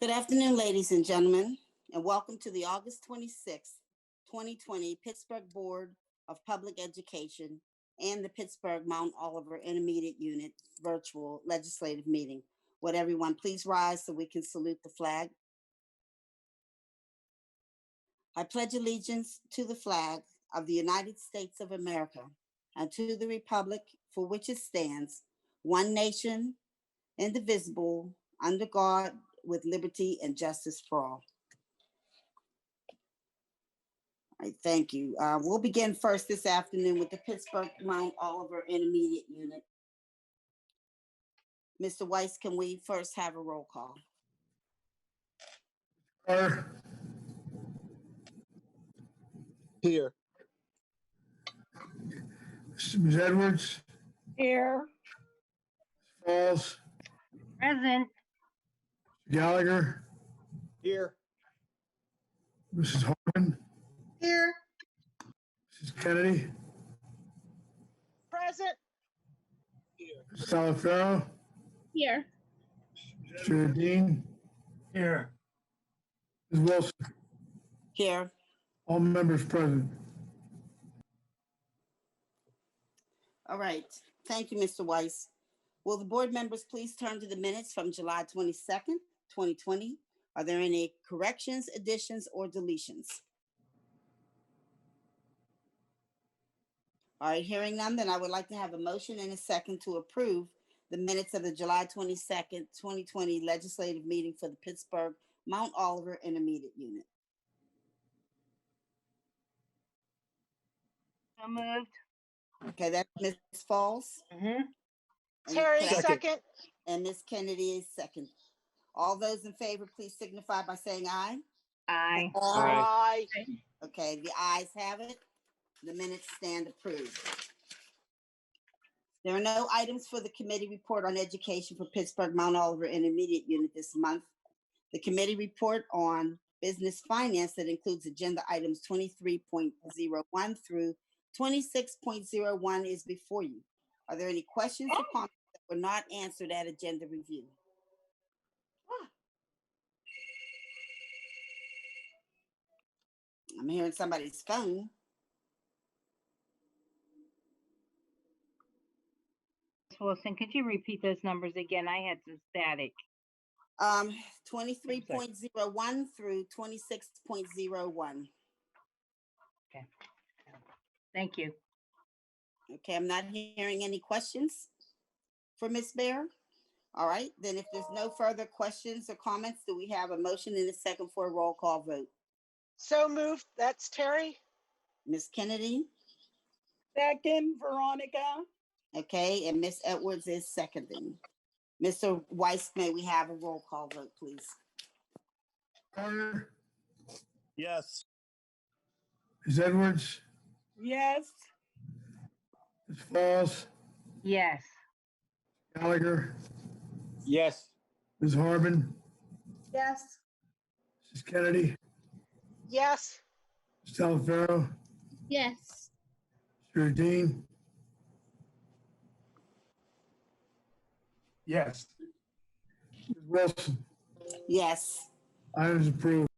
Good afternoon, ladies and gentlemen, and welcome to the August 26th, 2020 Pittsburgh Board of Public Education and the Pittsburgh Mount Oliver Intermediate Unit virtual legislative meeting. Would everyone please rise so we can salute the flag? I pledge allegiance to the flag of the United States of America and to the republic for which it stands, one nation, indivisible, under God, with liberty and justice for all. All right, thank you. We'll begin first this afternoon with the Pittsburgh Mount Oliver Intermediate Unit. Mr. Weiss, can we first have a roll call? Here. Ms. Edwards, Here. Falls, Present. Gallagher, Here. Mrs. Harmon, Here. Mrs. Kennedy, Present. Mrs. Talafaro, Here. Mr. Dean, Here. Ms. Wilson, Here. all members present. All right. Thank you, Mr. Weiss. Will the board members please turn to the minutes from July 22nd, 2020? Are there any corrections, additions, or deletions? All right, hearing none, then I would like to have a motion and a second to approve the minutes of the July 22nd, 2020 legislative meeting for the Pittsburgh Mount Oliver Intermediate Unit. So moved. Okay, that's Ms. Falls. And Terry, can I- second. And Ms. Kennedy is second. All those in favor, please signify by saying aye. Aye. Aye. Okay, the ayes have it. The minutes stand approved. There are no items for the committee report on education for Pittsburgh Mount Oliver Intermediate Unit this month. The committee report on business finance that includes agenda items 23.01 through 26.01 is before you. Are there any questions or comments that were not answered at agenda review? I'm hearing somebody's phone. Wilson, could you repeat those numbers again? I had some static. 23.01 through 26.01. Okay. Thank you. Okay, I'm not hearing any questions for Ms. Bear. All right, then if there's no further questions or comments, do we have a motion and a second for a roll call vote? So moved. That's Terry. Ms. Kennedy, Second, Veronica. okay, and Ms. Edwards is seconding. Mr. Weiss, may we have a roll call vote, please? Carter, Yes. Ms. Edwards, Yes. Ms. Falls, Yes. Gallagher, Yes. Ms. Harmon, Yes. Mrs. Kennedy, Yes. Ms. Talafaro, Yes. Mr. Dean, Yes. Ms. Wilson, Yes, items approved.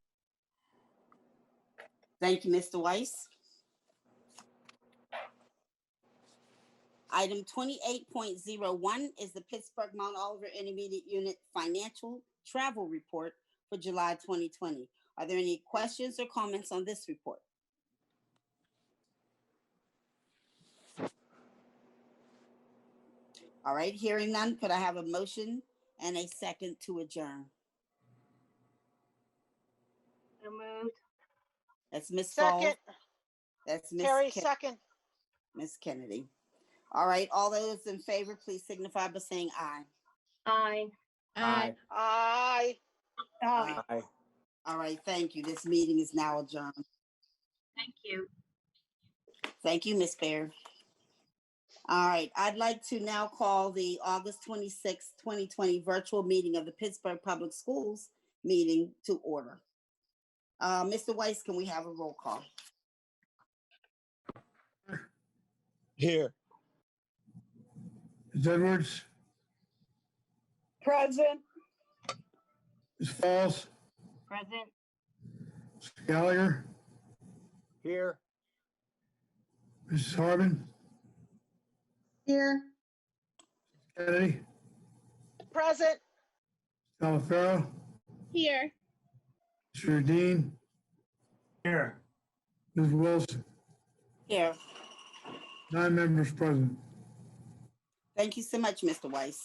thank you, Mr. Weiss. Item 28.01 is the Pittsburgh Mount Oliver Intermediate Unit Financial Travel Report for July 2020. Are there any questions or comments on this report? All right, hearing none, could I have a motion and a second to adjourn? So moved. That's Ms. Falls. Second. That's Terry, Ms. second. Ms. Kennedy. All right, all those in favor, please signify by saying aye. Aye. Aye. Aye. Aye. Aye. All right, thank you. This meeting is now adjourned. Thank you. Thank you, Ms. Baird. All right, I'd like to now call the August 26, 2020 virtual meeting of the Pittsburgh Public Schools meeting to order. Mr. Weiss, can we have a roll call? Here. Ms. Edwards, Present. Ms. Falls, Present. Mr. Gallagher, Here. Mrs. Harmon, Here. Kennedy, Present. Talafaro, Here. Mr. Dean, Here. Ms. Wilson. Here. 9 members present. Thank you so much, Mr. Weiss.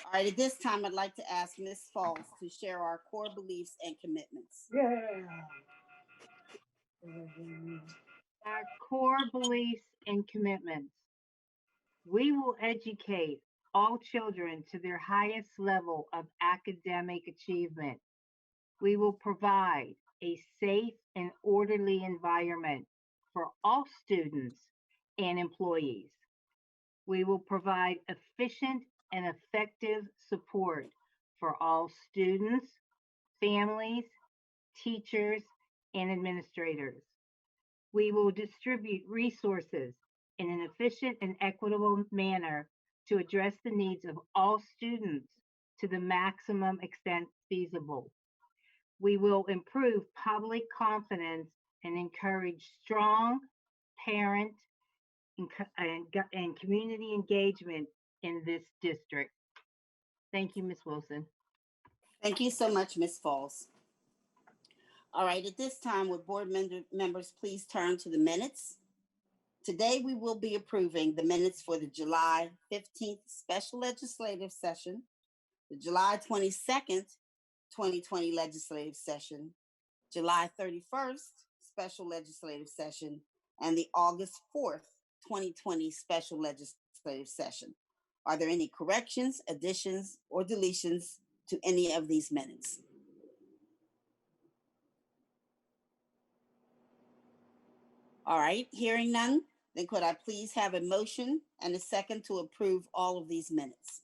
All right, at this time, I'd like to ask Ms. Falls to share our core beliefs and commitments. Our core beliefs and commitments. We will educate all children to their highest level of academic achievement. We will provide a safe and orderly environment for all students and employees. We will provide efficient and effective support for all students, families, teachers, and administrators. We will distribute resources in an efficient and equitable manner to address the needs of all students to the maximum extent feasible. We will improve public confidence and encourage strong parent and community engagement in this district. Thank you, Ms. Wilson. Thank you so much, Ms. Falls. All right, at this time, would board members please turn to the minutes? Today, we will be approving the minutes for the July 15th special legislative session, the July 22nd, 2020 legislative session, July 31st special legislative session, and the August 4th, 2020 special legislative session. Are there any corrections, additions, or deletions to any of these minutes? All right, hearing none, then could I please have a motion and a second to approve all of these minutes?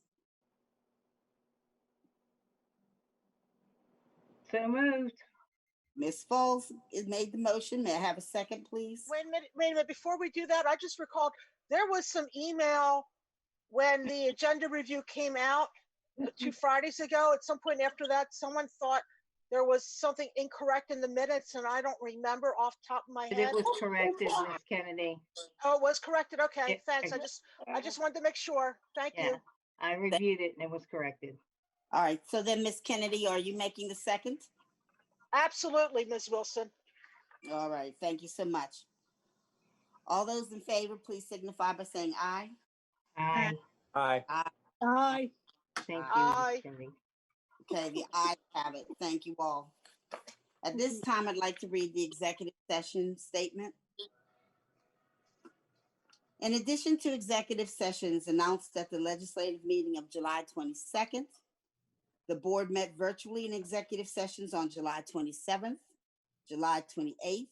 So moved. Ms. Falls has made the motion. May I have a second, please? Wait a minute. Before we do that, I just recalled there was some email when the agenda review came out 2 Fridays ago. At some point after that, someone thought there was something incorrect in the minutes, and I don't remember off the top of my But head. it was corrected, Ms. Kennedy. Oh, it was corrected. Okay, It- thanks. I just wanted to make sure. Thank Yeah, you. I reviewed it and it was corrected. All right, so then Ms. Kennedy, are you making the second? Absolutely, Ms. Wilson. All right, thank you so much. All those in favor, please signify by saying aye. Aye. Aye. Aye. Thank you, Aye. Ms. Kennedy. Okay, the ayes have it. Thank you all. At this time, I'd like to read the executive session statement. In addition to executive sessions announced at the legislative meeting of July 22nd, the board met virtually in executive sessions on July 27th, July 28th,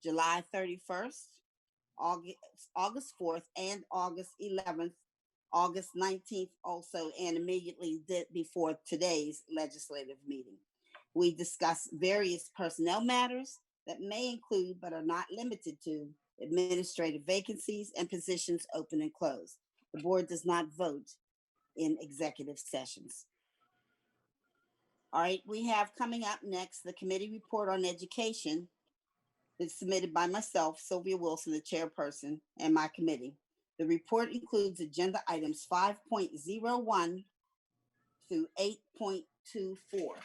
July 31st, August 4th, and August 11th, August 19th also, and immediately before today's legislative meeting. We discussed various personnel matters that may include, but are not limited to, administrative vacancies and positions open and closed. The board does not vote in executive sessions. All right, we have coming up next the committee report on education. It's submitted by myself, Sylvia Wilson, the chairperson, and my committee. The report includes agenda items 5.01 through 8.24.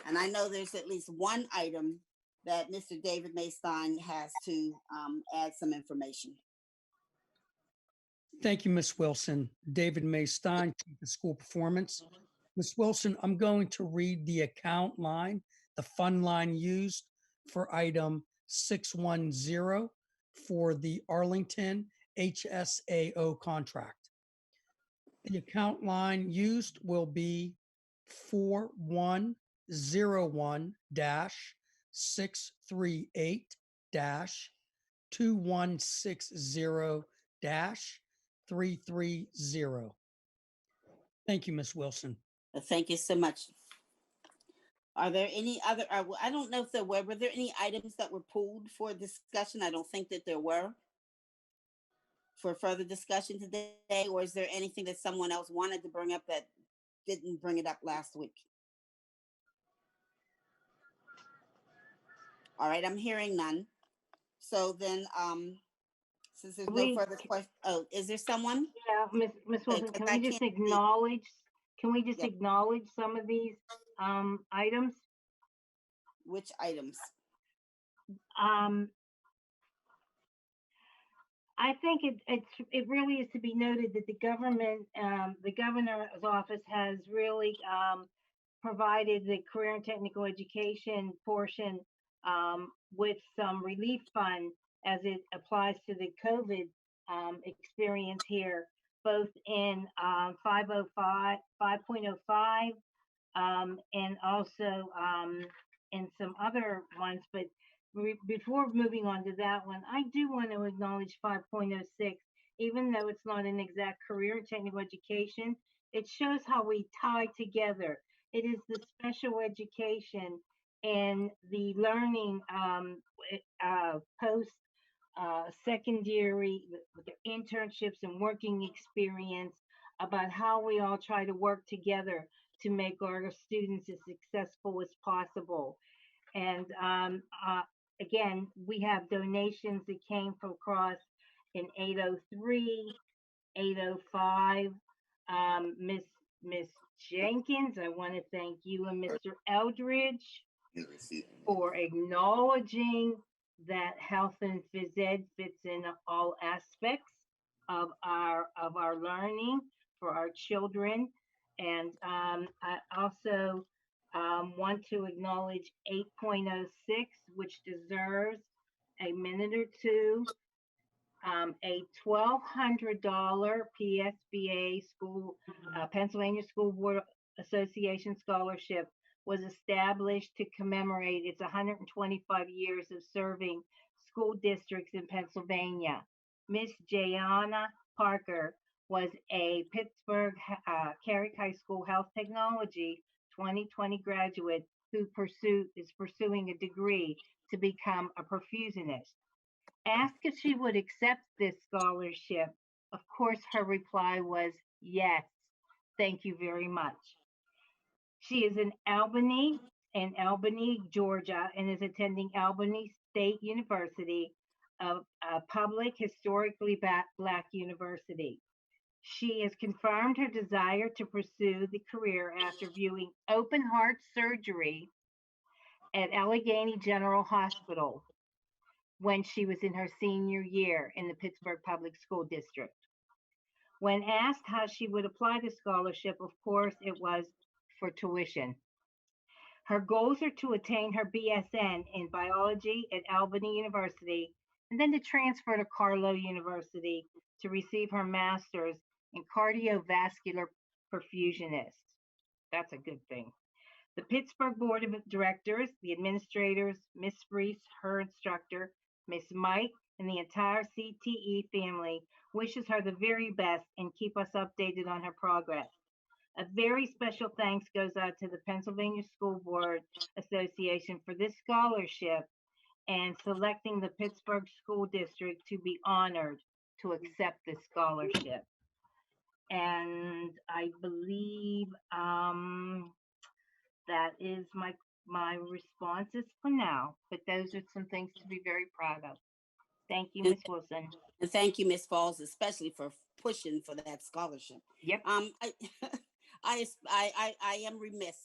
And I know there's at least one item that Mr. David Maystein has to add some information. Thank you, Ms. Wilson. David Maystein, Chief of School Performance. Ms. Wilson, I'm going to read the account line, the fund line used for item 610 for the Arlington HSAO contract. The account line used will be 4101-638-2160-330. Thank you, Ms. Wilson. Thank you so much. Are there any other, I don't know if there were there any items that were pulled for discussion? I don't think that there were for further discussion today, or is there anything that someone else wanted to bring up that didn't bring it up last week? All right, I'm hearing none. So then, since there's no We- further question, oh, is there someone? Yeah, Ms. Wilson, 'cause can I we just can't see. acknowledge, Yep. acknowledge some of these items? Which items? I think it really is to be noted that the governor's office has really provided the career and technical education portion with some relief fund as it applies to the COVID experience here, both in 505, 5.05, and also in some other ones. But before moving on to that one, I do want to acknowledge 5.06, even though it's not an exact career in technical education, it shows how we tie together. It is the special education and the learning post secondary internships and working experience about how we all try to work together to make our students as successful as possible. And again, we have donations that came from across in 803, 805. Miss Jenkins, I want to thank you and Mr. Eldridge for acknowledging that health and phys ed fits in all aspects of our learning for our children. And I also want to acknowledge 8.06, which deserves a minute or two. A $1,200 PSBA school, Pennsylvania School Board Association scholarship was established to commemorate its 125 years of serving school districts in Pennsylvania. Miss Jayana Parker was a Pittsburgh Carrick High School Health Technology 2020 graduate who is pursuing a degree to become a perfusionist. Asked if she would accept this scholarship, of course, her reply was yes, thank you very much. She is in Albany, Georgia, and is attending Albany State University, a public, historically Black university. She has confirmed her desire to pursue the career after viewing open heart surgery at Allegheny General Hospital when she was in her senior year in the Pittsburgh Public School District. When asked how she would apply the scholarship, of course, it was for tuition. Her goals are to attain her BSN in biology at Albany University and then to transfer to Carlow University to receive her master's in cardiovascular perfusionist. That's a good thing. The Pittsburgh Board of Directors, the administrators, Miss Reese, her instructor, Miss Mike, and the entire CTE family wishes her the very best and keep us updated on her progress. A very special thanks goes out to the Pennsylvania School Board Association for this scholarship and selecting the Pittsburgh School District to be honored to accept this scholarship. And I believe that is my responses for now, but those are some things to be very proud of. Thank you, Ms. Wilson. And thank you, Ms. Falls, especially for pushing for that scholarship. Yep. I am remiss.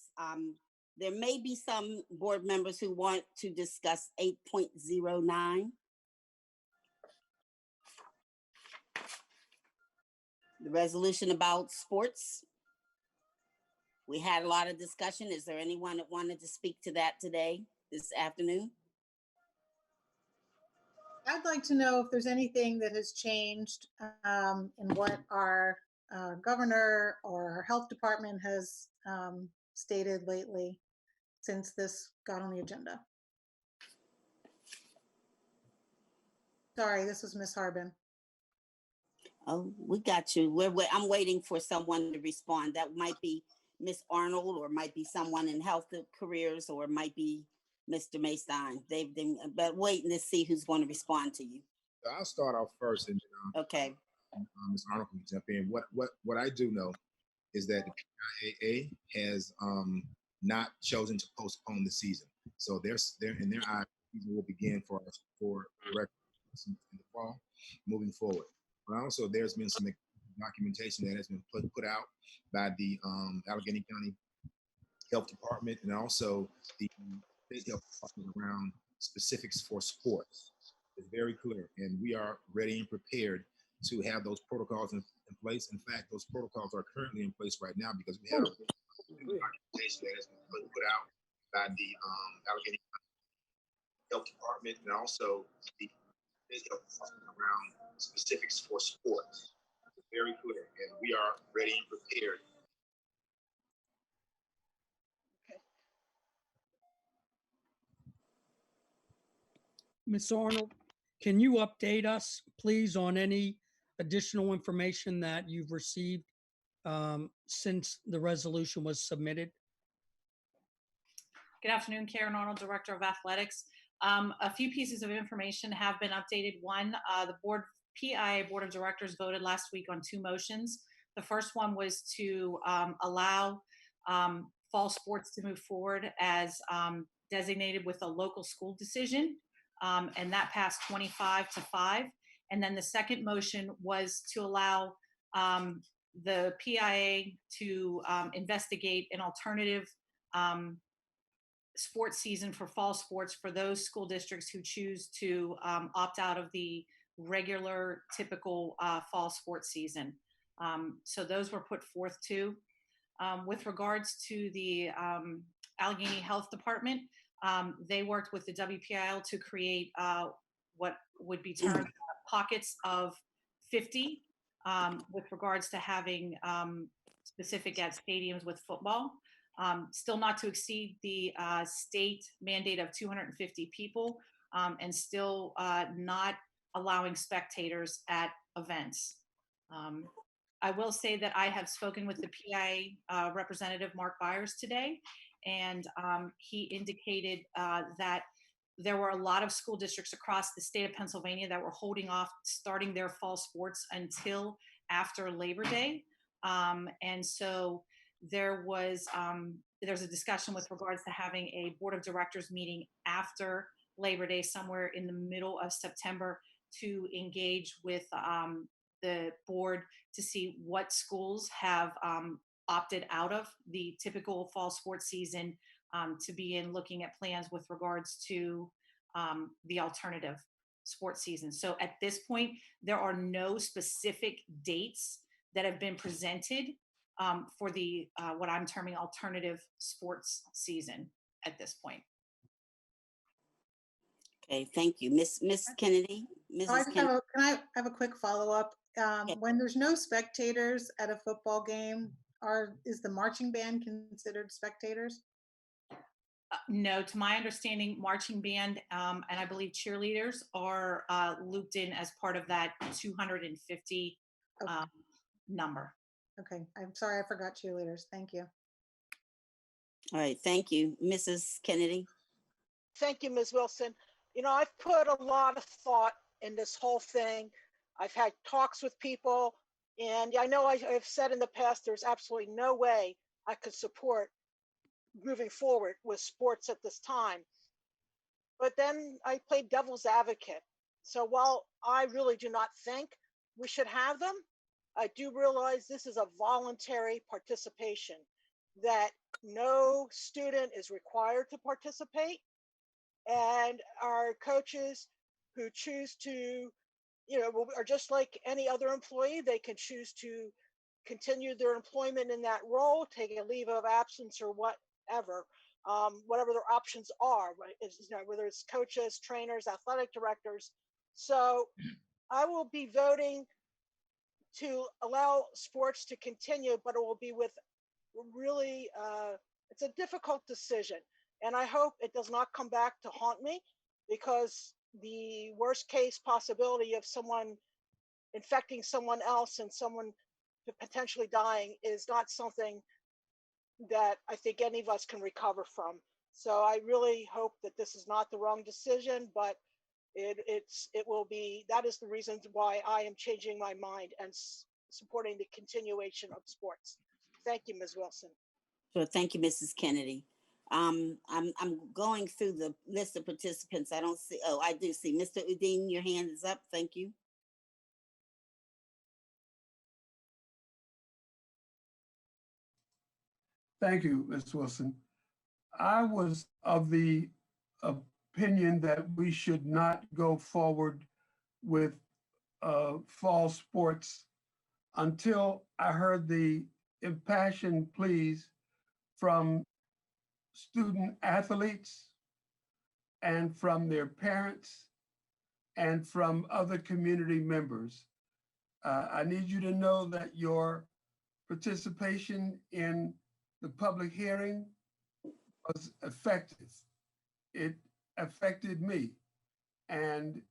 There may be some board members who want to discuss 8.09. The resolution about sports. We had a lot of discussion. Is there anyone that wanted to speak to that today, this afternoon? I'd like to know if there's anything that has changed in what our governor or our health department has stated lately since this got on the agenda. Sorry, this was Miss Harbin. Oh, we got you. I'm waiting for someone to respond. That might be Miss Arnold, or might be someone in health careers, or it might be Mr. Maystein. They've been but waiting to see who's going to respond to you. I'll start off first, and Okay. Ms. Arnold can jump in. What I do know is that the PIAA has not chosen to postpone the season, so they're in their eye season will begin for us for the rec in the fall, moving forward. But also, there's been some documentation that has been put out by the Allegheny County Health Department and also the State Health Department around specifics for sports. It's very clear, and we are ready and prepared to have those protocols in place. In fact, those protocols are currently in place right now because we have documentation that has been put out by the Allegheny Health Department and also the State Health Department around specifics for sports. It's very clear, and we are ready and prepared. Ms. Arnold, can you update us, please, on any additional information that you've received since the resolution was submitted? Good afternoon, Karen Arnold, Director of Athletics. A few pieces of information have been updated. One, the PIA Board of Directors voted last week on 2 motions. The first one was to allow fall sports to move forward as designated with a local school decision, and that passed 25-5. And then the second motion was to allow the PIA to investigate an alternative sports season for fall sports for those school districts who choose to opt out of the regular typical fall sports season. So those were put forth too. With regards to the Allegheny Health Department, they worked with the WPIL to create what would be termed pockets of 50 with regards to having specific at stadiums with football. Still not to exceed the state mandate of 250 people, and still not allowing spectators at events. I will say that I have spoken with the PIA representative, Mark Byers, today, and he indicated that there were a lot of school districts across the state of Pennsylvania that were holding off starting their fall sports until after Labor Day. And so there's a discussion with regards to having a board of directors meeting after Labor Day, somewhere in the middle of September, to engage with the board to see what schools have opted out of the typical fall sports season, to begin looking at plans with regards to the alternative sports season. So at this point, there are no specific dates that have been presented for the what I'm terming alternative sports season at this point. Okay, thank you. Miss Kennedy, Oh, I Mrs. just Kennedy. can I have a quick follow-up? When there's no spectators at a football game, is the marching band considered spectators? No, to my understanding, marching band and I believe cheerleaders are looped in as part of that 250 Okay. number. Okay, I'm sorry, I forgot cheerleaders. Thank you. All right, thank you. Mrs. Kennedy. Thank you, Ms. Wilson. You know, I've put a lot of thought in this whole thing. I've had talks with people, and I know I've said in the past, there's absolutely no way I could support moving forward with sports at this time. But then I played devil's advocate. So while I really do not think we should have them, I do realize this is a voluntary participation, that no student is required to participate. And our coaches who choose to, are just like any other employee. They can choose to continue their employment in that role, take a leave of absence or whatever their options are, whether it's coaches, trainers, athletic directors. So I will be voting to allow sports to continue, but it will be with really, it's a difficult decision. And I hope it does not come back to haunt me, because the worst case possibility of someone infecting someone else and someone potentially dying is not something that I think any of us can recover from. So I really hope that this is not the wrong decision, but it will be. That is the reason why I am changing my mind and supporting the continuation of sports. Thank you, Ms. Wilson. Sure, thank you, Mrs. Kennedy. I'm going through the list of participants. I don't see, oh, I do see. Mr. Udine, your hand is up. Thank you. Thank you, Ms. Wilson. I was of the opinion that we should not go forward with fall sports until I heard the impassioned pleas from student athletes and from their parents and from other community members. I need you to know that your participation in the public hearing was effective. It affected me. And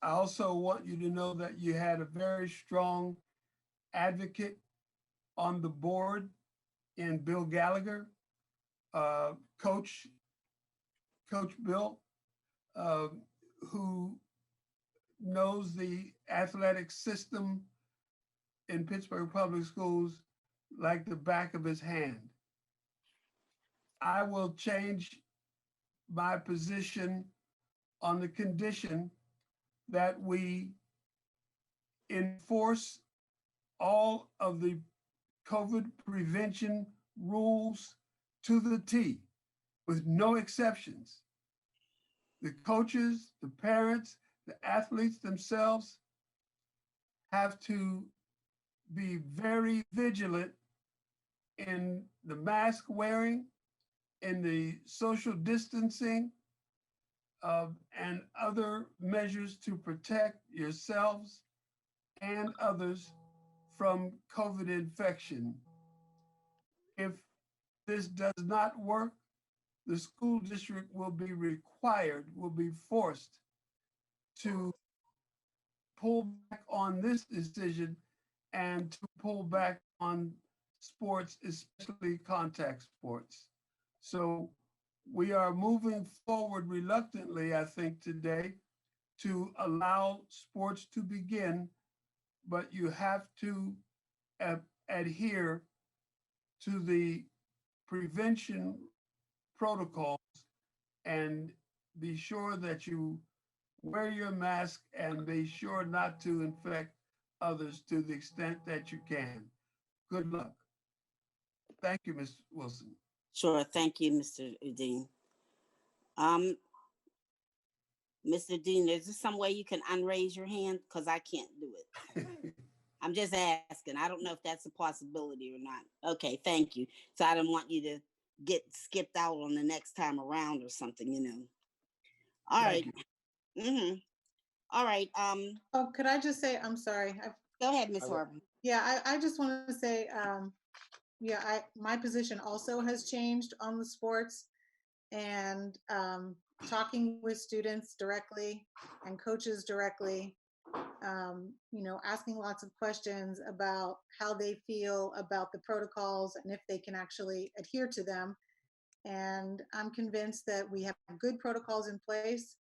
I also want you to know that you had a very strong advocate on the board in Bill Gallagher, Coach Bill, who knows the athletic system in Pittsburgh Public Schools like the back of his hand. I will change my position on the condition that we enforce all of the COVID prevention rules to the T with no exceptions. The coaches, the parents, the athletes themselves have to be very vigilant in the mask wearing, in the social distancing, and other measures to protect yourselves and others from COVID infection. If this does not work, the school district will be required, will be forced to pull back on this decision and to pull back on sports, especially contact sports. So we are moving forward reluctantly, I think, today to allow sports to begin, but you have to adhere to the prevention protocols and be sure that you wear your mask and be sure not to infect others to the extent that you can. Good luck. Thank you, Ms. Wilson. Sure. Thank you, Mr. Udine. Mr. Udine, is there some way you can unraise your hand? Because I can't do it. I'm just asking. I don't know if that's a possibility or not. Okay, thank you. So I don't want you to get skipped out on the next time around or something, you know. All right. Mm-hmm. All right. Oh, could I just say, I'm sorry. Go ahead, Ms. Harvey. Yeah, I just want to say, yeah, my position also has changed on the sports, and talking with students directly and coaches directly, you know, asking lots of questions about how they feel about the protocols and if they can actually adhere to them. And I'm convinced that we have good protocols in place.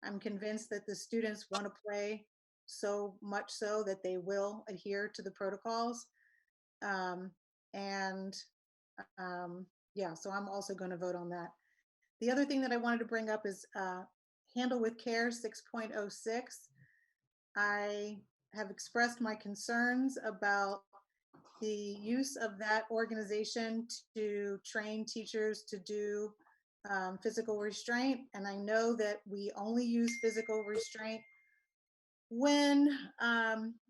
I'm convinced that the students want to play so much so that they will adhere to the protocols. Yeah, so I'm also going to vote on that. The other thing that I wanted to bring up is Handle with Care 6.06. I have expressed my concerns about the use of that organization to train teachers to do physical restraint. And I know that we only use physical restraint when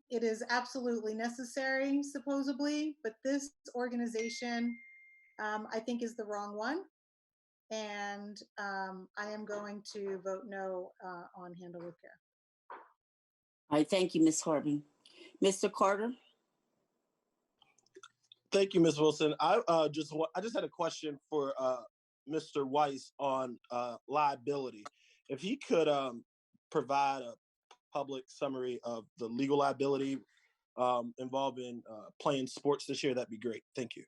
it is absolutely necessary, supposedly, but this organization I think is the wrong one. And I am going to vote no on Handle with Care. All right, thank you, Ms. Corbin. Mr. Carter? Thank you, Ms. Wilson. I just had a question for Mr. Weiss on liability. If he could provide a public summary of the legal liability involved in playing sports this year, that'd be great. Thank you.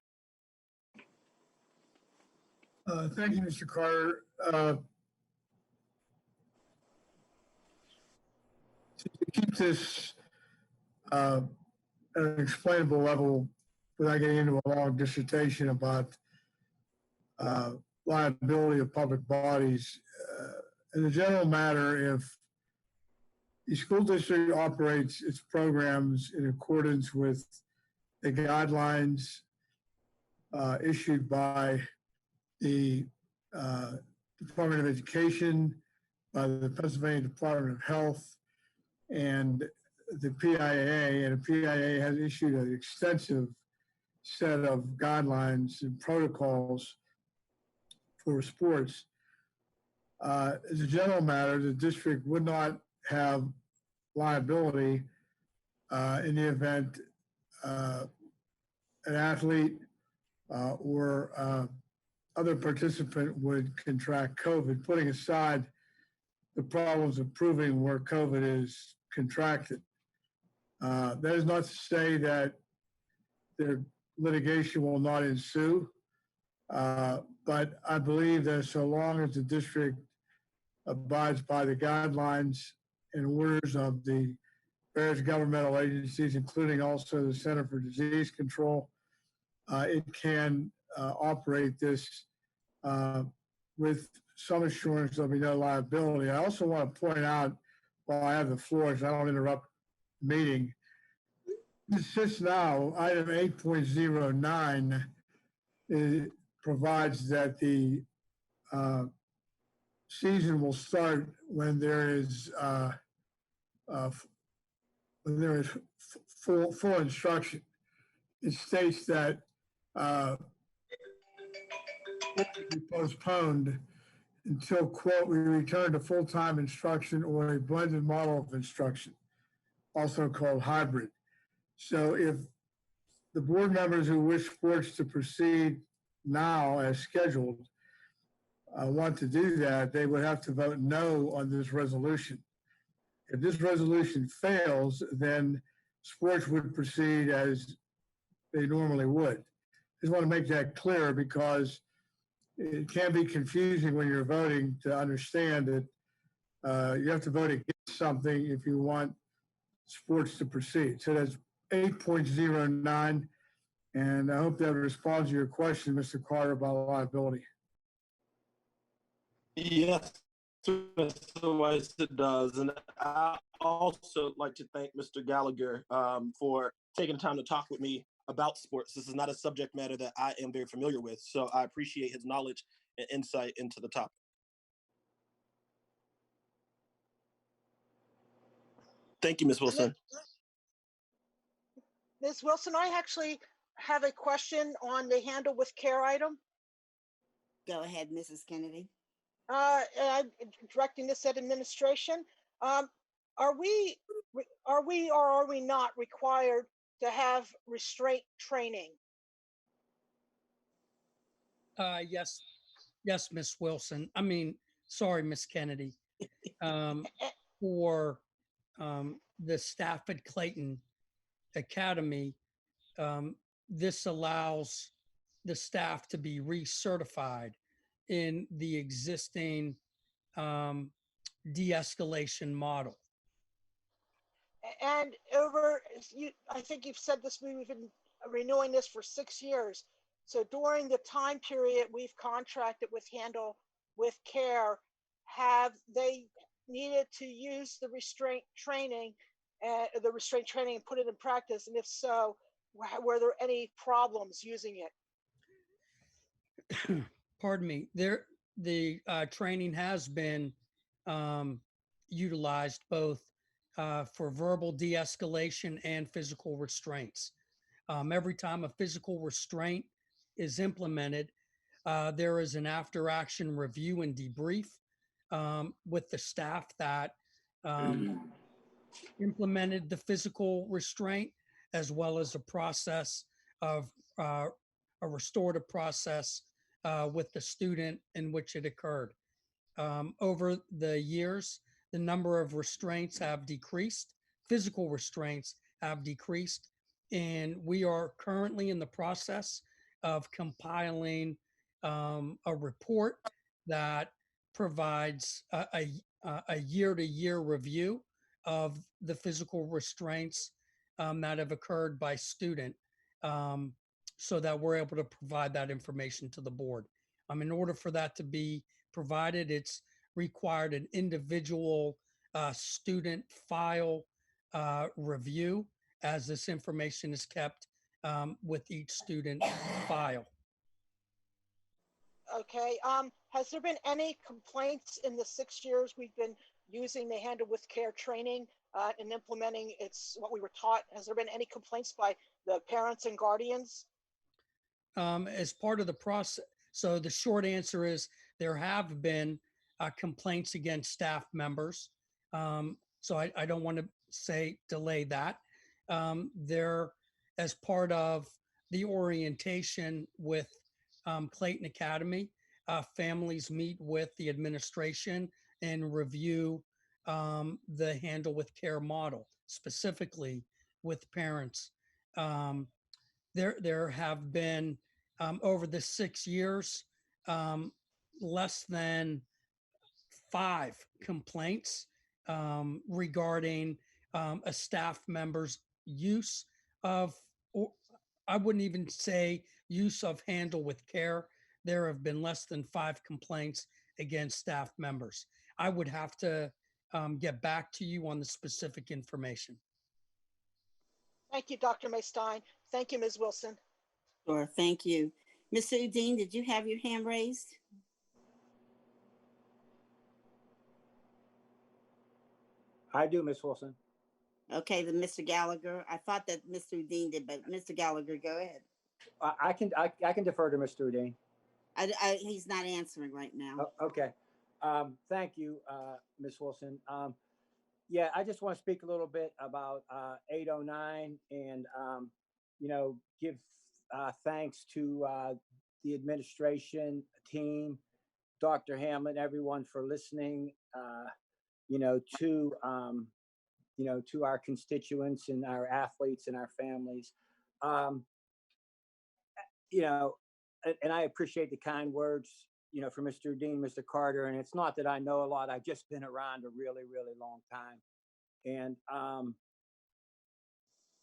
Thank you, Mr. Carter. To keep this at an explainable level without getting into a long dissertation about liability of public bodies. As a general matter, if the school district operates its programs in accordance with the guidelines issued by the Department of Education, by the Pennsylvania Department of Health, and the PIA, and the PIA has issued an extensive set of guidelines and protocols for sports. As a general matter, the district would not have liability in the event an athlete or other participant would contract COVID, putting aside the problems of proving where COVID is contracted. That is not to say that their litigation will not ensue, but I believe that so long as the district abides by the guidelines and orders of the various governmental agencies, including also the Center for Disease Control, it can operate this with some assurance there'll be no liability. I also want to point out, while I have the floor, so I don't interrupt the meeting, this sits now, item 8.09 provides that the season will start when there is full instruction. It states that it will be postponed until, quote, we return to full-time instruction or a blended model of instruction, also called hybrid. So if the board members who wish sports to proceed now as scheduled want to do that, they would have to vote no on this resolution. If this resolution fails, then sports would proceed as they normally would. I just want to make that clear because it can be confusing when you're voting to understand that you have to vote against something if you want sports to proceed. So that's 8.09, and I hope that responds to your question, Mr. Carter, about liability. Yes, Mr. Weiss, it does. And I also like to thank Mr. Gallagher for taking the time to talk with me about sports. This is not a subject matter that I am very familiar with, so I appreciate his knowledge and insight into the topic. Thank you, Ms. Wilson. Ms. Wilson, I actually have a question on the handle with care item. Go ahead, Mrs. Kennedy. And I'm directing this at administration. Are we or are we not required to have restraint training? Yes, Miss Wilson. I mean, sorry, Miss Kennedy. For the staff at Clayton Academy, this allows the staff to be recertified in the existing de-escalation model. And I think you've said this, we've been renewing this for 6 years. So during the time period we've contracted with Handle with Care, have they needed to use the restraint training and put it in practice? And if so, were there any problems using it? Pardon me. The training has been utilized both for verbal de-escalation and physical restraints. Every time a physical restraint is implemented, there is an after-action review and debrief with the staff that implemented the physical restraint, as well as a process of a restorative process with the student in which it occurred. Over the years, the number of restraints have decreased, physical restraints have decreased, and we are currently in the process of compiling a report that provides a year-to-year review of the physical restraints that have occurred by student, so that we're able to provide that information to the board. In order for that to be provided, it's required an individual student file review, as this information is kept with each student file. Okay, has there been any complaints in the 6 years we've been using the Handle with Care training and implementing what we were taught? Has there been any complaints by the parents and guardians? As part of the process. So the short answer is there have been complaints against staff members. So I don't want to say delay that. There, as part of the orientation with Clayton Academy, families meet with the administration and review the Handle with Care model, specifically with parents. There have been over the 6 years less than 5 complaints regarding a staff member's use of, or I wouldn't even say use of Handle with Care. There have been less than 5 complaints against staff members. I would have to get back to you on the specific information. Thank you, Dr. Maystein. Thank you, Ms. Wilson. Sure, thank you. Mr. Udine, did you have your hand raised? I do, Ms. Wilson. Okay, then Mr. Gallagher. I thought that Mr. Udine did, but Mr. Gallagher, go ahead. I can defer to Mr. Udine. He's not answering right now. Oh, okay. Thank you, Ms. Wilson. Yeah, I just want to speak a little bit about 809 and, give thanks to the administration team, Dr. Hamlin, everyone for listening, to our constituents and our athletes and our families. And I appreciate the kind words, for Mr. Dean, Mr. Carter. And it's not that I know a lot. I've just been around a really, really long time. And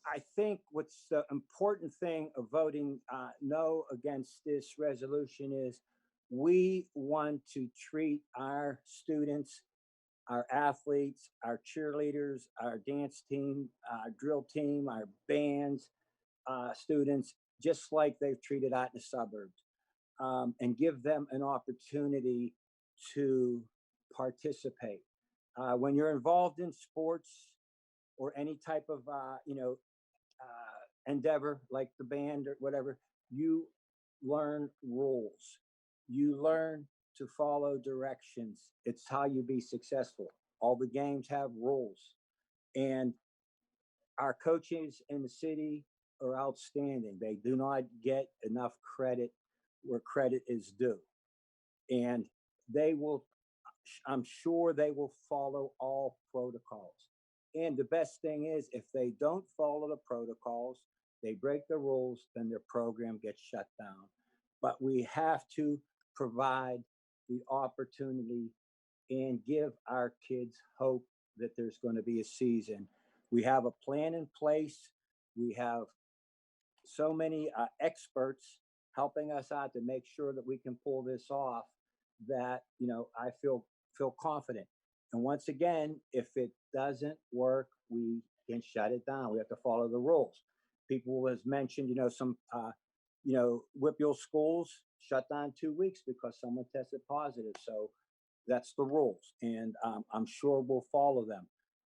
I think what's the important thing of voting no against this resolution is we want to treat our students, our athletes, our cheerleaders, our dance team, our drill team, our bands, students, just like they've treated out in the suburbs, and give them an opportunity to participate. When you're involved in sports or any type of, endeavor like the band or whatever, you learn rules. You learn to follow directions. It's how you be successful. All the games have rules. And our coaches in the city are outstanding. They do not get enough credit where credit is due. And they will, I'm sure they will follow all protocols. And the best thing is, if they don't follow the protocols, they break the rules, then their program gets shut down. But we have to provide the opportunity and give our kids hope that there's going to be a season. We have a plan in place. We have so many experts helping us out to make sure that we can pull this off, that, I feel confident. And once again, if it doesn't work, we can shut it down. We have to follow the rules. People has mentioned, some, Whitfield schools shut down 2 weeks because someone tested positive. So that's the rules, and I'm sure we'll follow them.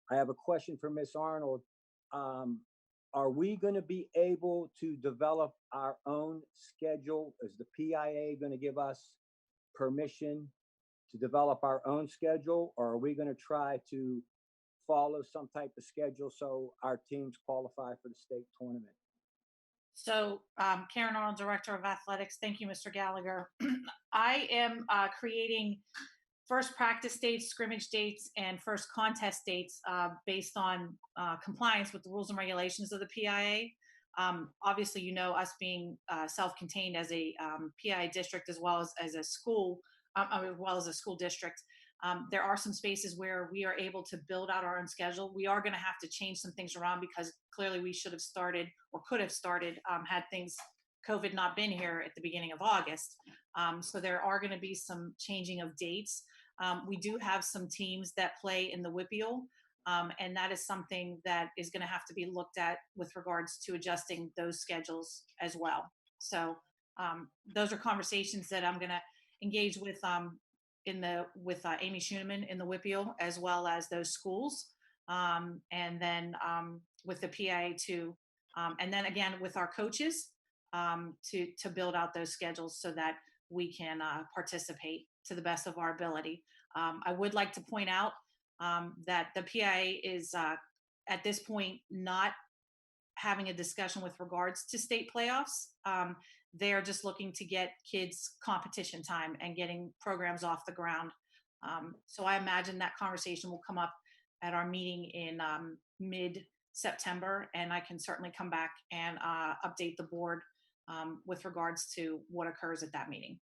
I have a question for Ms. Arnold. Are we going to be able to develop our own schedule? Is the PIA going to give us permission to develop our own schedule, or are we going to try to follow some type of schedule so our teams qualify for the state tournament? So, Karen Arnold, Director of Athletics. Thank you, Mr. Gallagher. I am creating first practice dates, scrimmage dates, and first contest dates based on compliance with the rules and regulations of the PIA. Obviously, us being self-contained as a PIA district as well as a school, as well as a school district. There are some spaces where we are able to build out our own schedule. We are going to have to change some things around because clearly we should have started or could have started had things COVID not been here at the beginning of August. So there are going to be some changing of dates. We do have some teams that play in the WPIAL, and that is something that is going to have to be looked at with regards to adjusting those schedules as well. So those are conversations that I'm going to engage with Amy Schuneman in the WPIAL, as well as those schools, and then with the PIA too, and then again with our coaches to build out those schedules so that we can participate to the best of our ability. I would like to point out that the PIA is at this point not having a discussion with regards to state playoffs. They're just looking to get kids competition time and getting programs off the ground. So I imagine that conversation will come up at our meeting in mid-September, and I can certainly come back and update the board with regards to what occurs at that meeting.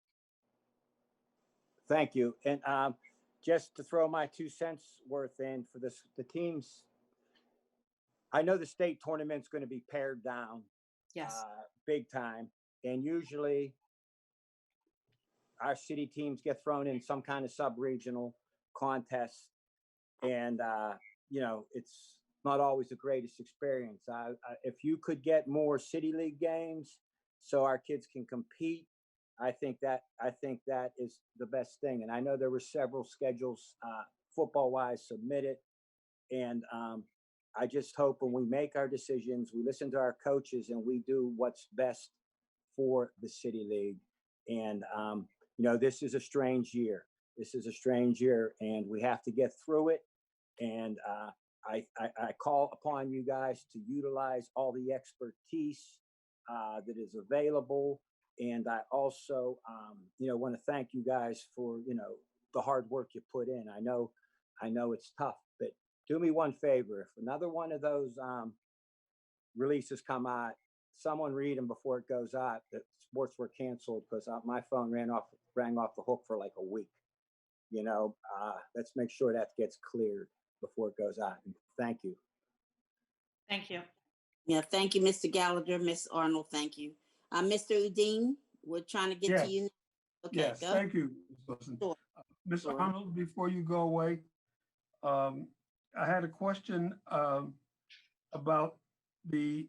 Thank you. And just to throw my 2 cents worth in for this, the teams, I know the state tournament's going to be pared down, Yes. big time. And usually our city teams get thrown in some kind of sub-regional contest. And, you know, it's not always the greatest experience. If you could get more city league games so our kids can compete, I think that is the best thing. And I know there were several schedules football-wise submitted. And I just hope when we make our decisions, we listen to our coaches and we do what's best for the city league. And, you know, this is a strange year. This is a strange year and we have to get through it. And I call upon you guys to utilize all the expertise that is available. And I also, you know, want to thank you guys for, you know, the hard work you put in. I know it's tough, but do me one favor. If another one of those releases come out, someone read them before it goes out that sports were canceled, because my phone rang off the hook for like a week. You know, let's make sure that gets cleared before it goes out. And thank you. Thank you. Yeah, thank you, Mr. Gallagher, Ms. Arnold, thank you. Mr. Udine, we're trying to get to you. Okay, Yes, go. thank you, Ms. Wilson. Sure. Ms. Sure. Arnold, before you go away, I had a question about the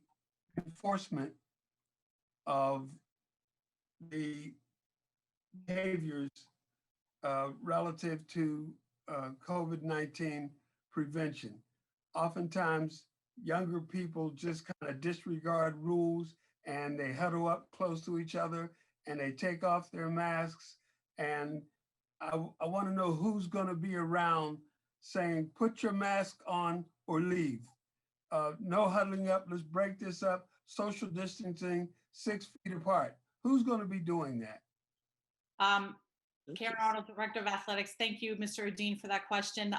enforcement of the behaviors relative to COVID-19 prevention. Oftentimes, younger people just kind of disregard rules and they huddle up close to each other and they take off their masks. And I want to know who's going to be around saying, put your mask on or leave. No huddling up, let's break this up, social distancing, 6 feet apart. Who's going to be doing that? Karen Arnold, Director of Athletics. Thank you, Mr. Udine, for that question.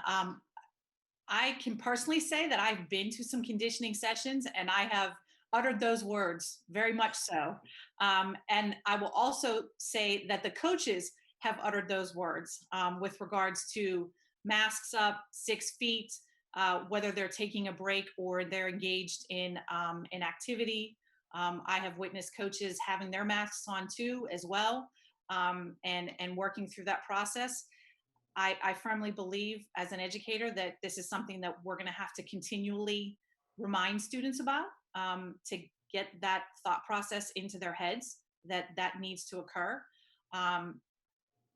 I can personally say that I've been to some conditioning sessions and I have uttered those words, very much so. And I will also say that the coaches have uttered those words with regards to masks up, 6 feet, whether they're taking a break or they're engaged in an activity. I have witnessed coaches having their masks on too, as well, and working through that process. I firmly believe as an educator that this is something that we're going to have to continually remind students about to get that thought process into their heads that needs to occur.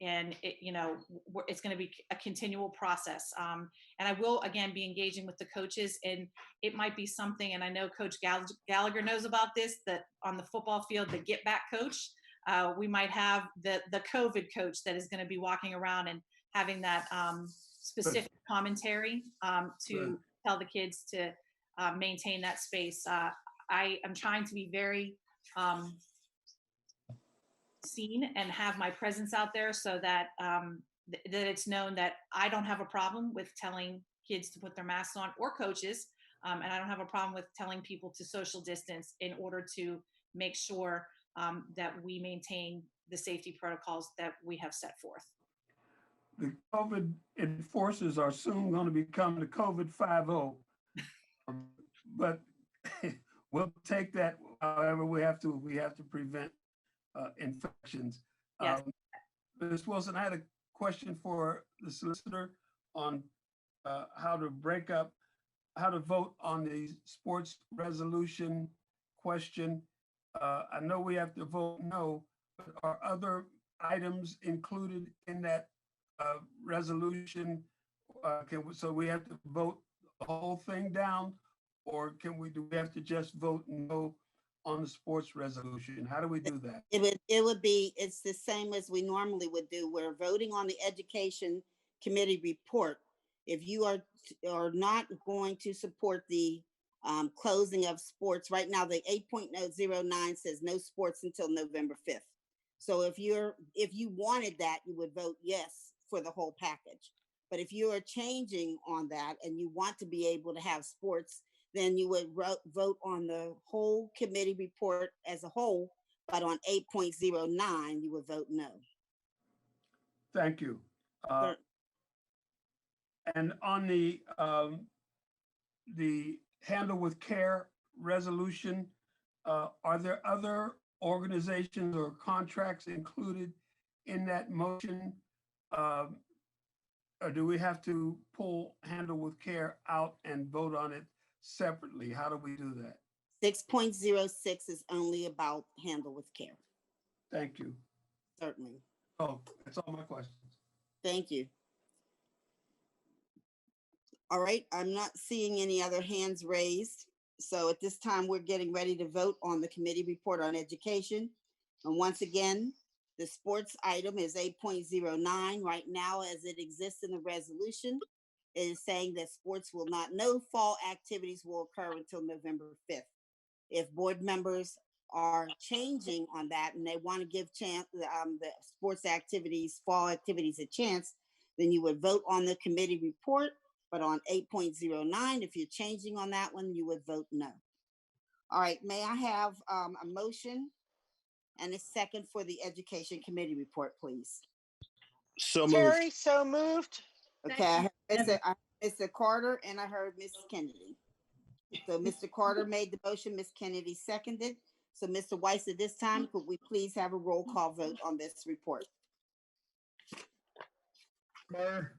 And it's going to be a continual process. And I will, again, be engaging with the coaches, and it might be something, and I know Coach Gallagher knows about this, that on the football field, the get back coach, we might have the COVID coach that is going to be walking around and having that specific commentary to tell the kids to maintain that space. I am trying to be very seen and have my presence out there so that that it's known that I don't have a problem with telling kids to put their masks on, or coaches, and I don't have a problem with telling people to social distance in order to make sure that we maintain the safety protocols that we have set forth. The COVID enforcers are soon going to become the COVID 5-0. But we'll take that. However, we have to prevent infections. Yes. Ms. Wilson, I had a question for the solicitor on how to vote on the sports resolution question. I know we have to vote no, but are other items included in that resolution? So we have to vote the whole thing down, or do we have to just vote no on the sports resolution? How do we do that? It's the same as we normally would do. We're voting on the education committee report. If you are not going to support the closing of sports, right now the 8.009 says no sports until November 5th. So if you wanted that, you would vote yes for the whole package. But if you are changing on that and you want to be able to have sports, then you would vote on the whole committee report as a whole, but on 8.09, you would vote no. Thank you. Sure. And on the handle with care resolution, are there other organizations or contracts included in that motion? Or do we have to pull handle with care out and vote on it separately? How do we do that? 6.06 is only about handle with care. Thank you. Certainly. Oh, that's all my questions. Thank you. All right, I'm not seeing any other hands raised. So at this time, we're getting ready to vote on the committee report on education. And once again, the sports item is 8.09 right now as it exists in the resolution. It is saying that no fall activities will occur until November 5th. If board members are changing on that and they want to give the sports activities, fall activities a chance, then you would vote on the committee report. But on 8.09, if you're changing on that one, you would vote no. All right, may I have a motion and a second for the education committee report, please? So moved. Terry, so moved. Okay, I heard Mr. Carter and I heard Ms. Kennedy. So Mr. Carter made the motion, Ms. Kennedy seconded. So Mr. Weiss, at this time, could we please have a roll call vote on this report? Carter,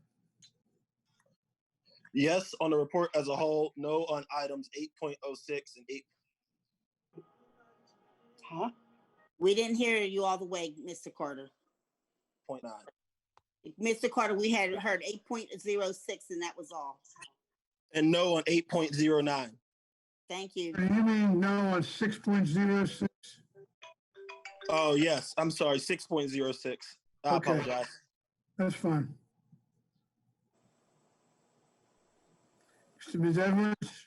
Yes on the report as a whole, no on items 8.06 and 8. Huh? We didn't hear you all the way, Mr. Carter. 0.9. Mr. Carter, we had heard 8.06 and that was all. And no on 8.09. Thank you. you mean no on 6.06? Oh, yes. I'm sorry. 6.06. I Okay. apologize. That's fine. Ms. Edwards,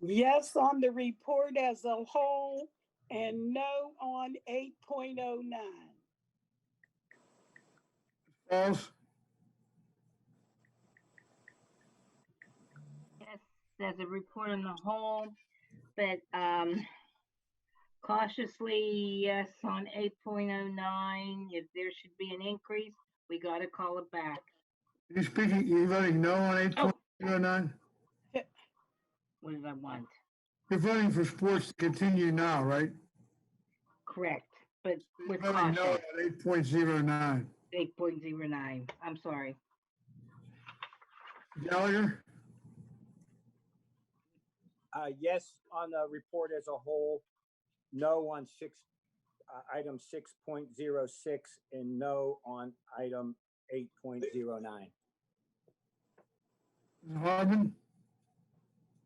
Yes on the report as a whole and no on 8.09. Falls, Yes, there's a report on the whole, but cautiously yes on 8.09. If there should be an increase, we got to call it back. you're voting no on 8.09? What did I want? You're voting for sports to continue now, right? Correct, but with You're voting no caution. on 8.09. 8.09. I'm sorry. Gallagher, Yes on the report as a whole, no on item 6.06, and no on item 8.09. Ms. Harmon,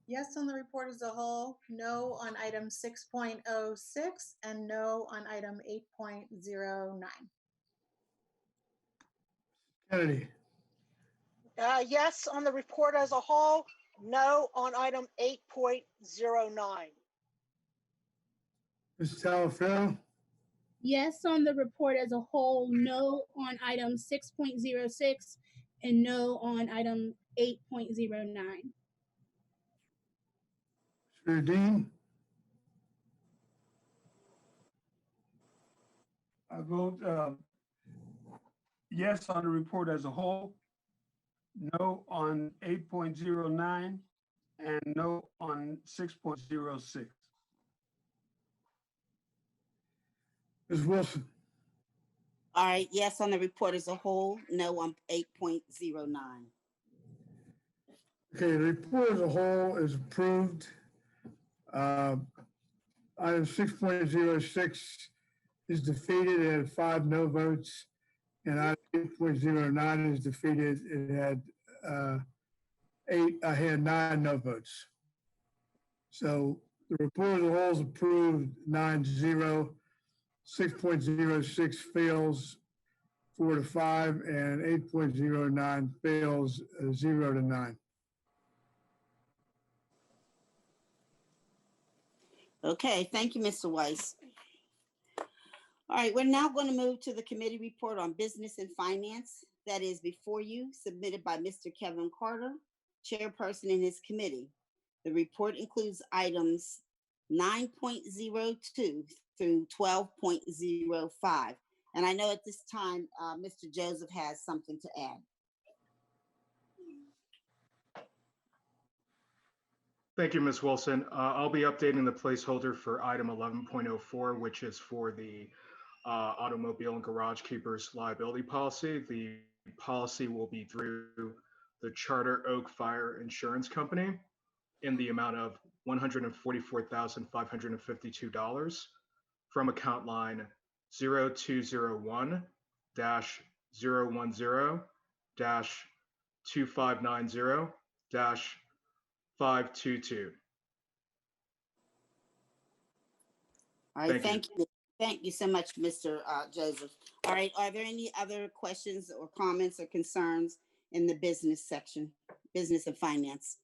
Yes on the report as a whole, no on item 6.06, and no on item 8.09. Kennedy, Yes on the report as a whole, no on item 8.09. Ms. Talaferro, Yes on the report as a whole, no on item 6.06, and no on item 8.09. Mr. Dean, I vote yes on the report as a whole, no on 8.09, and no on 6.06. Ms. Wilson, All right, yes on the report as a whole, no on 8.09. okay, the report as a whole is approved. Item 6.06 is defeated. It had 5 no votes. And item 8.09 is defeated. It had 9 no votes. So the report as a whole is approved 9-0. 6.06 fails 4-5, and 8.09 fails 0-9. Okay, thank you, Mr. Weiss. All right, we're now going to move to the committee report on business and finance that is before you, submitted by Mr. Kevin Carter, chairperson in his committee. The report includes items 9.02 through 12.05. And I know at this time, Mr. Joseph has something to add. Thank you, Ms. Wilson. I'll be updating the placeholder for item 11.04, which is for the automobile and garage keepers liability policy. The policy will be through the Charter Oak Fire Insurance Company in the amount of $144,552 from account line 0201-010-2590-522. All right, thank you. Thank you so much, Mr. Joseph. All right, are there any other questions or comments or concerns in the business section, business and finance?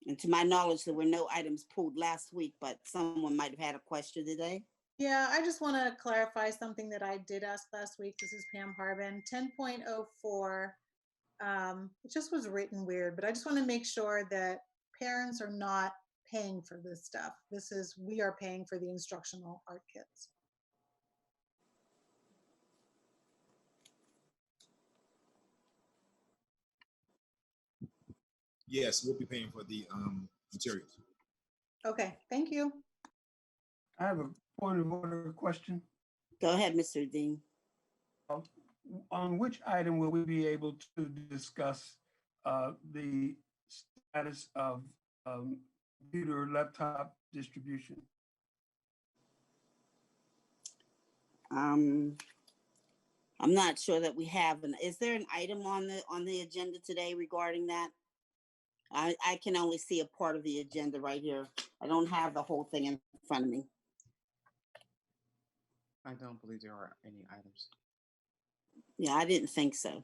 And to my knowledge, there were no items pulled last week, but someone might have had a question today. Yeah, I just want to clarify something that I did ask last week. This is Pam Harbin. 10.04, it just was written weird, but I just want to make sure that parents are not paying for this stuff. We are paying for the instructional art kits. Yes, we'll be paying for the materials. Okay, thank you. I have a point of order question. Go ahead, Mr. Dean. On which item will we be able to discuss the status of computer laptop distribution? I'm not sure that we have is there an item on the agenda today regarding that? I can only see a part of the agenda right here. I don't have the whole thing in front of me. I don't believe there are any items. Yeah, I didn't think so.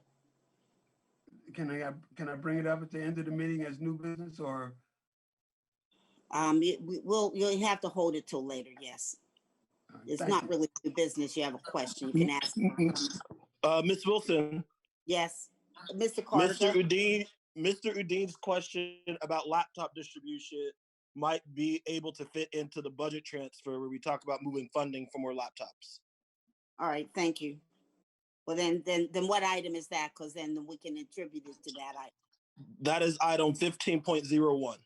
Can I bring it up at the end of the meeting as new business, or? You'll have to hold it till later. Yes, it's not really new business. You have a question, you can ask. Ms. Wilson. Yes, Mr. Carter. Mr. Udin's question about laptop distribution might be able to fit into the budget transfer where we talk about moving funding for more laptops. All right, thank you. Well, then what item is that? Because then we can attribute it to that item. That is item 15.01.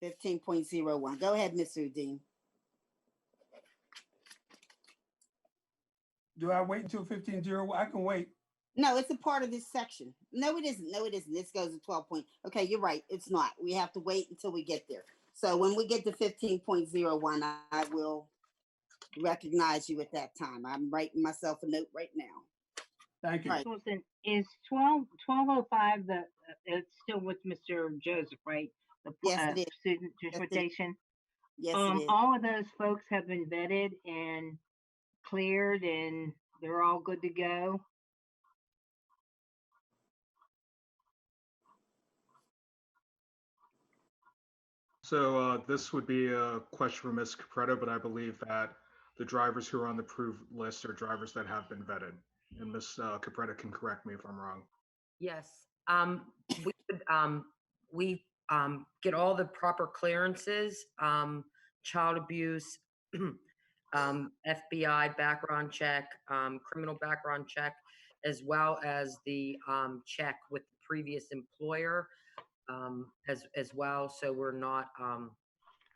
15.01. Go ahead, Mr. Udin. Do I wait until 15.01? I can wait. No, it's a part of this section. No, it isn't. No, it isn't. This goes to 12 point. Okay, you're right. It's not. We have to wait until we get there. So when we get to 15.01, I will recognize you at that time. I'm writing myself a note right now. Thank you. Right. Is 1205 it's still with Mr. Joseph, right? Yes, it is. Student transportation. Yes, it is. All of those folks have been vetted and cleared, and they're all good to go. So this would be a question for Ms. Capreto, but I believe that the drivers who are on the approved list are drivers that have been vetted. And Ms. Capreto can correct me if I'm wrong. Yes, we get all the proper clearances, child abuse, FBI background check, criminal background check, as well as the check with the previous employer as well. So we're not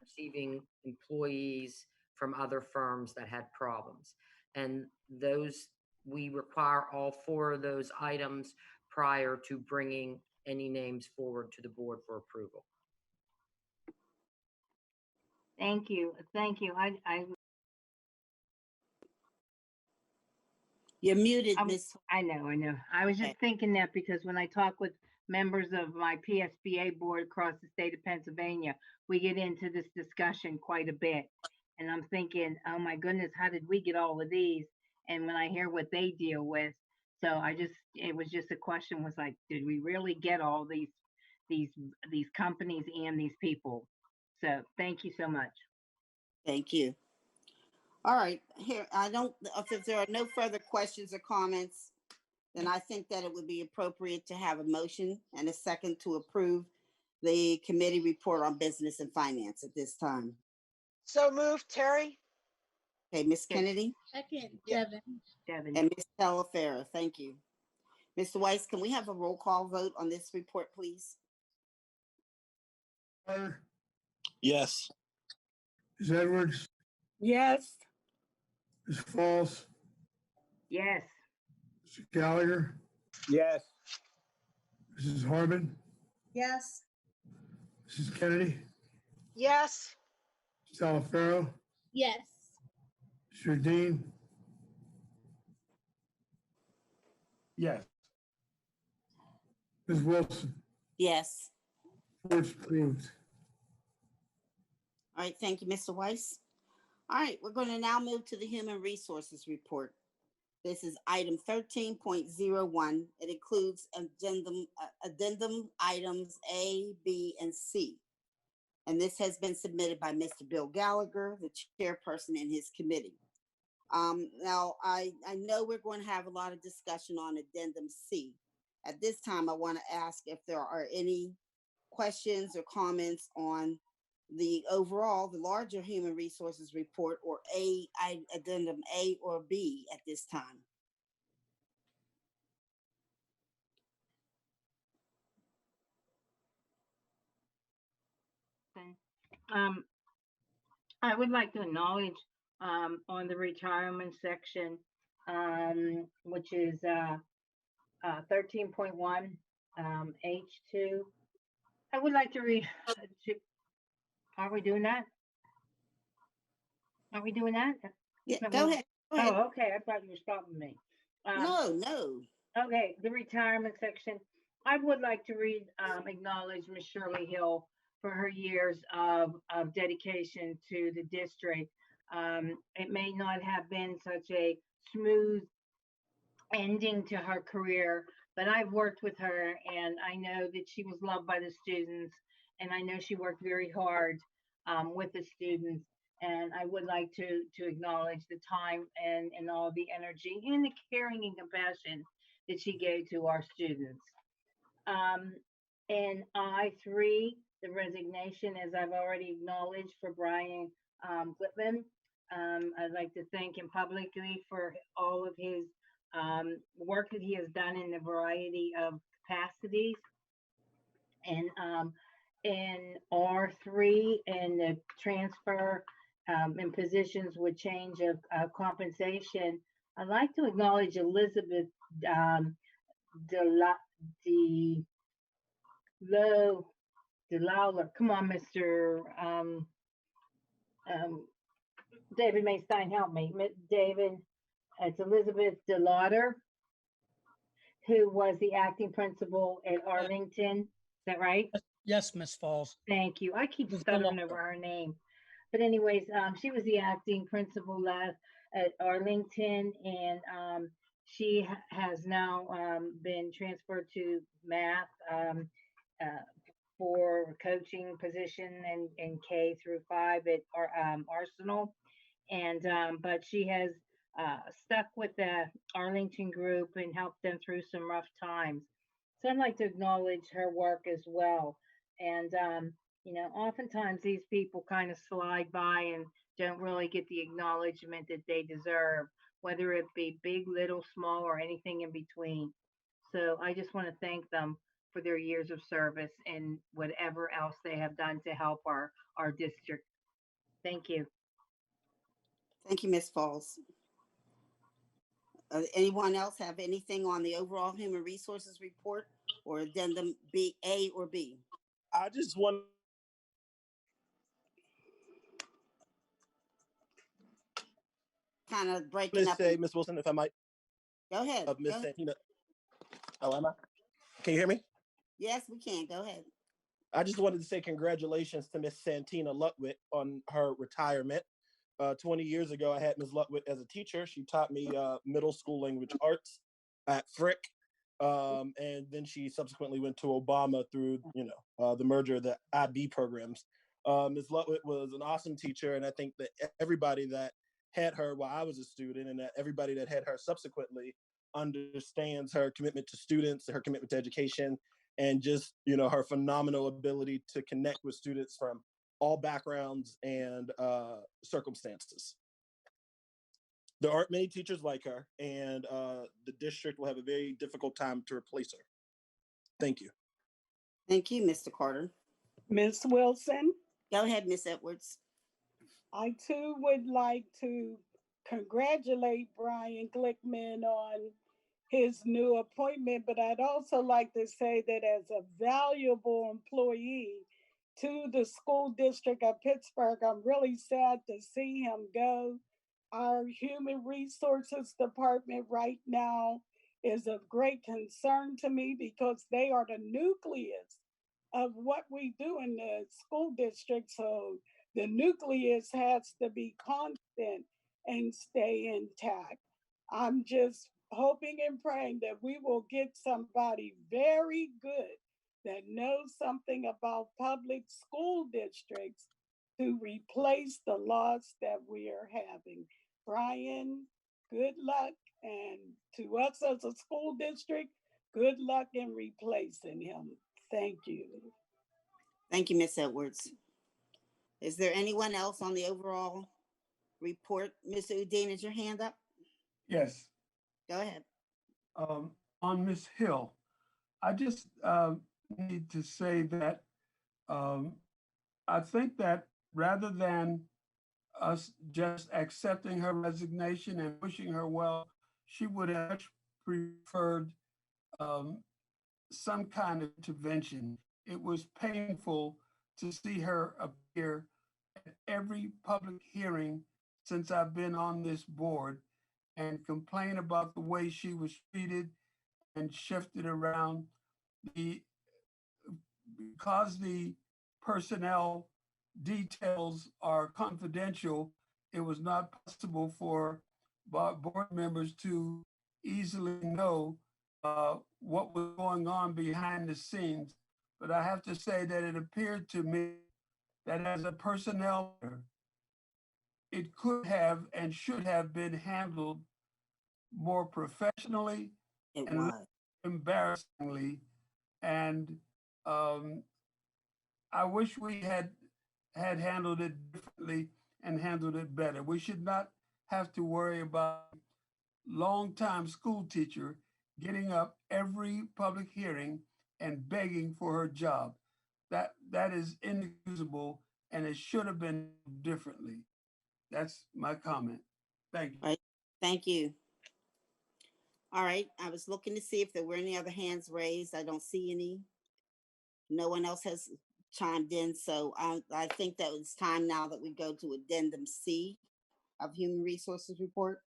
receiving employees from other firms that had problems. And those, we require all 4 of those items prior to bringing any names forward to the board for approval. Thank you. Thank you. You're muted, Miss. I know. I was just thinking that because when I talk with members of my PSBA board across the state of Pennsylvania, we get into this discussion quite a bit. And I'm thinking, oh my goodness, how did we get all of these? And when I hear what they deal with, so it was just a question was like, did we really get all these companies and these people? So thank you so much. Thank you. All right, here, if there are no further questions or comments, then I think that it would be appropriate to have a motion and a second to approve the committee report on business and finance at this time. So moved, Terry. Okay, Ms. Kennedy Second, Devin. and Ms. Telefera, thank you. Mr. Weiss, can we have a roll call vote on this report, please? Carter, Yes. Ms. Edwards, Yes. Ms. Falls, Yes. Mr. Gallagher, Yes. Mrs. Harmon, Yes. Mrs. Kennedy, Yes. Ms. Talafaro, Yes. Mr. Dean, Yes. Ms. Wilson. Yes. Report's approved. All right, thank you, Mr. Weiss. All right, we're going to now move to the Human Resources Report. This is item 13.01. It includes addendum items A, B, and C. And this has been submitted by Mr. Bill Gallagher, the chairperson in his committee. Now, I know we're going to have a lot of discussion on addendum C. At this time, I want to ask if there are any questions or comments on the larger human resources report, or addendum A or B at this time. I would like to acknowledge on the retirement section, which is 13.1 H2. I would like to read. Are we doing that? Are we doing that? Yeah, go ahead. Go ahead. Oh, okay. I thought you were stopping me. No. Okay, the retirement section. I would like to acknowledge Ms. Shirley Hill for her years of dedication to the district. It may not have been such a smooth ending to her career, but I've worked with her and I know that she was loved by the students, and I know she worked very hard with the students. And I would like to acknowledge the time and all the energy and the caring and compassion that she gave to our students. And I3, the resignation, as I've already acknowledged, for Brian Glitman. I'd like to thank him publicly for all of his work that he has done in a variety of capacities. And in R3, and the transfer in positions with change of compensation, I'd like to acknowledge Elizabeth DeLauler. Come on, Mr. David Maystein, help me. David, it's Elizabeth DeLauder, who was the acting principal at Arlington. Is that right? Yes, Miss Falls. Thank you. I keep stuttering over her name. But anyways, she was the acting principal at Arlington, and she has now been transferred to math for coaching position in K through 5 at Arsenal. And but she has stuck with the Arlington group and helped them through some rough times. So I'd like to acknowledge her work as well. And oftentimes these people kind of slide by and don't really get the acknowledgement that they deserve, whether it be big, little, small, or anything in between. So I just want to thank them for their years of service and whatever else they have done to help our district. Thank you. Thank you, Ms. Falls. Anyone else have anything on the overall human resources report or addendum B, A or B? I just want Kind of breaking to up. say, Ms. Wilson, if I might, Go ahead. Miss Go ahead. Santina. Oh, am I? Can you hear me? Yes, we can. Go ahead. I just wanted to say congratulations to Miss Santina Lutwit on her retirement. 20 years ago, I had Ms. Lutwit as a teacher. She taught me middle school language arts at Frick. And then she subsequently went to Obama through, the merger of the IB programs. Ms. Lutwit was an awesome teacher, and I think that everybody that had her while I was a student and that everybody that had her subsequently understands her commitment to students, her commitment to education, and just, her phenomenal ability to connect with students from all backgrounds and circumstances. There aren't many teachers like her, and the district will have a very difficult time to replace her. Thank you. Thank you, Mr. Carter. Ms. Wilson, Go ahead, Ms. Edwards. I too would like to congratulate Brian Glickman on his new appointment, but I'd also like to say that as a valuable employee to the school district of Pittsburgh, I'm really sad to see him go. Our human resources department right now is of great concern to me because they are the nucleus of what we do in the school district. So the nucleus has to be constant and stay intact. I'm just hoping and praying that we will get somebody very good that knows something about public school districts to replace the loss that we are having. Brian, good luck. And to us as a school district, good luck in replacing him. Thank you. Thank you, Ms. Edwards. Is there anyone else on the overall report? Mr. Udine, is your hand up? Yes. Go ahead. On Ms. Hill, I just need to say that I think that rather than us just accepting her resignation and wishing her well, she would have much preferred some kind of intervention. It was painful to see her appear at every public hearing since I've been on this board and complain about the way she was treated and shifted around. Because the personnel details are confidential, it was not possible for board members to easily know what was going on behind the scenes. But I have to say that it appeared to me that as a personnel, it could have and should have been handled more professionally and less embarrassingly. And I wish we had handled it differently and handled it better. We should not have to worry about longtime school teacher getting up every public hearing and begging for her job. That is inexcusable, and it should have been differently. That's my comment. Thank you. All right. Thank you. All right. I was looking to see if there were any other hands raised. I don't see any. No one else has chimed in. So I think that it's time now that we go to addendum C of Human Resources Report.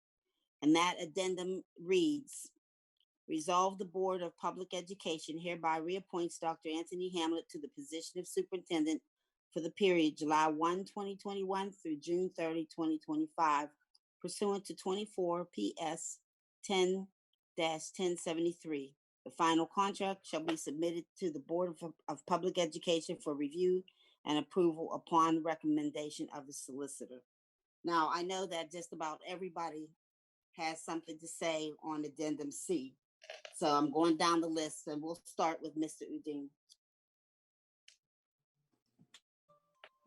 And that addendum reads, resolve the Board of Public Education hereby reappoints Dr. Anthony Hamlet to the position of superintendent for the period July 1, 2021 through June 30, 2025, pursuant to 24 PS 10-1073. The final contract shall be submitted to the Board of Public Education for review and approval upon recommendation of the solicitor. Now, I know that just about everybody has something to say on addendum C. So I'm going down the list and we'll start with Mr. Udine.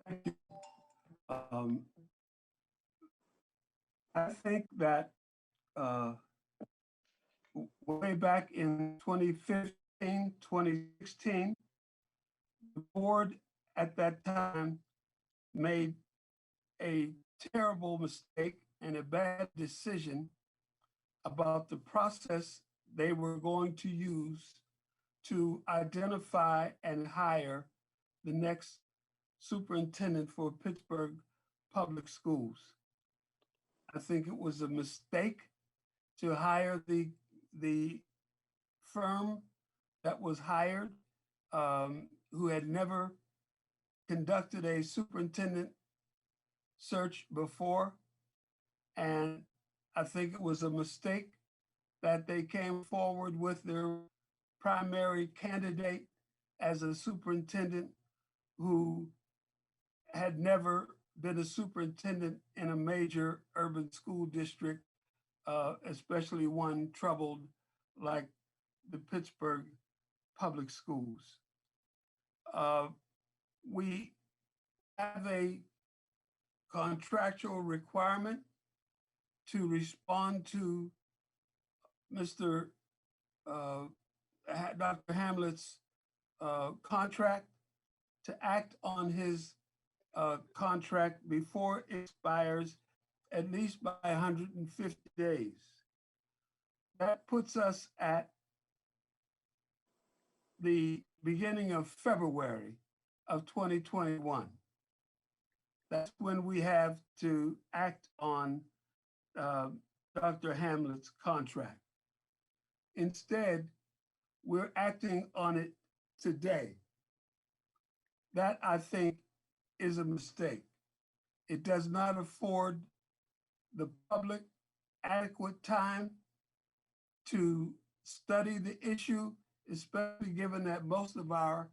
Thank you. I think that way back in 2015, 2016, the board at that time made a terrible mistake and a bad decision about the process they were going to use to identify and hire the next superintendent for Pittsburgh Public Schools. I think it was a mistake to hire the firm that was hired, who had never conducted a superintendent search before. And I think it was a mistake that they came forward with their primary candidate as a superintendent who had never been a superintendent in a major urban school district, especially one troubled like the Pittsburgh Public Schools. We have a contractual requirement to respond to Mr. Dr. Hamlet's contract, to act on his contract before it expires, at least by 150 days. That puts us at the beginning of February of 2021. That's when we have to act on Dr. Hamlet's contract. Instead, we're acting on it today. That, I think, is a mistake. It does not afford the public adequate time to study the issue, especially given that most of our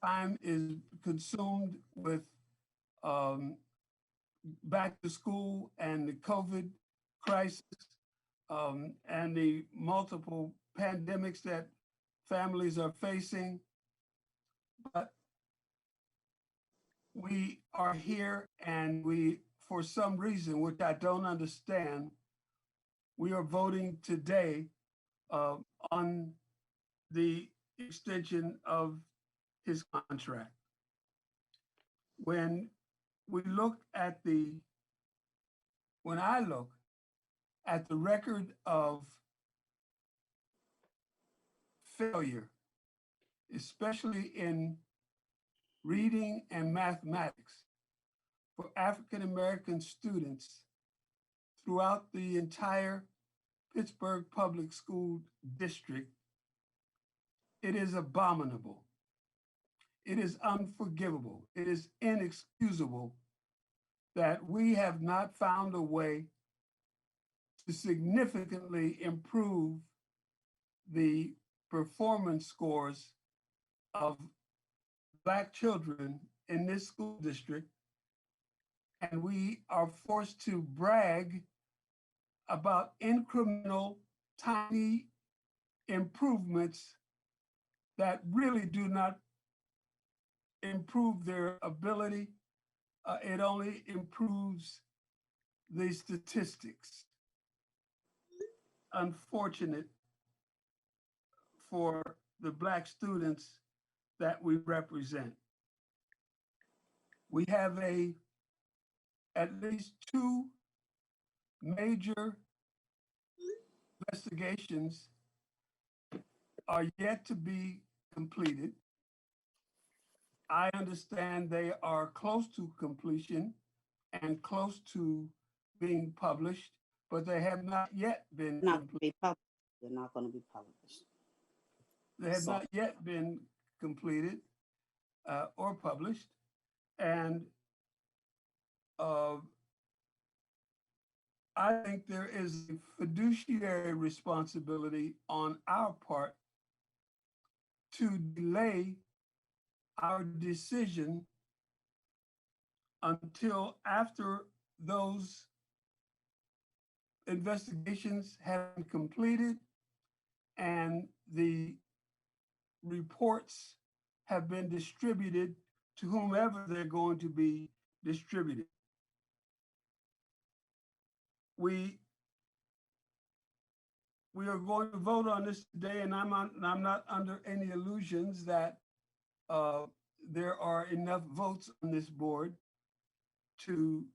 time is consumed with back to school and the COVID crisis, and the multiple pandemics that families are facing. But we are here, and we, for some reason, which I don't understand, we are voting today on the extension of his contract. When I look at the record of failure, especially in reading and mathematics for African American students throughout the entire Pittsburgh Public School District, it is abominable. It is unforgivable. It is inexcusable that we have not found a way to significantly improve the performance scores of Black children in this school district. And we are forced to brag about incremental, tiny improvements that really do not improve their ability. It only improves the statistics. Unfortunate for the Black students that we represent. We have at least two major investigations are yet to be completed. I understand they are close to completion and close to being published, but they have not yet been completed. They're not going to be published. They have not yet been completed or published. And I think there is a fiduciary responsibility on our part to delay our decision until after those investigations have been completed and the reports have been distributed to whomever they're going to be distributed. We are going to vote on this today, and I'm not under any illusions that there are enough votes on this board to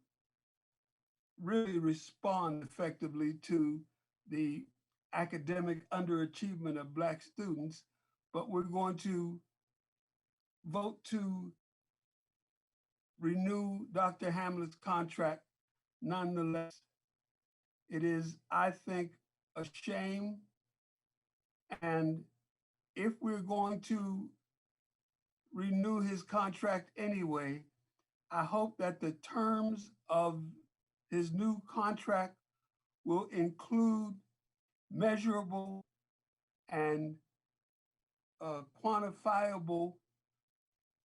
really respond effectively to the academic underachievement of Black students, but we're going to vote to renew Dr. Hamlet's contract nonetheless. It is, I think, a shame. And if we're going to renew his contract anyway, I hope that the terms of his new contract will include measurable and quantifiable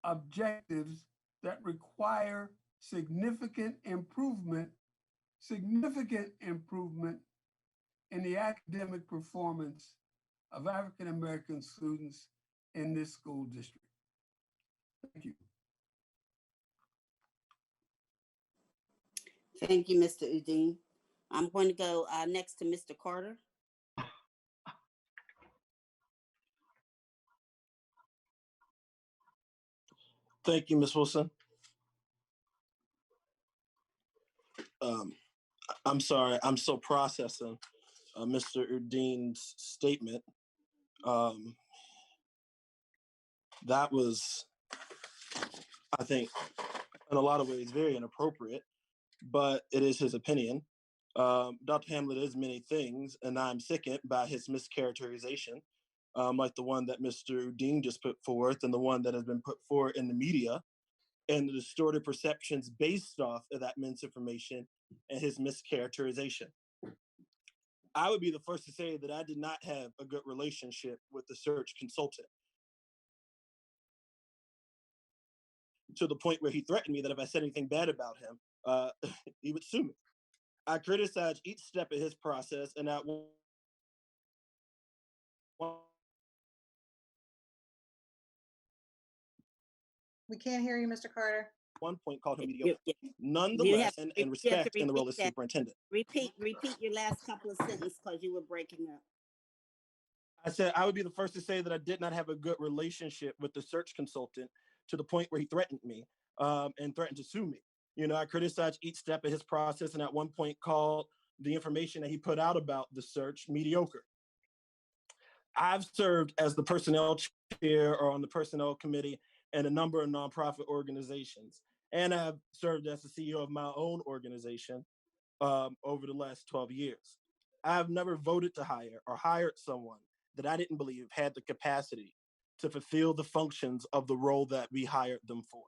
objectives that require significant improvement in the academic performance of African American students in this school district. Thank you. Thank you, Mr. Udine. I'm going to go next to Mr. Carter. Thank you, Ms. Wilson. I'm sorry, I'm still processing Mr. Udine's statement. That was, I think, in a lot of ways, very inappropriate, but it is his opinion. Dr. Hamlet is many things, and I'm sickened by his mischaracterization, like the one that Mr. Udine just put forth and the one that has been put forward in the media, and the distorted perceptions based off of that misinformation and his mischaracterization. I would be the first to say that I did not have a good relationship with the search consultant, to the point where he threatened me that if I said anything bad about him, he would sue me. I criticized each step of his process, and at We can't hear you, Mr. Carter. one point called him mediocre. Nonetheless, and respect in the role as superintendent. Repeat your last couple of sentences because you were breaking up. I said I would be the first to say that I did not have a good relationship with the search consultant, to the point where he threatened me and threatened to sue me. You know, I criticized each step of his process, and at one point called the information that he put out about the search mediocre. I've served as the personnel chair or on the personnel committee in a number of nonprofit organizations, and I've served as the CEO of my own organization over the last 12 years. I've never voted to hire or hired someone that I didn't believe had the capacity to fulfill the functions of the role that we hired them for.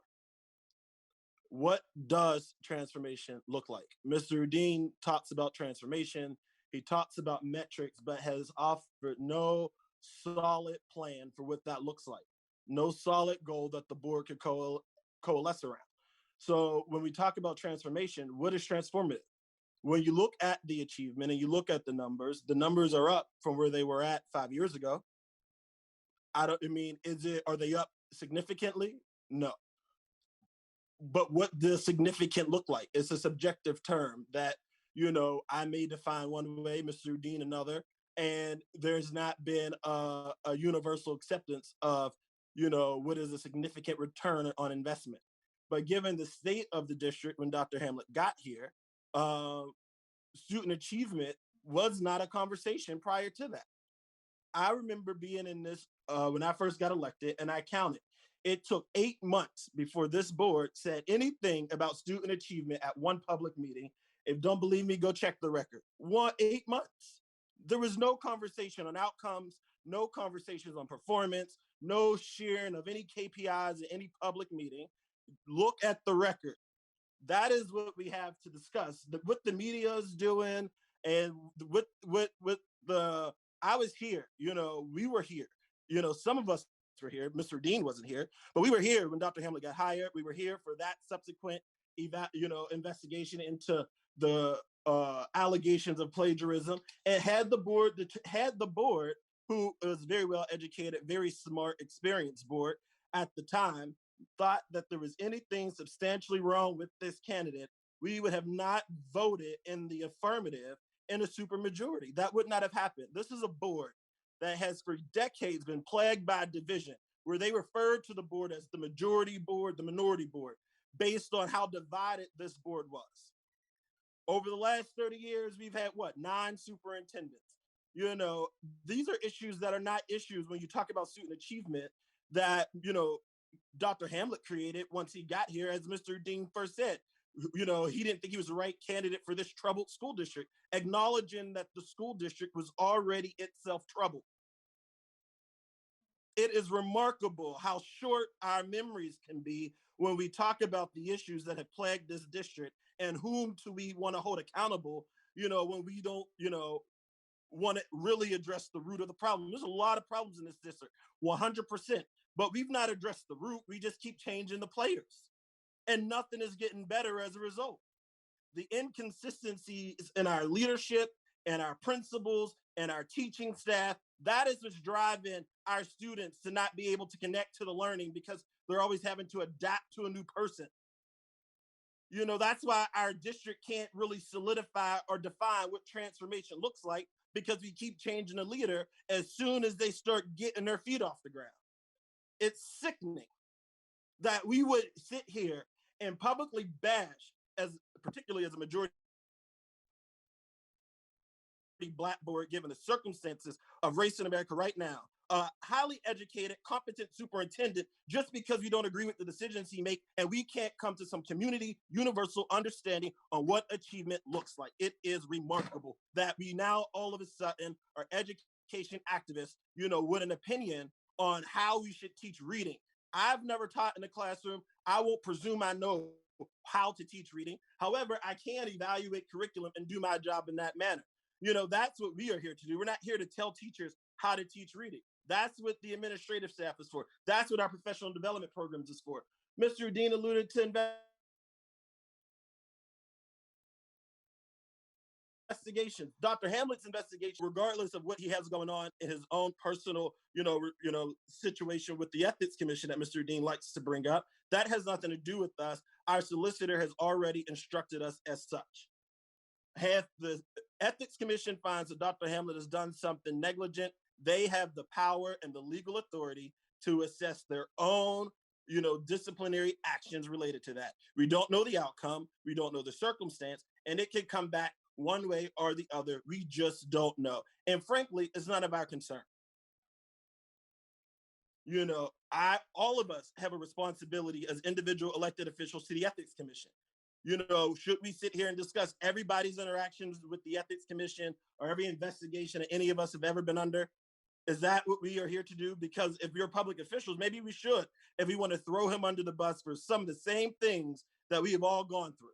What does transformation look like? Mr. Udine talks about transformation. He talks about metrics, but has offered no solid plan for what that looks like. No solid goal that the board could coalesce around. So when we talk about transformation, what is transformative? When you look at the achievement and you look at the numbers are up from where they were at 5 years ago. Are they up significantly? No. But what does significant look like? It's a subjective term that, you know, I may define one way, Mr. Udine another, and there's not been a universal acceptance of, you know, what is a significant return on investment. But given the state of the district when Dr. Hamlet got here, student achievement was not a conversation prior to that. I remember being in this when I first got elected, and I counted. It took 8 months before this board said anything about student achievement at one public meeting. If don't believe me, go check the record. 8 months. There was no conversation on outcomes, no conversations on performance, no sharing of any KPIs at any public meeting. Look at the record. That is what we have to discuss. What the media is doing, and what the, I was here, you know, we were here. You know, some of us were here. Mr. Dean wasn't here, but we were here when Dr. Hamlet got hired. We were here for that subsequent investigation into the allegations of plagiarism, and had the board, who was very well educated, very smart, experienced board at the time, thought that there was anything substantially wrong with this candidate, we would have not voted in the affirmative in a supermajority. That would not have happened. This is a board that has for decades been plagued by division, where they referred to the board as the majority board, the minority board, based on how divided this board was. Over the last 30 years, we've had what, 9 superintendents? You know, these are issues that are not issues when you talk about student achievement that, you know, Dr. Hamlet created once he got here, as Mr. Dean first said. You know, he didn't think he was the right candidate for this troubled school district, acknowledging that the school district was already itself troubled. It is remarkable how short our memories can be when we talk about the issues that have plagued this district and whom do we want to hold accountable, you know, when we don't, you know, want to really address the root of the problem. There's a lot of problems in this district, 100%, but we've not addressed the root. We just keep changing the players and nothing is getting better as a result. The inconsistencies in our leadership and our principals and our teaching staff, that is what's driving our students to not be able to connect to the learning because they're always having to adapt to a new person. You know, that's why our district can't really solidify or define what transformation looks like because we keep changing the leader as soon as they start getting their feet off the ground. It's sickening that we would sit here and publicly bash, as particularly as a majority Black board, given the circumstances of race in America right now, a highly educated, competent superintendent, just because we don't agree with the decisions he makes and we can't come to some community universal understanding on what achievement looks like. It is remarkable that we now all of a sudden are education activists, you know, with an opinion on how we should teach reading. I've never taught in a classroom. I won't presume I know how to teach reading. However, I can evaluate curriculum and do my job in that manner. You know, that's what we are here to do. We're not here to tell teachers how to teach reading. That's what the administrative staff is for. That's what our professional development programs is for. Mr. Dean alluded to investigations. Dr. Hamlet's investigation, regardless of what he has going on in his own personal, situation with the Ethics Commission that Mr. Dean likes to bring up, that has nothing to do with us. Our solicitor has already instructed us as such. Have the Ethics Commission finds that Dr. Hamlet has done something negligent, they have the power and the legal authority to assess their own, disciplinary actions related to that. We don't know the outcome, we don't know the circumstance, and it can come back one way or the other. We just don't know. And frankly, it's none of our concern. All of us have a responsibility as individual elected officials to the Ethics Commission. Should we sit here and discuss everybody's interactions with the Ethics Commission or every investigation that any of us have ever been under? Is that what we are here to do? Because if we're public officials, maybe we should, if we want to throw him under the bus for some of the same things that we have all gone through.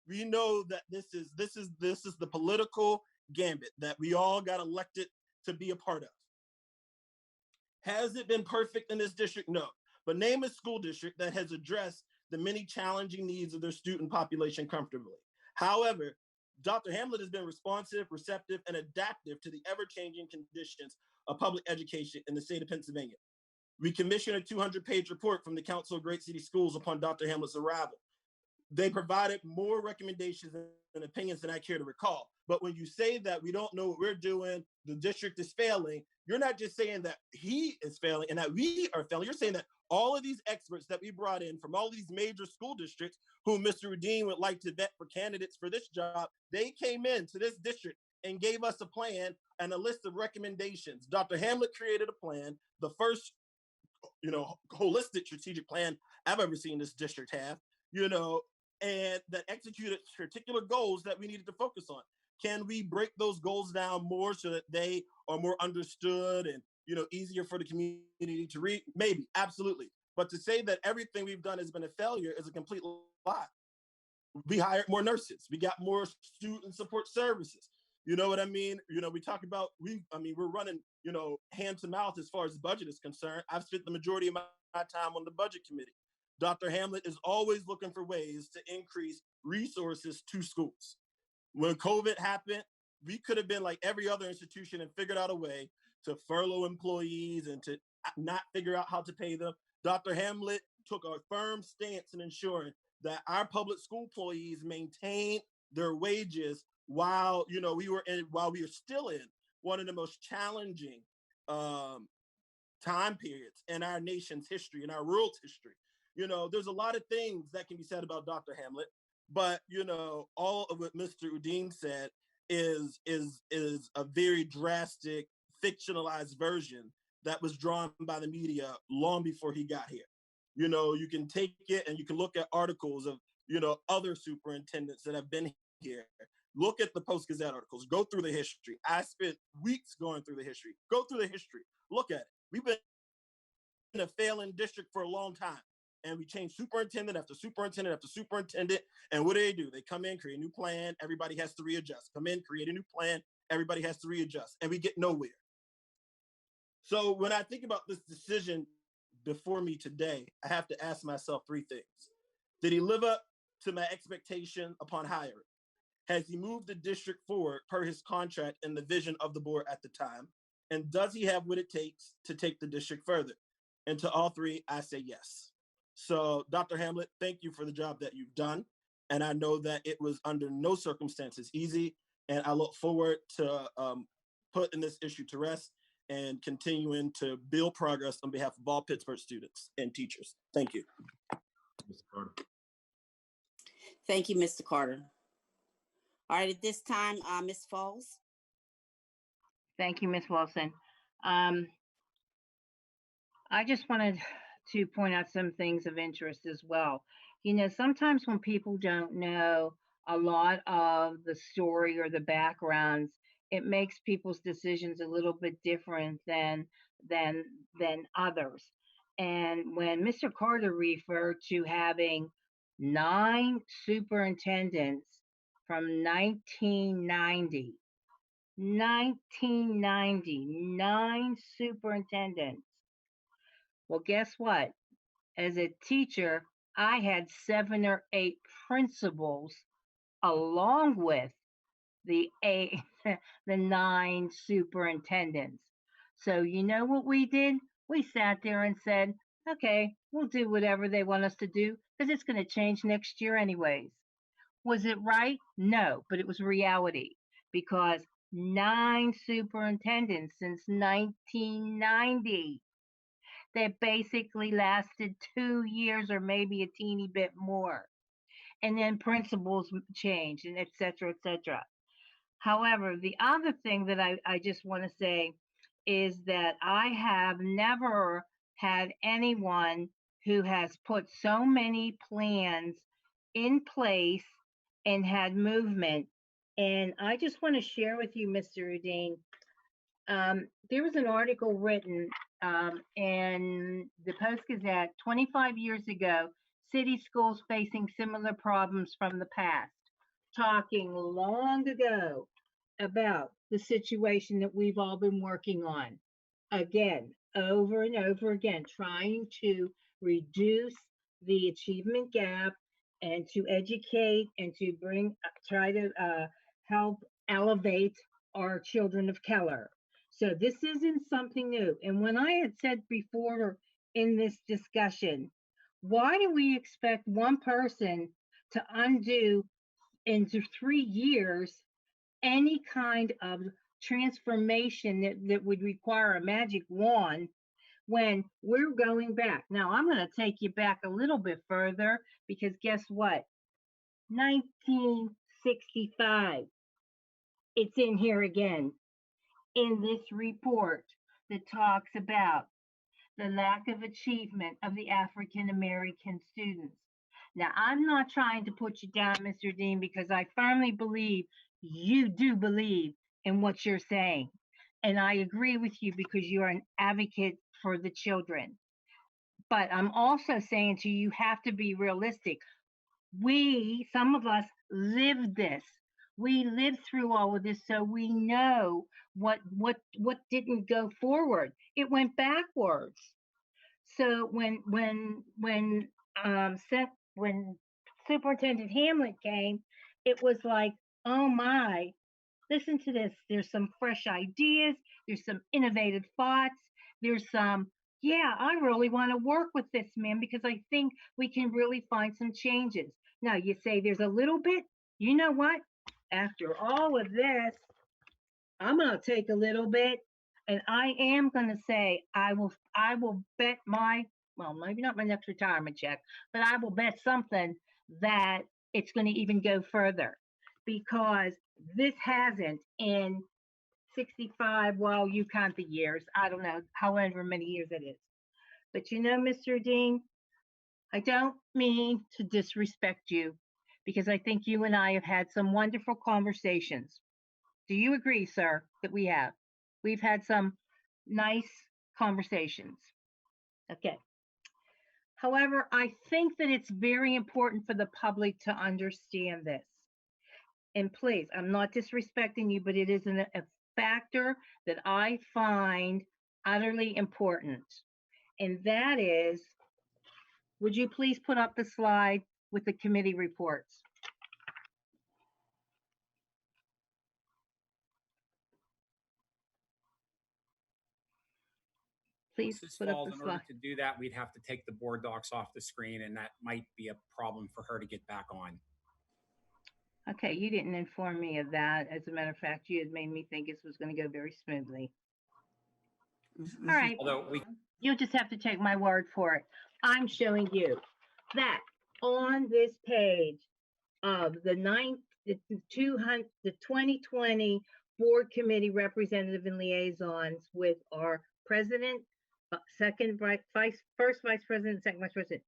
We know that this is the political gambit that we all got elected to be a part of. Has it been perfect in this district? No. But name a school district that has addressed the many challenging needs of their student population comfortably. However, Dr. Hamlet has been responsive, receptive, and adaptive to the ever-changing conditions of public education in the state of Pennsylvania. We commissioned a 200-page report from the Council of Great City Schools upon Dr. Hamlet's arrival. They provided more recommendations and opinions than I care to recall. But when you say that we don't know what we're doing, the district is failing, you're not just saying that he is failing and that we are failing. You're saying that all of these experts that we brought in from all these major school districts who Mr. Dean would like to vet for candidates for this job, they came into this district and gave us a plan and a list of recommendations. Dr. Hamlet created a plan, the first, holistic strategic plan I've ever seen this district have, and that executed particular goals that we needed to focus on. Can we break those goals down more so that they are more understood and, easier for the community to read? Maybe, absolutely. But to say that everything we've done has been a failure is a complete lie. We hired more nurses. We got more student support services. You know what I mean? We talk about, we're running, hand to mouth as far as the budget is concerned. I've spent the majority of my time on the budget committee. Dr. Hamlet is always looking for ways to increase resources to schools. When COVID happened, we could have been like every other institution and figured out a way to furlough employees and to not figure out how to pay them. Dr. Hamlet took a firm stance in ensuring that our public school employees maintained their wages while we were still in one of the most challenging time periods in our nation's history, in our world's history. There's a lot of things that can be said about Dr. Hamlet, But you know, all of what Mr. Udine said is a very drastic, fictionalized version that was drawn by the media long before he got here. You know, you can take it and you can look at articles of, you know, other superintendents that have been here. Look at the Post Gazette articles. Go through the history. I spent weeks going through the history. Go through the history. Look at it. We've been in a failing district for a long time. And we change superintendent after superintendent after superintendent. And what do? They come in, create a new plan. Everybody has to readjust. Come in, create a new plan. Everybody has to readjust. And we get nowhere. So when I think about this decision before me today, I have to ask myself three things. Did he live up to my expectation upon hiring? Has he moved the district forward per his contract and the vision of the board at the time? And does he have what it takes to take the district further? And to all three, I say yes. So, Dr. Hamlet, thank you for the job that you've done. And I know that it was under no circumstances easy. And I look forward to putting this issue to rest and continuing to build progress on behalf of all Pittsburgh students and teachers. Thank you. Mr. Carter. Thank you, Mr. Carter. All right, at this time, Ms. Falls. Thank you, Ms. Wilson. I just wanted to point out some things of interest as well. You know, sometimes when people don't know a lot of the story or the backgrounds, it makes people's decisions a little bit different than others. And when Mr. Carter referred to having 9 superintendents from 1990, 9 superintendents. Well, guess what? As a teacher, I had 7 or 8 principals along with the 9 superintendents. So you know what we did? We sat there and said, okay, we'll do whatever they want us to do because it's going to change next year anyways. Was it right? No, but it was reality because 9 superintendents since 1990 that basically lasted 2 years or maybe a teeny bit more. And then principals changed and et cetera, et cetera. However, the other thing that I just want to say is that I have never had anyone who has put so many plans in place and had movement. And I just want to share with you, Mr. Udine, there was an article written in the Post Gazette 25 years ago, city schools facing similar problems from the past, talking long ago about the situation that we've all been working on. Again, over and over again, trying to reduce the achievement gap and to educate and to try to help elevate our children of color. So this isn't something new. And when I had said before in this discussion, why do we expect one person to undo into 3 years any kind of transformation that would require a magic wand when we're going back? Now, I'm going to take you back a little bit further because guess what? 1965. It's in here again in this report that talks about the lack of achievement of the African American students. Now, I'm not trying to put you down, Mr. Dean, because I firmly believe you do believe in what you're saying. And I agree with you because you are an advocate for the children. But I'm also saying to you, you have to be realistic. Some of us lived this. We lived through all of this, so we know what didn't go forward. It went backwards. So when Superintendent Hamlet came, it was like, oh my, listen to this. There's some fresh ideas. There's some innovative thoughts. There's some, yeah, I really want to work with this man because I think we can really find some changes. Now you say there's a little bit, you know what? After all of this, I'm going to take a little bit and I am going to say, I will bet well, maybe not my next retirement check, but I will bet something that it's going to even go further because this hasn't in 65, well, you count the years. I don't know, however many years it is. But you know, Mr. Dean, I don't mean to disrespect you because I think you and I have had some wonderful conversations. Do you agree, sir, that we have? We've had some nice conversations. Okay. However, I think that it's very important for the public to understand this. And please, I'm not disrespecting you, but it is a factor that I find utterly important. And that is, would you please put up the slide with the committee reports? Please Mrs. put up Falls, the in slide. order to do that, we'd have to take the board docs off the screen, and that might be a problem for her to get back on. Okay, you didn't inform me of that. As a matter of fact, you had made me think this was going to go very smoothly. All right. Although we You'll just have to take my word for it. I'm showing you that on this page of the 2020 board committee representative and liaisons with our president, first vice president, second vice president,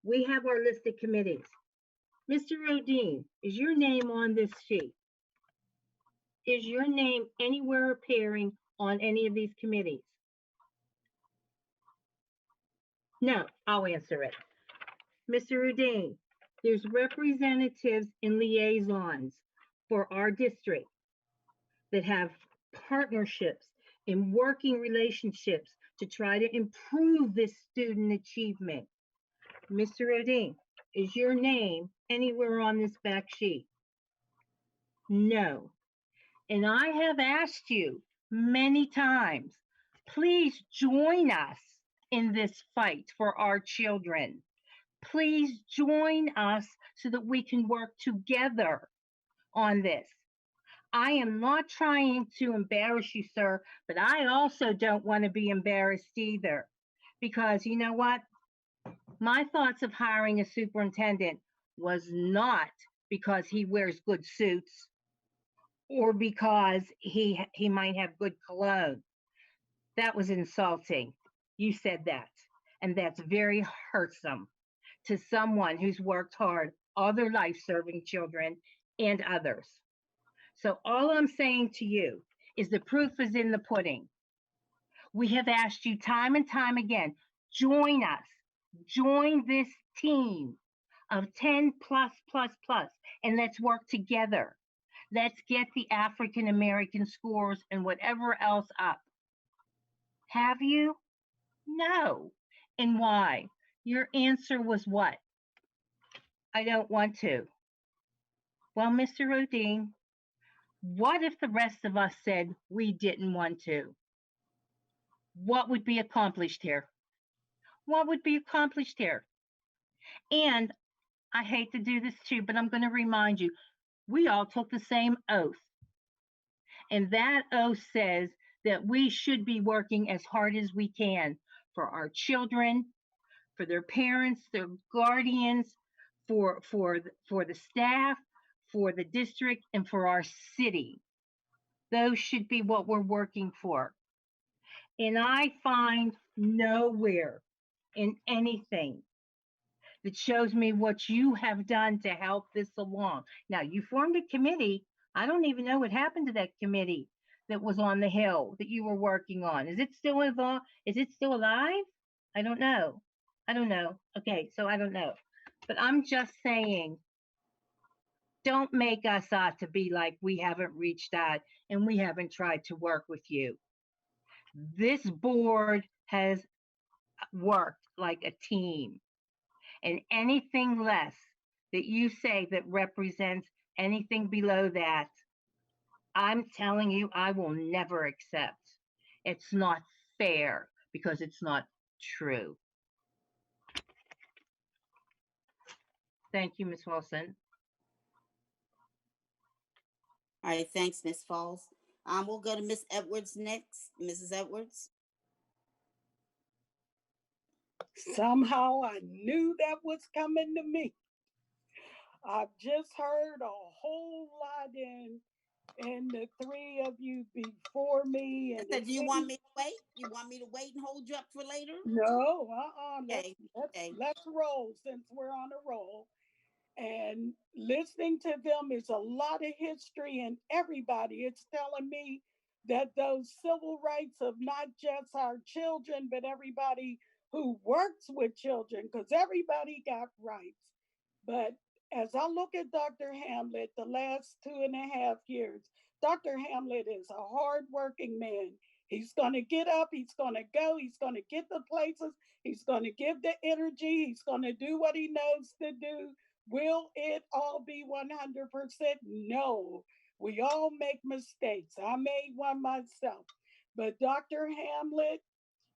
we have our listed committees. Mr. Rodine, is your name on this sheet? Is your name anywhere appearing on any of these committees? No, I'll answer it. Mr. Rodine, there's representatives and liaisons for our district that have partnerships and working relationships to try to improve this student achievement. Mr. Rodine, is your name anywhere on this back sheet? No. And I have asked you many times, please join us in this fight for our children. Please join us so that we can work together on this. I am not trying to embarrass you, sir, but I also don't want to be embarrassed either. Because you know what? My thoughts of hiring a superintendent was not because he wears good suits or because he might have good cologne. That was insulting. You said that. And that's very hurtsome to someone who's worked hard all their life serving children and others. So all I'm saying to you is the proof is in the pudding. We have asked you time and time again, join us, join this team of 10 plus, and let's work together. Let's get the African American scores and whatever else up. Have you? No. And why? Your answer was what? I don't want to. Well, Mr. Rodine, what if the rest of us said we didn't want to? What would be accomplished here? What would be accomplished here? And I hate to do this too, but I'm going to remind you, we all took the same oath. And that oath says that we should be working as hard as we can for our children, for their parents, their guardians, for the staff, for the district, and for our city. Those should be what we're working for. And I find nowhere in anything that shows me what you have done to help this along. Now, you formed a committee. I don't even know what happened to that committee that was on the Hill that you were working on. Is it still involved? Is it still alive? I don't know. Okay, so I don't know. But I'm just saying, don't make us out to be like we haven't reached out and we haven't tried to work with you. This board has worked like a team. And anything less that you say that represents anything below that, I'm telling you, I will never accept. It's not fair because it's not true. Thank you, Ms. Wilson. All right, thanks, Ms. Falls. We'll go to Ms. Edwards next. Mrs. Edwards. Somehow I knew that was coming to me. I've just heard a whole lot in the three of you before me. And Do you want me to wait? You want me to wait and hold you up for later? No, Okay. Let's roll since we're on a roll. And listening to them is a lot of history, and everybody, it's telling me that those civil rights of not just our children, but everybody who works with children, because everybody got rights. But as I look at Dr. Hamlet the last 2.5 years, Dr. Hamlet is a hardworking man. He's going to get up, he's going to go, he's going to get the places, he's going to give the energy, he's going to do what he knows to do. Will it all be 100%? No. We all make mistakes. I made one myself. But Dr. Hamlet,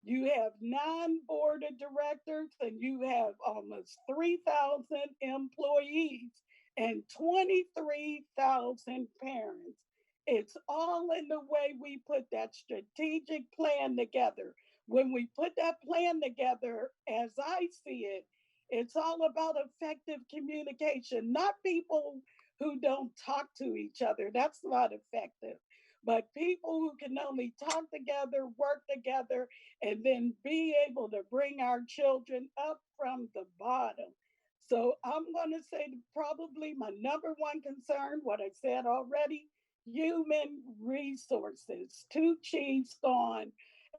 you have 9 board of directors and you have almost 3,000 employees and 23,000 parents. It's all in the way we put that strategic plan together. When we put that plan together, as I see it, it's all about effective communication, not people who don't talk to each other. That's not effective. But people who can only talk together, work together, and then be able to bring our children up from the bottom. So I'm going to say probably my number one concern, what I said already, human resources. 2 chiefs gone,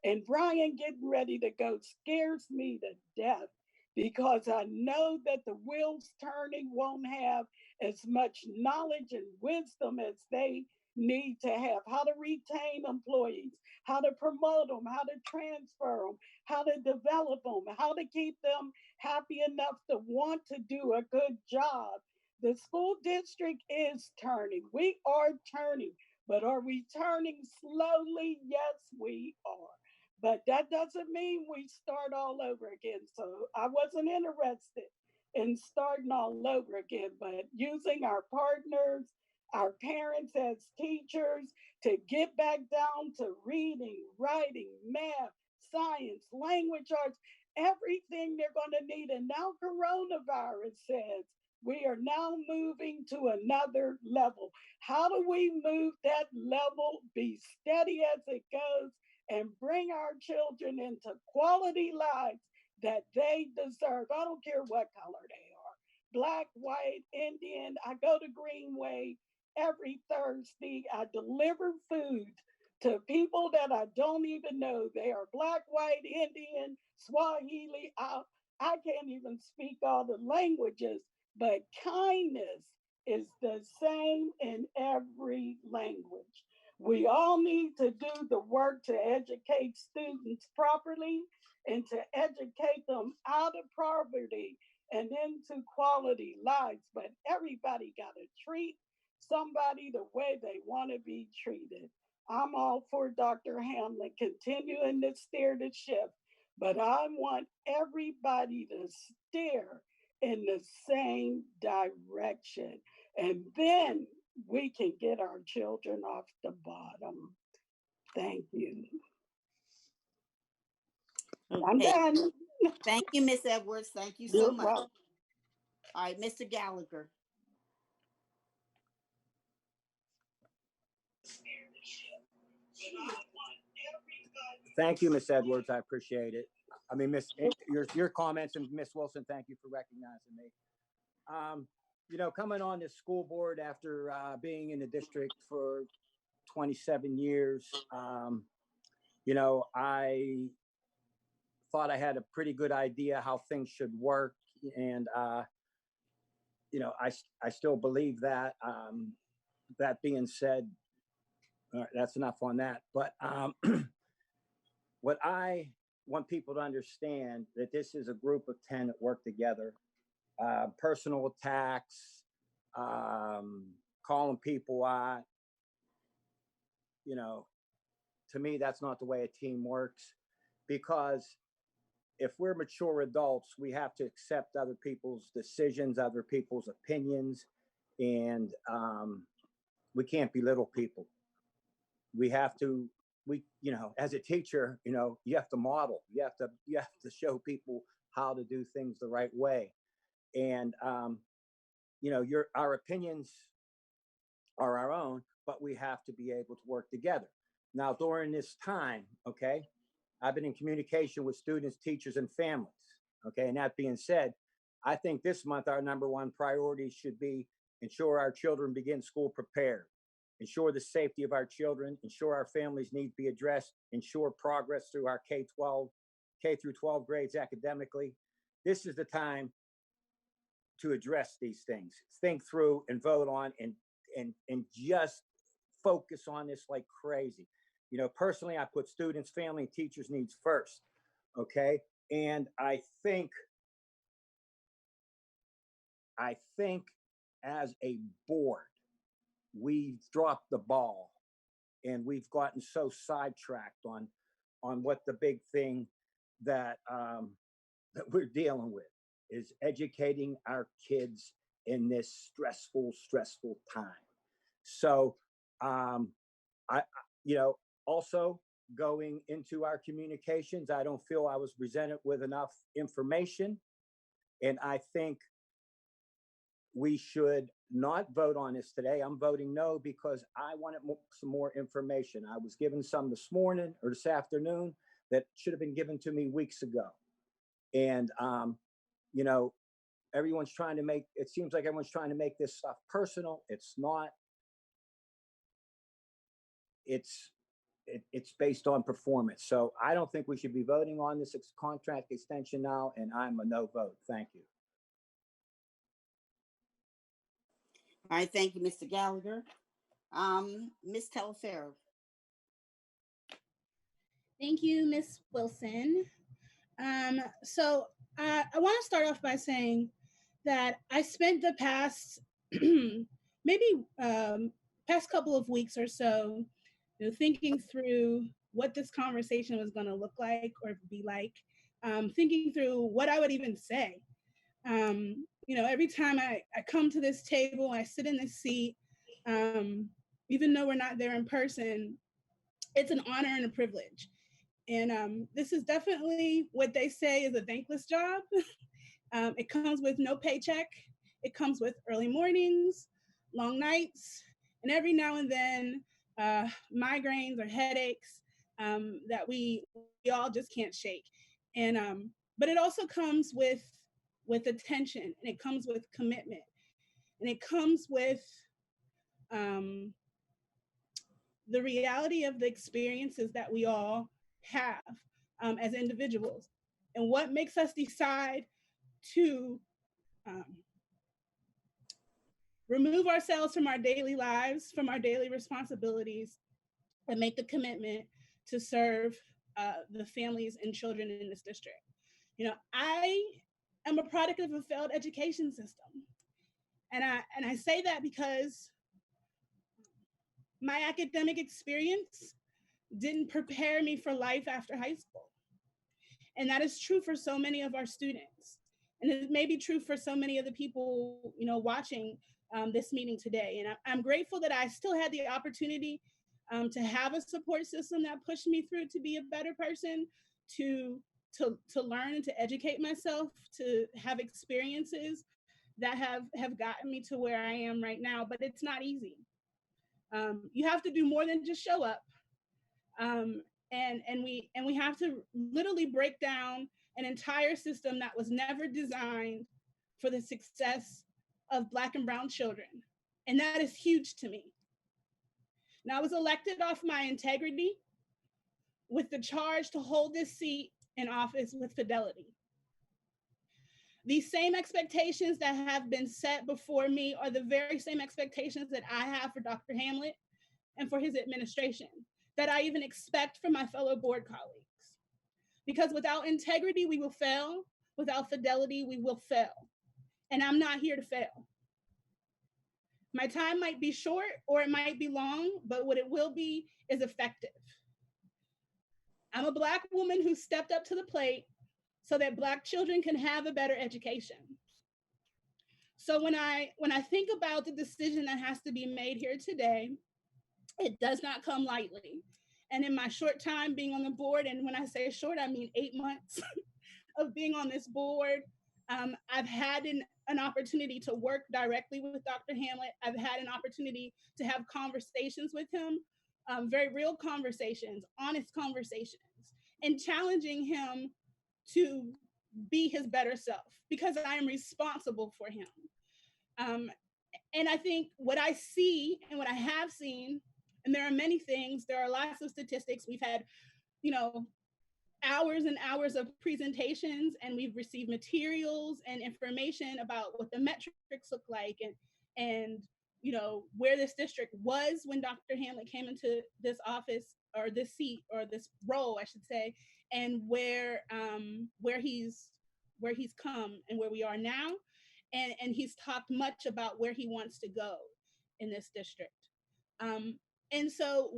and Brian getting ready to go scares me to death because I know that the wheels turning won't have as much knowledge and wisdom as they need to have. How to retain employees, how to promote them, how to transfer them, how to develop them, how to keep them happy enough to want to do a good job. The school district is turning. We are turning, but are we turning slowly? Yes, we are. But that doesn't mean we start all over again. So I wasn't interested in starting all over again, but using our partners, our parents as teachers to get back down to reading, writing, math, science, language arts, everything they're going to need. And now coronavirus says we are now moving to another level. How do we move that level, be steady as it goes, and bring our children into quality lives that they deserve? I don't care what color they are, Black, white, Indian. I go to Greenway every Thursday. I deliver food to people that I don't even know. They are Black, white, Indian, Swahili. I can't even speak all the languages, but kindness is the same in every language. We all need to do the work to educate students properly and to educate them out of poverty and into quality lives. But everybody got to treat somebody the way they want to be treated. I'm all for Dr. Hamlin continuing to steer the ship, but I want everybody to steer in the same direction. And then we can get our children off the bottom. Thank you. I'm done. Thank you, Miss Edwards. Thank you so You're much. welcome. All right, Mr. Gallagher. Thank you, Miss Edwards. I appreciate it. I mean, your comments, and Miss Wilson, thank you for recognizing me. You know, coming on this school board after being in the district for 27 years, you know, I thought I had a pretty good idea how things should work, and you know, I still believe that. That being said, that's enough on that. But what I want people to understand that this is a group of 10 that work together. Personal attacks, calling people out, you know, to me, that's not the way a team works, because if we're mature adults, we have to accept other people's decisions, other people's opinions, and we can't belittle people. We have to, you know, as a teacher, you know, you have to model, you have to show people how to do things the right way. And, our opinions are our own, but we have to be able to work together. Now, during this time, okay, I've been in communication with students, teachers, and families. Okay, and that being said, I think this month our number one priority should be ensure our children begin school prepared, ensure the safety of our children, ensure our families' needs be addressed, ensure progress through our K through 12 grades academically. This is the time to address these things, think through and vote on, and just focus on this like crazy. Personally, I put students, family, teachers' needs first. Okay, and I think as a board, we've dropped the ball, and we've gotten so sidetracked on what the big thing that that we're dealing with is educating our kids in this stressful time. So, also going into our communications, I don't feel I was presented with enough information. And I think we should not vote on this today. I'm voting no because I wanted some more information. I was given some this morning or this afternoon that should have been given to me weeks ago. And, it seems like everyone's trying to make this stuff personal. It's not. It's based on performance. So I don't think we should be voting on this contract extension now, and I'm a no vote. Thank you. All right, thank you, Mr. Gallagher. Ms. Telfair. Thank you, Ms. Wilson. So I want to start off by saying that I spent the past past couple of weeks or so, thinking through what this conversation was going to look like or be like, thinking through what I would even say. Every time I come to this table, I sit in this seat, even though we're not there in person, it's an honor and a privilege. And this is definitely what they say is a thankless job. It comes with no paycheck. It comes with early mornings, long nights, and every now and then migraines or headaches that we all just can't shake. And but it also comes with attention, and it comes with commitment, and it comes with the reality of the experiences that we all have as individuals, and what makes us decide to remove ourselves from our daily lives, from our daily responsibilities, and make the commitment to serve the families and children in this district. I am a product of a failed education system. And I say that because my academic experience didn't prepare me for life after high school. And that is true for so many of our students. And it may be true for so many of the people, watching this meeting today. And I'm grateful that I still had the opportunity to have a support system that pushed me through to be a better person, to learn and to educate myself, to have experiences that have gotten me to where I am right now. But it's not easy. You have to do more than just show up. And we have to literally break down an entire system that was never designed for the success of Black and brown children. And that is huge to me. Now, I was elected off my integrity with the charge to hold this seat in office with fidelity. These same expectations that have been set before me are the very same expectations that I have for Dr. Hamlet and for his administration, that I even expect from my fellow board colleagues. Because without integrity, we will fail. Without fidelity, we will fail. And I'm not here to fail. My time might be short or it might be long, but what it will be is effective. I'm a Black woman who stepped up to the plate so that Black children can have a better education. So when I think about the decision that has to be made here today, it does not come lightly. And in my short time being on the board, and when I say short, I mean 8 months of being on this board, I've had an opportunity to work directly with Dr. Hamlet. I've had an opportunity to have conversations with him, very real conversations, honest conversations, and challenging him to be his better self because I am responsible for him. And I think what I see and what I have seen, and there are many things, there are lots of statistics. We've had, hours and hours of presentations, and we've received materials and information about what the metrics look like and where this district was when Dr. Hamlet came into this office or this seat or this role, I should say, and where he's come and where we are now. And he's talked much about where he wants to go in this district. And so,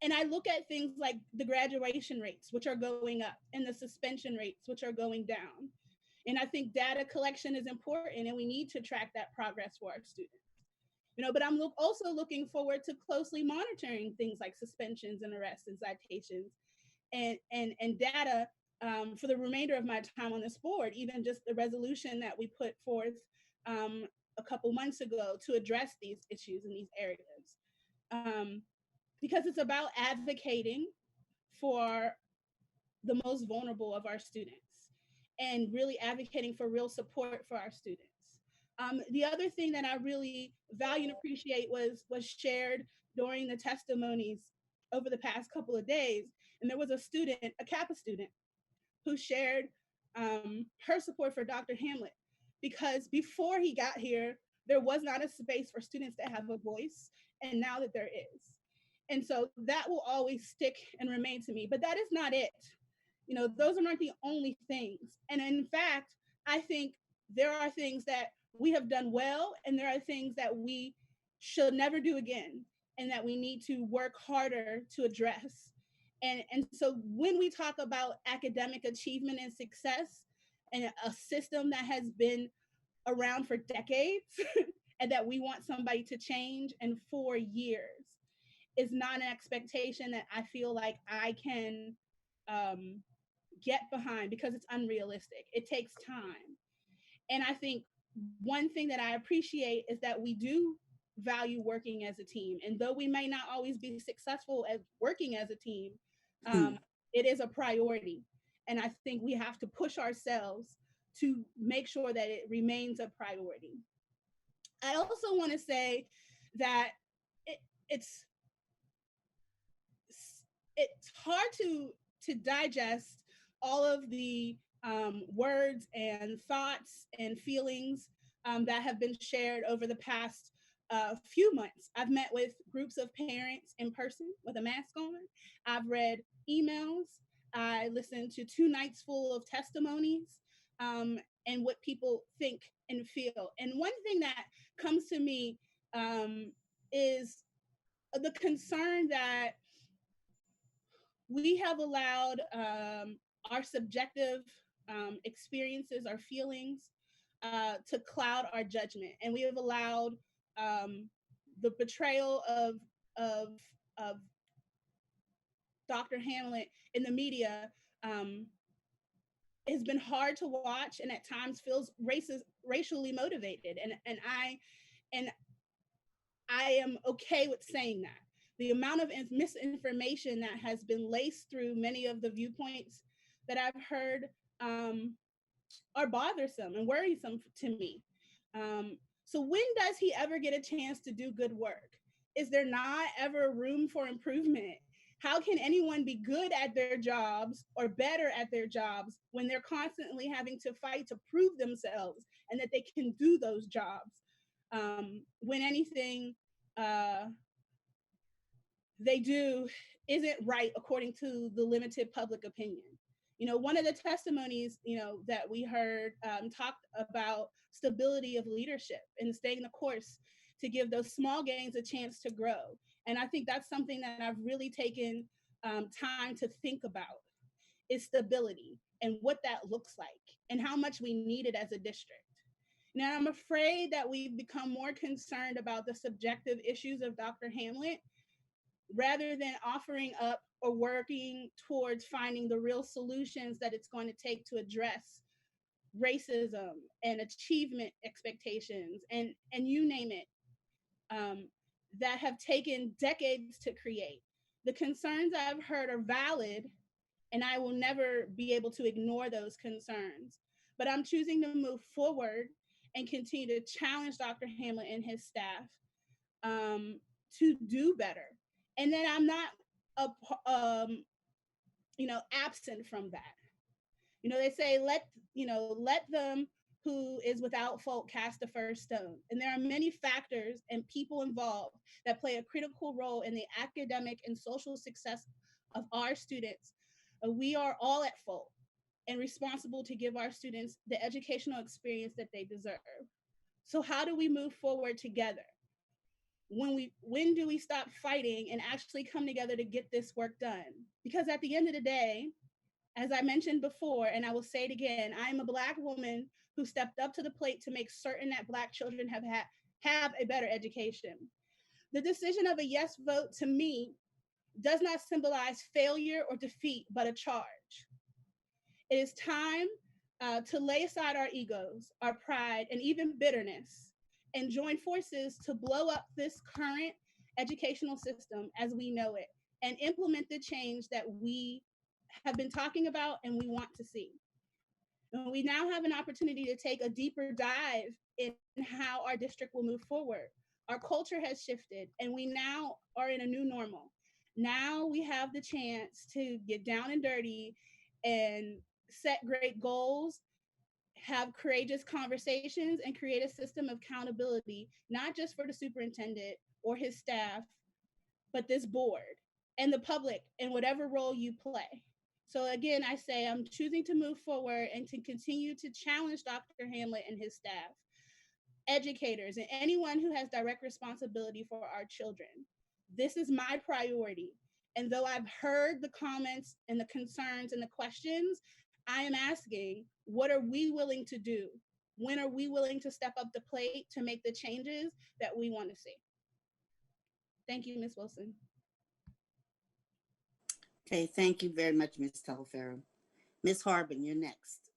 and I look at things like the graduation rates, which are going up, and the suspension rates, which are going down. And I think data collection is important, and we need to track that progress for our students. But I'm also looking forward to closely monitoring things like suspensions and arrests and citations and data for the remainder of my time on this board, even just the resolution that we put forth a couple months ago to address these issues in these areas. Because it's about advocating for the most vulnerable of our students and really advocating for real support for our students. The other thing that I really value and appreciate was shared during the testimonies over the past couple of days. And there was a student, a Kappa student, who shared her support for Dr. Hamlet because before he got here, there was not a space for students to have a voice, and now that there is. And so that will always stick and remain to me, but that is not it. Those are not the only things. And in fact, I think there are things that we have done well, and there are things that we should never do again, and that we need to work harder to address. And so when we talk about academic achievement and success and a system that has been around for decades and that we want somebody to change in 4 years, is not an expectation that I feel like I can get behind because it's unrealistic. It takes time. And I think one thing that I appreciate is that we do value working as a team. And though we may not always be successful at working as a team, it is a priority. And I think we have to push ourselves to make sure that it remains a priority. I also want to say that it's hard to digest all of the words and thoughts and feelings that have been shared over the past few months. I've met with groups of parents in person with a mask on. I've read emails. I listened to 2 nights full of testimonies and what people think and feel. And one thing that comes to me is the concern that we have allowed our subjective experiences, our feelings, to cloud our judgment, and we have allowed the betrayal of Dr. Hamlet in the media has been hard to watch, and at times feels racially motivated, and I am okay with saying that. The amount of misinformation that has been laced through many of the viewpoints that I've heard are bothersome and worrisome to me. So when does he ever get a chance to do good work? Is there not ever room for improvement? How can anyone be good at their jobs or better at their jobs when they're constantly having to fight to prove themselves and that they can do those jobs? When anything they do isn't right according to the limited public opinion. One of the testimonies, that we heard talked about stability of leadership and staying the course to give those small gains a chance to grow. And I think that's something that I've really taken time to think about, is stability and what that looks like and how much we need it as a district. Now, I'm afraid that we've become more concerned about the subjective issues of Dr. Hamlet rather than offering up or working towards finding the real solutions that it's going to take to address racism and achievement expectations and you name it, that have taken decades to create. The concerns I've heard are valid, and I will never be able to ignore those concerns. But I'm choosing to move forward and continue to challenge Dr. Hamlet and his staff to do better. And then I'm not, absent from that. They say let them who is without fault cast the first stone. And there are many factors and people involved that play a critical role in the academic and social success of our students. We are all at fault and responsible to give our students the educational experience that they deserve. So how do we move forward together? When do we stop fighting and actually come together to get this work done? Because at the end of the day, as I mentioned before, and I will say it again, I am a Black woman who stepped up to the plate to make certain that Black children have a better education. The decision of a yes vote to me does not symbolize failure or defeat, but a charge. It is time to lay aside our egos, our pride, and even bitterness, and join forces to blow up this current educational system as we know it and implement the change that we have been talking about and we want to see. And we now have an opportunity to take a deeper dive in how our district will move forward. Our culture has shifted and we now are in a new normal. Now we have the chance to get down and dirty and set great goals, have courageous conversations, and create a system of accountability, not just for the superintendent or his staff, but this board and the public in whatever role you play. So again, I say I'm choosing to move forward and to continue to challenge Dr. Hamlet and his staff, educators, and anyone who has direct responsibility for our children. This is my priority. And though I've heard the comments and the concerns and the questions, I am asking, what are we willing to do? When are we willing to step up the plate to make the changes that we want to see? Thank you, Ms. Wilson. Okay, thank you very much, Ms. Telefaro. Ms. Harbin, you're next.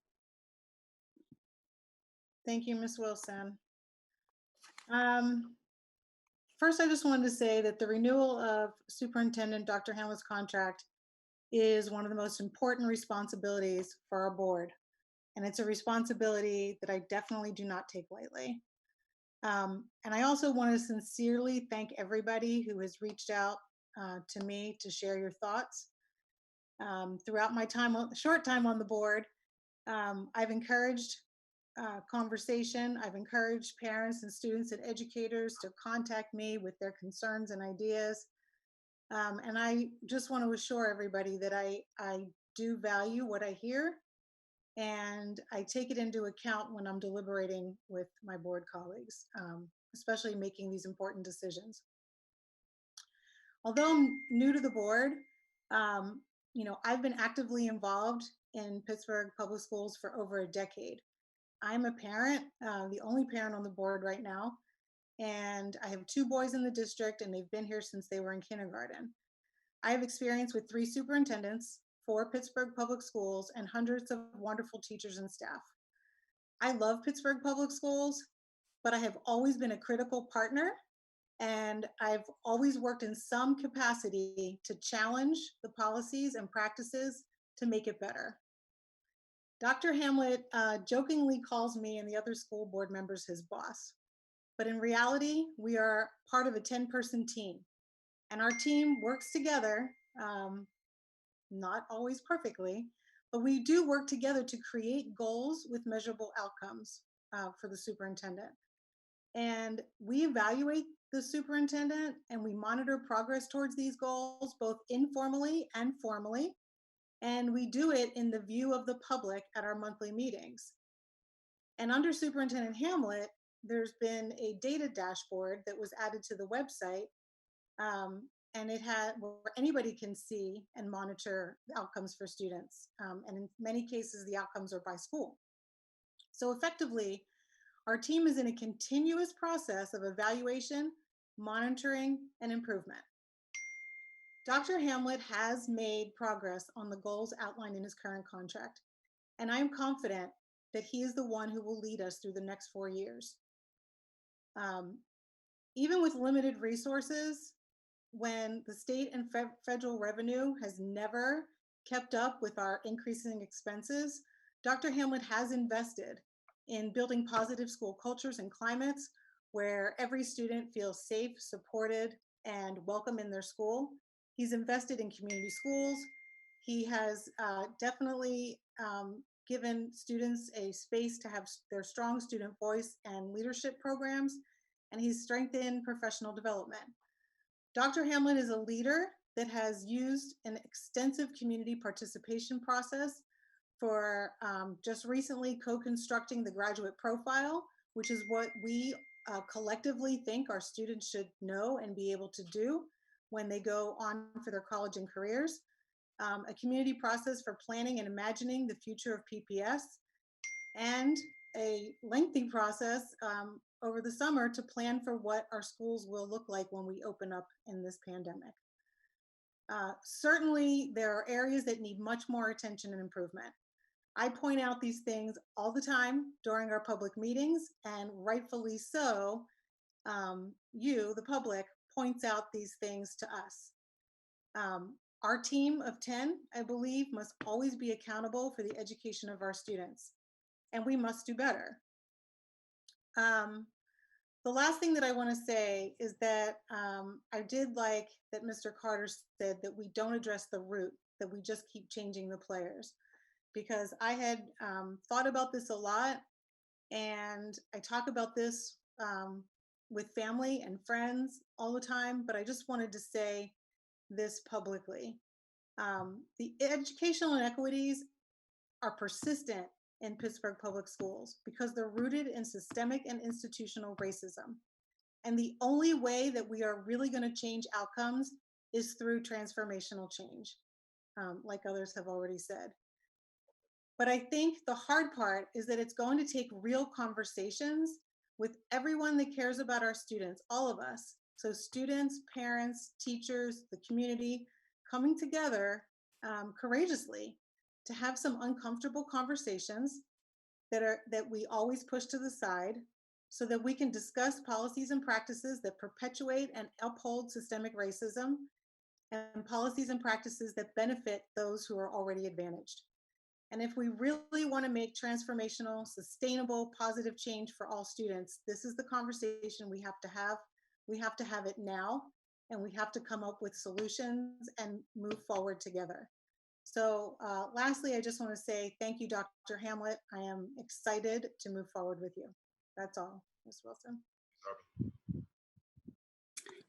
Thank you, Ms. Wilson. First, I just wanted to say that the renewal of Superintendent Dr. Hamlet's contract is one of the most important responsibilities for our board. And it's a responsibility that I definitely do not take lightly. And I also want to sincerely thank everybody who has reached out to me to share your thoughts. Throughout my short time on the board, I've encouraged conversation. I've encouraged parents and students and educators to contact me with their concerns and ideas. And I just want to assure everybody that I do value what I hear, and I take it into account when I'm deliberating with my board colleagues, especially making these important decisions. Although I'm new to the board, I've been actively involved in Pittsburgh Public Schools for over a decade. I'm a parent, the only parent on the board right now, and I have 2 boys in the district, and they've been here since they were in kindergarten. I have experience with 3 superintendents, 4 Pittsburgh Public Schools, and hundreds of wonderful teachers and staff. I love Pittsburgh Public Schools, but I have always been a critical partner, and I've always worked in some capacity to challenge the policies and practices to make it better. Dr. Hamlet jokingly calls me and the other school board members his boss. But in reality, we are part of a 10-person team. And our team works together, not always perfectly, but we do work together to create goals with measurable outcomes for the superintendent. And we evaluate the superintendent and we monitor progress towards these goals, both informally and formally. And we do it in the view of the public at our monthly meetings. And under Superintendent Hamlet, there's been a data dashboard that was added to the website, and it had where anybody can see and monitor the outcomes for students. And in many cases, the outcomes are by school. So effectively, our team is in a continuous process of evaluation, monitoring, and improvement. Dr. Hamlet has made progress on the goals outlined in his current contract, and I am confident that he is the one who will lead us through the next 4 years. Even with limited resources, when the state and federal revenue has never kept up with our increasing expenses, Dr. Hamlet has invested in building positive school cultures and climates where every student feels safe, supported, and welcome in their school. He's invested in community schools. He has definitely given students a space to have their strong student voice and leadership programs, and he's strengthened professional development. Dr. Hamlet is a leader that has used an extensive community participation process for just recently co-constructing the graduate profile, which is what we collectively think our students should know and be able to do when they go on for their college and careers. A community process for planning and imagining the future of PPS, and a lengthy process over the summer to plan for what our schools will look like when we open up in this pandemic. Certainly, there are areas that need much more attention and improvement. I point out these things all the time during our public meetings, and rightfully so, you, the public, points out these things to us. Our team of 10, I believe, must always be accountable for the education of our students, and we must do better. The last thing that I want to say is that I did like that Mr. Carter said that we don't address the root, that we just keep changing the players. Because I had thought about this a lot, and I talk about this with family and friends all the time, but I just wanted to say this publicly. The educational inequities are persistent in Pittsburgh public schools because they're rooted in systemic and institutional racism. And the only way that we are really going to change outcomes is through transformational change, like others have already said. But I think the hard part is that it's going to take real conversations with everyone that cares about our students, all of us. So students, parents, teachers, the community, coming together courageously to have some uncomfortable conversations that we always push to the side, so that we can discuss policies and practices that perpetuate and uphold systemic racism, and policies and practices that benefit those who are already advantaged. And if we really want to make transformational, sustainable, positive change for all students, this is the conversation we have to have. We have to have it now, and we have to come up with solutions and move forward together. So lastly, I just want to say thank you, Dr. Hamlet. I am excited to move forward with you. That's all, Ms. Wilson.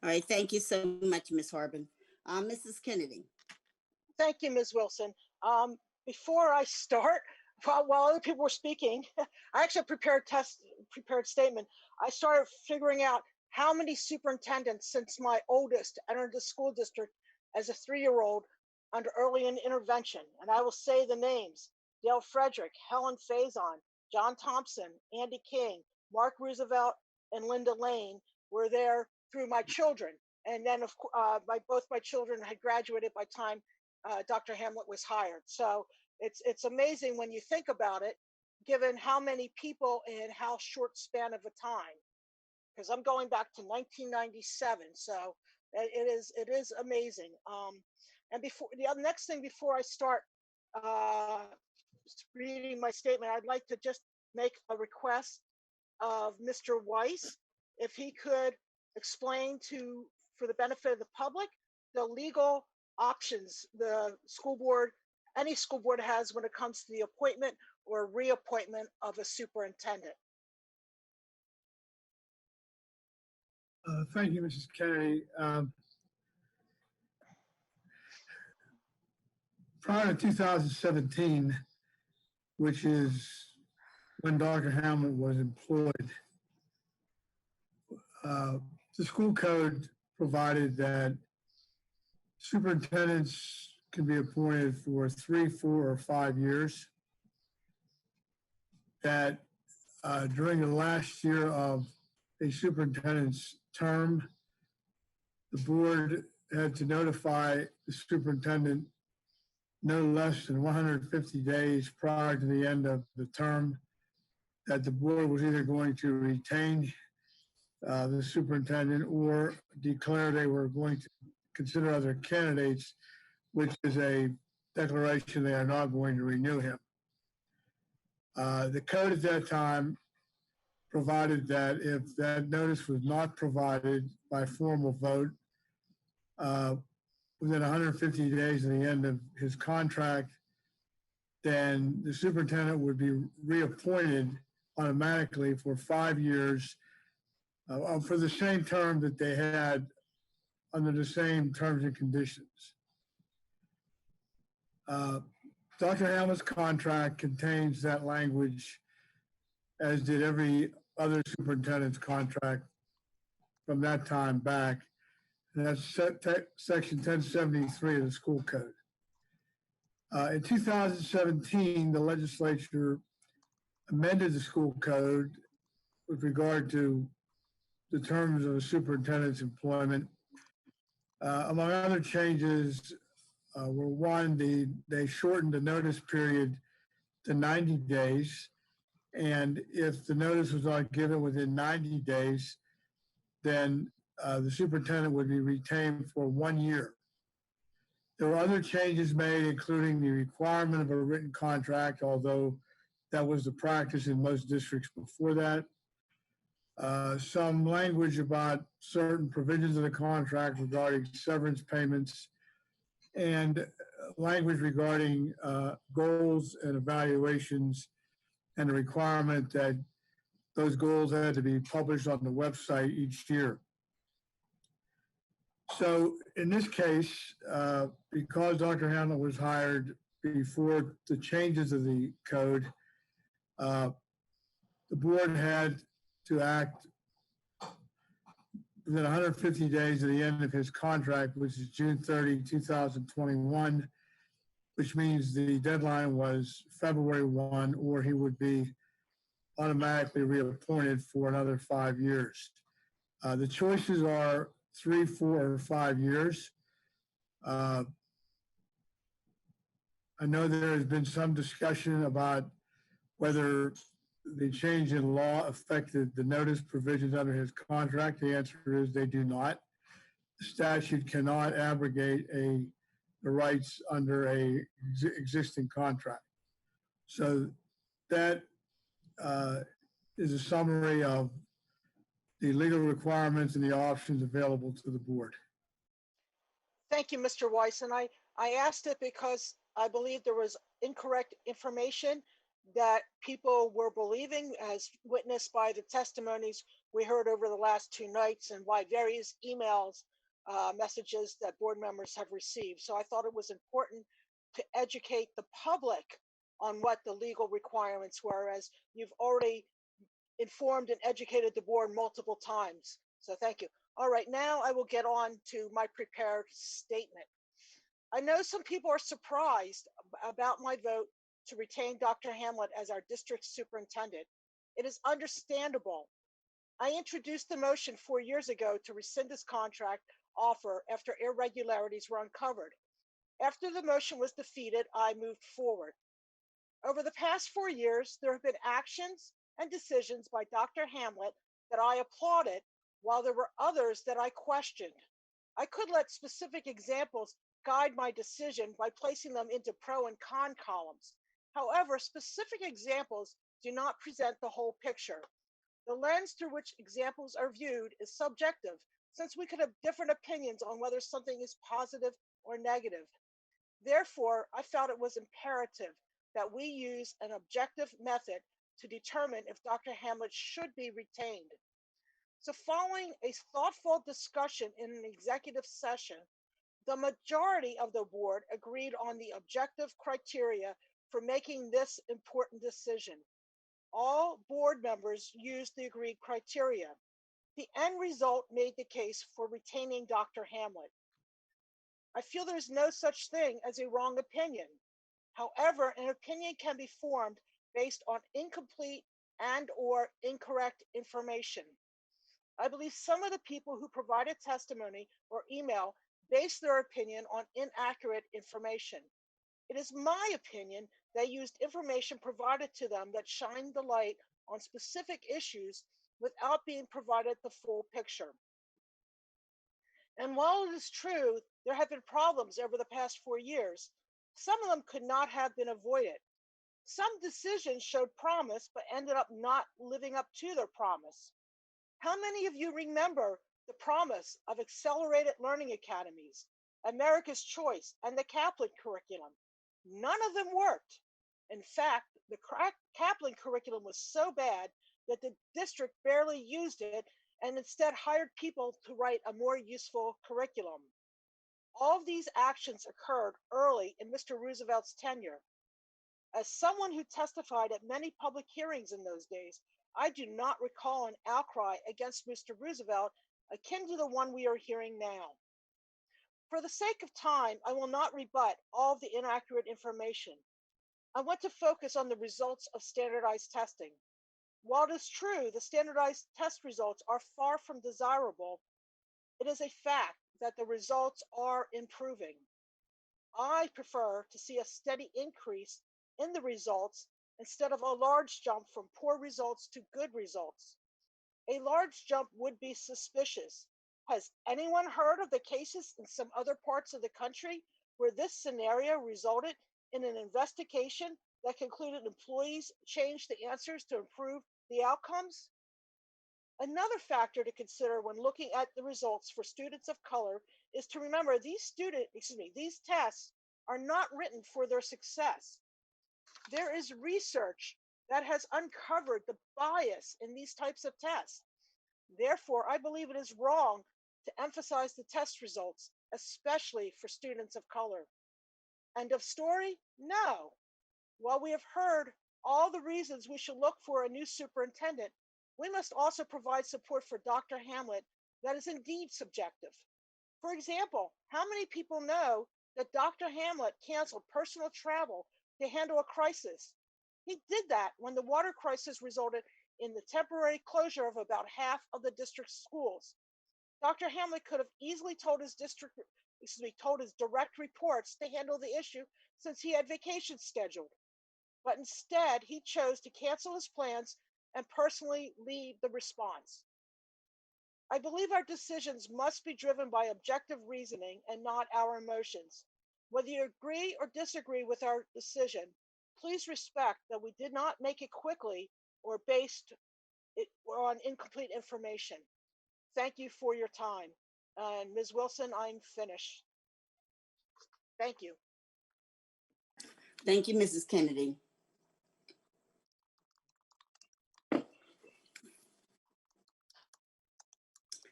All right, thank you so much, Ms. Harbin. Mrs. Kennedy. Thank you, Ms. Wilson. Before I start, while other people were speaking, I actually prepared statement. I started figuring out how many superintendents since my oldest entered the school district as a 3-year-old under early intervention. And I will say the names: Dale Frederick, Helen Faison, John Thompson, Andy King, Mark Roosevelt, and Linda Lane were there through my children. And then both my children had graduated by time Dr. Hamlet was hired. So it's amazing when you think about it, given how many people in how short span of a time, because I'm going back to 1997. So it is amazing. And before the next thing, before I start reading my statement, I'd like to just make a request of Mr. Weiss, if he could explain for the benefit of the public, the legal options the school board, any school board has when it comes to the appointment or reappointment of a superintendent. Thank you, Mrs. Kennedy. Prior to 2017, which is when Dr. Hamlet was employed, the school code provided that superintendents can be appointed for 3, 4, or 5 years. That during the last year of a superintendent's term, the board had to notify the superintendent no less than 150 days prior to the end of the term that the board was either going to retain the superintendent or declare they were going to consider other candidates, which is a declaration they are not going to renew him. The code at that time provided that if that notice was not provided by formal vote within 150 days of the end of his contract, then the superintendent would be reappointed automatically for 5 years for the same term that they had under the same terms and conditions. Dr. Hamlet's contract contains that language, as did every other superintendent's contract from that time back. And that's section 1073 of the school code. In 2017, the legislature amended the school code with regard to the terms of a superintendent's employment. Among other changes were one, they shortened the notice period to 90 days. And if the notice was not given within 90 days, then the superintendent would be retained for 1 year. There were other changes made, including the requirement of a written contract, although that was the practice in most districts before that. Some language about certain provisions of the contract regarding severance payments, and language regarding goals and evaluations, and the requirement that those goals had to be published on the website each year. So in this case, because Dr. Hamlet was hired before the changes of the code, the board had to act within 150 days of the end of his contract, which is June 30, 2021, which means the deadline was February 1, or he would be automatically reappointed for another 5 years. The choices are 3, 4, or 5 years. I know there has been some discussion about whether the change in law affected the notice provisions under his contract. The answer is they do not. The statute cannot abrogate the rights under a existing contract. So that is a summary of the legal requirements and the options available to the board. Thank you, Mr. Weiss. And I asked it because I believe there was incorrect information that people were believing, as witnessed by the testimonies we heard over the last 2 nights and by various emails, messages that board members have received. So I thought it was important to educate the public on what the legal requirements were, as you've already informed and educated the board multiple times. So thank you. All right, now I will get on to my prepared statement. I know some people are surprised about my vote to retain Dr. Hamlet as our district superintendent. It is understandable. I introduced the motion 4 years ago to rescind his contract offer after irregularities were uncovered. After the motion was defeated, I moved forward. Over the past 4 years, there have been actions and decisions by Dr. Hamlet that I applauded, while there were others that I questioned. I could let specific examples guide my decision by placing them into pro and con columns. However, specific examples do not present the whole picture. The lens through which examples are viewed is subjective, since we could have different opinions on whether something is positive or negative. Therefore, I felt it was imperative that we use an objective method to determine if Dr. Hamlet should be retained. So following a thoughtful discussion in an executive session, the majority of the board agreed on the objective criteria for making this important decision. All board members used the agreed criteria. The end result made the case for retaining Dr. Hamlet. I feel there's no such thing as a wrong opinion. However, an opinion can be formed based on incomplete and/or incorrect information. I believe some of the people who provided testimony or email based their opinion on inaccurate information. It is my opinion They used information provided to them that shined the light on specific issues without being provided the full picture. And while it is true there have been problems over the past 4 years, some of them could not have been avoided. Some decisions showed promise but ended up not living up to their promise. How many of you remember the promise of accelerated learning academies, America's Choice, and the Kaplan curriculum? None of them worked. In fact, the Kaplan curriculum was so bad that the district barely used it and instead hired people to write a more useful curriculum. All of these actions occurred early in Mr. Roosevelt's tenure. As someone who testified at many public hearings in those days, I do not recall an outcry against Mr. Roosevelt akin to the one we are hearing now. For the sake of time, I will not rebut all of the inaccurate information. I want to focus on the results of standardized testing. While it is true the standardized test results are far from desirable, it is a fact that the results are improving. I prefer to see a steady increase in the results instead of a large jump from poor results to good results. A large jump would be suspicious. Has anyone heard of the cases in some other parts of the country where this scenario resulted in an investigation that concluded employees changed the answers to improve the outcomes? Another factor to consider when looking at the results for students of color is to remember these tests are not written for their success. There is research that has uncovered the bias in these types of tests. Therefore, I believe it is wrong to emphasize the test results, especially for students of color. End of story? No. While we have heard all the reasons we should look for a new superintendent, we must also provide support for Dr. Hamlet that is indeed subjective. For example, how many people know that Dr. Hamlet canceled personal travel to handle a crisis? He did that when the water crisis resulted in the temporary closure of about half of the district's schools. Dr. Hamlet could have easily told his direct reports to handle the issue since he had vacations scheduled. But instead, he chose to cancel his plans and personally lead the response. I believe our decisions must be driven by objective reasoning and not our emotions. Whether you agree or disagree with our decision, please respect that we did not make it quickly or based it on incomplete information. Thank you for your time. And Ms. Wilson, I'm finished. Thank you. Thank you, Mrs. Kennedy.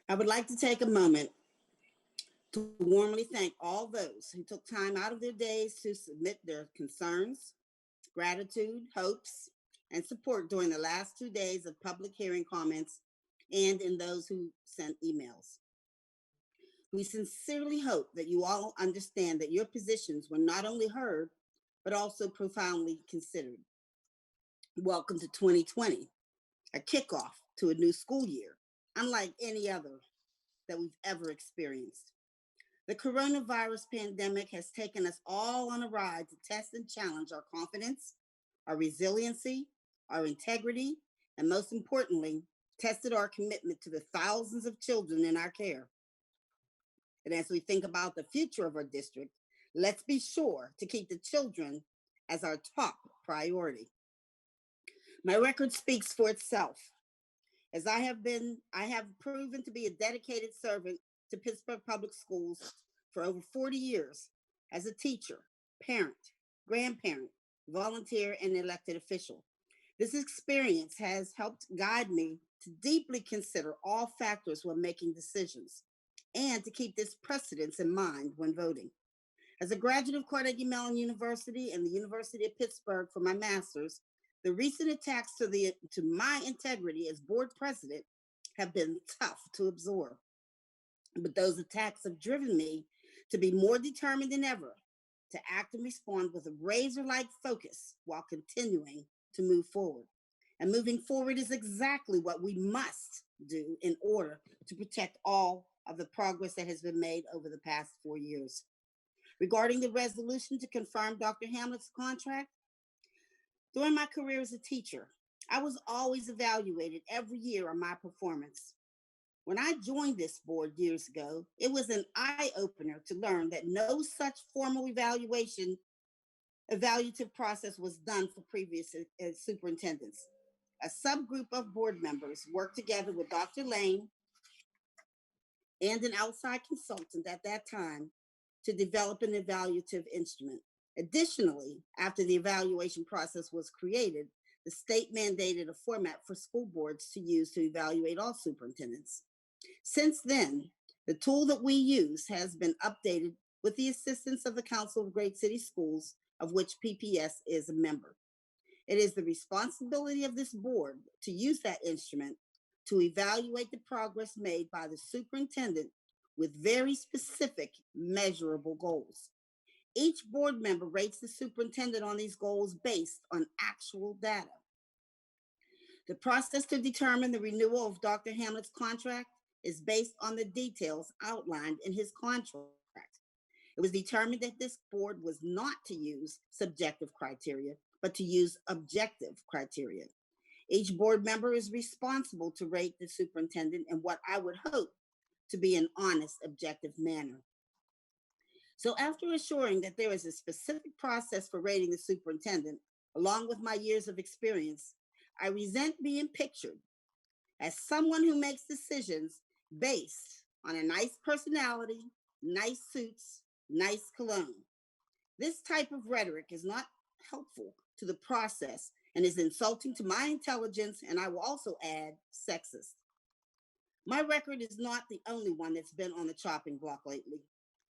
I would like to take a moment to warmly thank all those who took time out of their days to submit their concerns, gratitude, hopes, and support during the last 2 days of public hearing comments and in those who sent emails. We sincerely hope that you all understand that your positions were not only heard, but also profoundly considered. Welcome to 2020, a kickoff to a new school year, unlike any other that we've ever experienced. The coronavirus pandemic has taken us all on a ride to test and challenge our confidence, our resiliency, our integrity, and most importantly, tested our commitment to the thousands of children in our care. And as we think about the future of our district, let's be sure to keep the children as our top priority. My record speaks for itself. As I have proven to be a dedicated servant to Pittsburgh Public Schools for over 40 years as a teacher, parent, grandparent, volunteer, and elected official. This experience has helped guide me to deeply consider all factors when making decisions and to keep this precedence in mind when voting. As a graduate of Carnegie Mellon University and the University of Pittsburgh for my master's, the recent attacks to my integrity as board president have been tough to absorb. But those attacks have driven me to be more determined than ever to act and respond with a razor-like focus while continuing to move forward. And moving forward is exactly what we must do in order to protect all of the progress that has been made over the past 4 years. Regarding the resolution to confirm Dr. Hamlet's contract, During my career as a teacher, I was always evaluated every year on my performance. When I joined this board years ago, it was an eye opener to learn that no such formal evaluative process was done for previous superintendents. A subgroup of board members worked together with Dr. Lane and an outside consultant at that time to develop an evaluative instrument. Additionally, after the evaluation process was created, the state mandated a format for school boards to use to evaluate all superintendents. Since then, the tool that we use has been updated with the assistance of the Council of Great City Schools, of which PPS is a member. It is the responsibility of this board to use that instrument to evaluate the progress made by the superintendent with very specific, measurable goals. Each board member rates the superintendent on these goals based on actual data. The process to determine the renewal of Dr. Hamlet's contract is based on the details outlined in his contract. It was determined that this board was not to use subjective criteria, but to use objective criteria. Each board member is responsible to rate the superintendent in what I would hope to be an honest, objective manner. So after assuring that there is a specific process for rating the superintendent, along with my years of experience, I resent being pictured as someone who makes decisions based on a nice personality, nice suits, nice cologne. This type of rhetoric is not helpful to the process and is insulting to my intelligence, and I will also add, sexist. My record is not the only one that's been on the chopping block lately.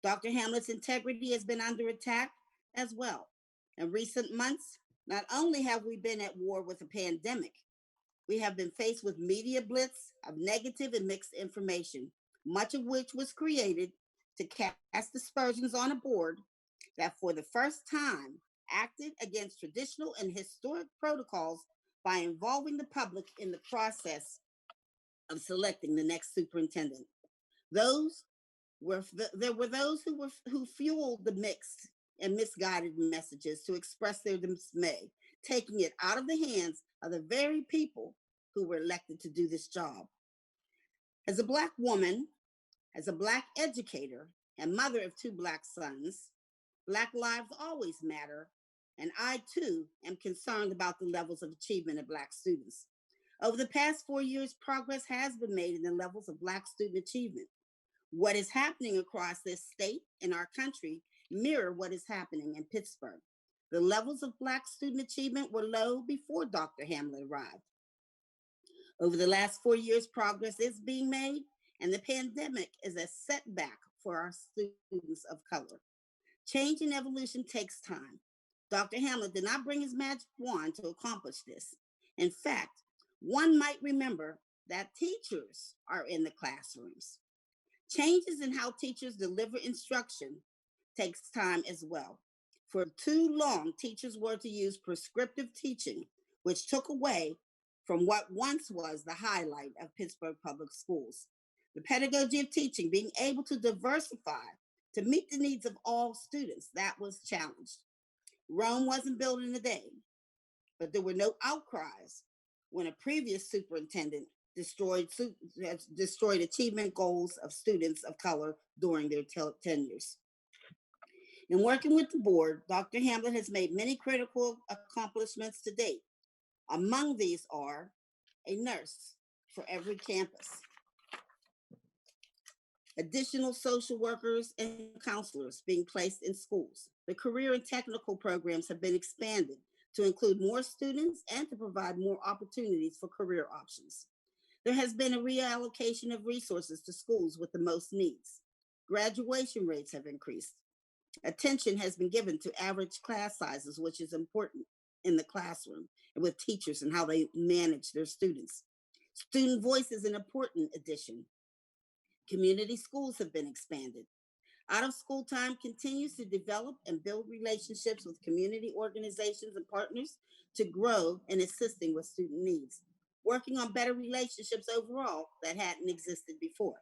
Dr. Hamlet's integrity has been under attack as well. In recent months, not only have we been at war with a pandemic, we have been faced with media blitz of negative and mixed information, much of which was created to cast aspersions on a board that for the first time acted against traditional and historic protocols by involving the public in the process of selecting the next superintendent. There were those who fueled the mixed and misguided messages to express their dismay, taking it out of the hands of the very people who were elected to do this job. As a Black woman, as a Black educator, and mother of 2 Black sons, Black lives always matter, and I too am concerned about the levels of achievement of Black students. Over the past 4 years, progress has been made in the levels of Black student achievement. What is happening across this state and our country mirror what is happening in Pittsburgh. The levels of Black student achievement were low before Dr. Hamlet arrived. Over the last 4 years, progress is being made, and the pandemic is a setback for our students of color. Change and evolution takes time. Dr. Hamlet did not bring his magic wand to accomplish this. In fact, one might remember that teachers are in the classrooms. Changes in how teachers deliver instruction takes time as well. For too long, teachers were to use prescriptive teaching, which took away from what once was the highlight of Pittsburgh Public Schools. The pedagogy of teaching, being able to diversify to meet the needs of all students, that was challenged. Rome wasn't built in a day, but there were no outcries when a previous superintendent destroyed achievement goals of students of color during their tenures. In working with the board, Dr. Hamlet has made many critical accomplishments to date. Among these are a nurse for every campus, additional social workers and counselors being placed in schools. The career and technical programs have been expanded to include more students and to provide more opportunities for career options. There has been a reallocation of resources to schools with the most needs. Graduation rates have increased. Attention has been given to average class sizes, which is important in the classroom and with teachers and how they manage their students. Student voice is an important addition. Community schools have been expanded. Out of school time continues to develop and build relationships with community organizations and partners to grow in assisting with student needs, working on better relationships overall that hadn't existed before.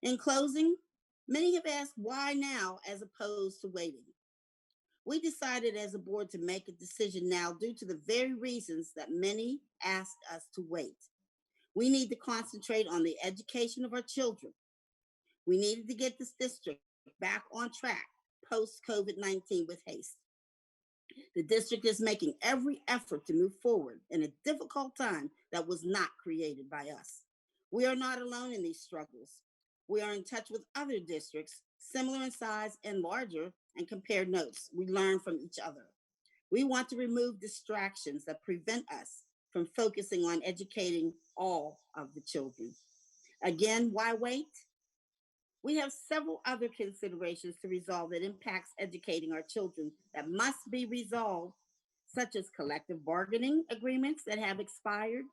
In closing, many have asked why now as opposed to waiting. We decided as a board to make a decision now due to the very reasons that many asked us to wait. We need to concentrate on the education of our children. We needed to get this district back on track post COVID-19 with haste. The district is making every effort to move forward in a difficult time that was not created by us. We are not alone in these struggles. We are in touch with other districts, similar in size and larger, and compare notes. We learn from each other. We want to remove distractions that prevent us from focusing on educating all of the children. Again, why wait? We have several other considerations to resolve that impacts educating our children that must be resolved, such as collective bargaining agreements that have expired,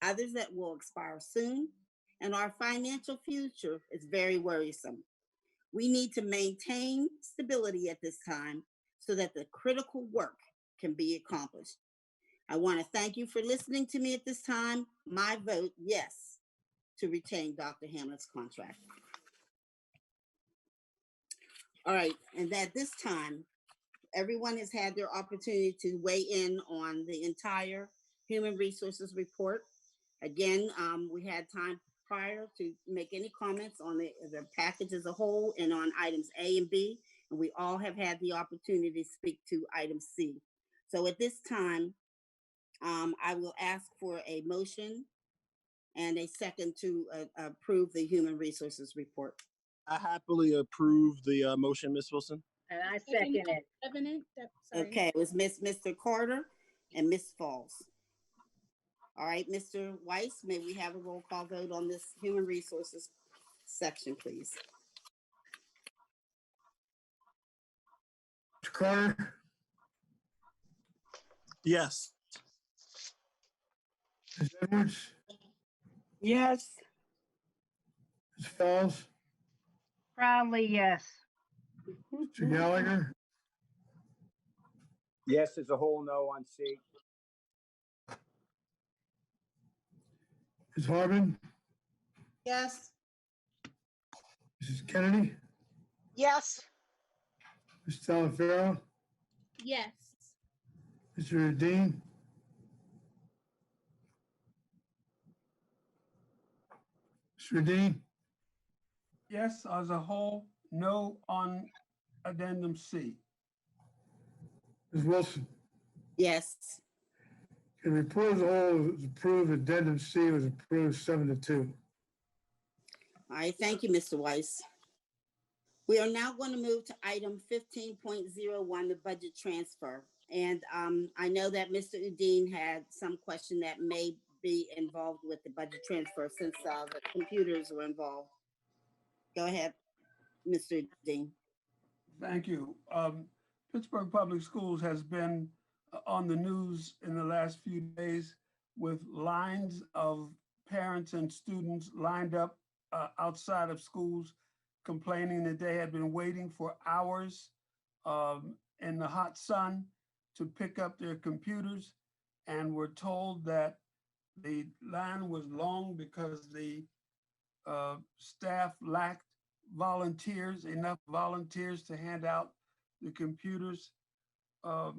others that will expire soon, and our financial future is very worrisome. We need to maintain stability at this time so that the critical work can be accomplished. I want to thank you for listening to me at this time. My vote, yes, to retain Dr. Hamlet's contract. All right, and at this time, everyone has had their opportunity to weigh in on the entire Human Resources report. Again, we had time prior to make any comments on the package as a whole and on items A and B, and we all have had the opportunity to speak to item C. So at this time, I will ask for a motion and a second to approve the Human Resources report. I happily approve the motion, Ms. Wilson. And I second it. Okay, it was Mr. Carter and Ms. Falls. All right, Mr. Weiss, may we have a roll call vote on this Human Resources section, please? Mr. Carter, Yes. Ms. Edwards, Yes. Ms. Falls, Proudly, yes. Mr. Gallagher, Yes as a whole, no on C. Ms. Harmon, Yes. Mrs. Kennedy, Yes. Ms. Talaferro, Yes. Mr. Dean, Mr. Dean, Yes, as a whole, no on addendum C. Ms. Wilson. Yes. The report as a whole was approved. Addendum C was approved 7-2. All right, thank you, Mr. Weiss. We are now going to move to item 15.01, the budget transfer. And I know that Mr. Udine had some question that may be involved with the budget transfer since the computers were involved. Go ahead, Mr. Udine. Thank you. Pittsburgh Public Schools has been on the news in the last few days with lines of parents and students lined up outside of schools complaining that they had been waiting for hours in the hot sun to pick up their computers and were told that the line was long because the staff lacked volunteers, enough volunteers to hand out the computers. I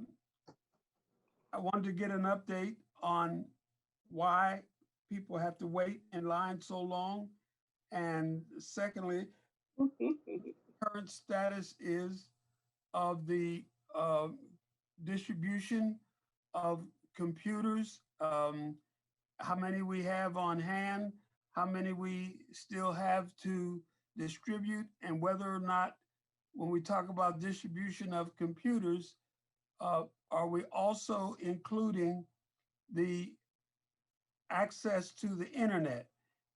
wanted to get an update on why people have to wait in line so long. And secondly, current status is of the distribution of computers, how many we have on hand, how many we still have to distribute, and whether or not, when we talk about distribution of computers, are we also including the access to the internet?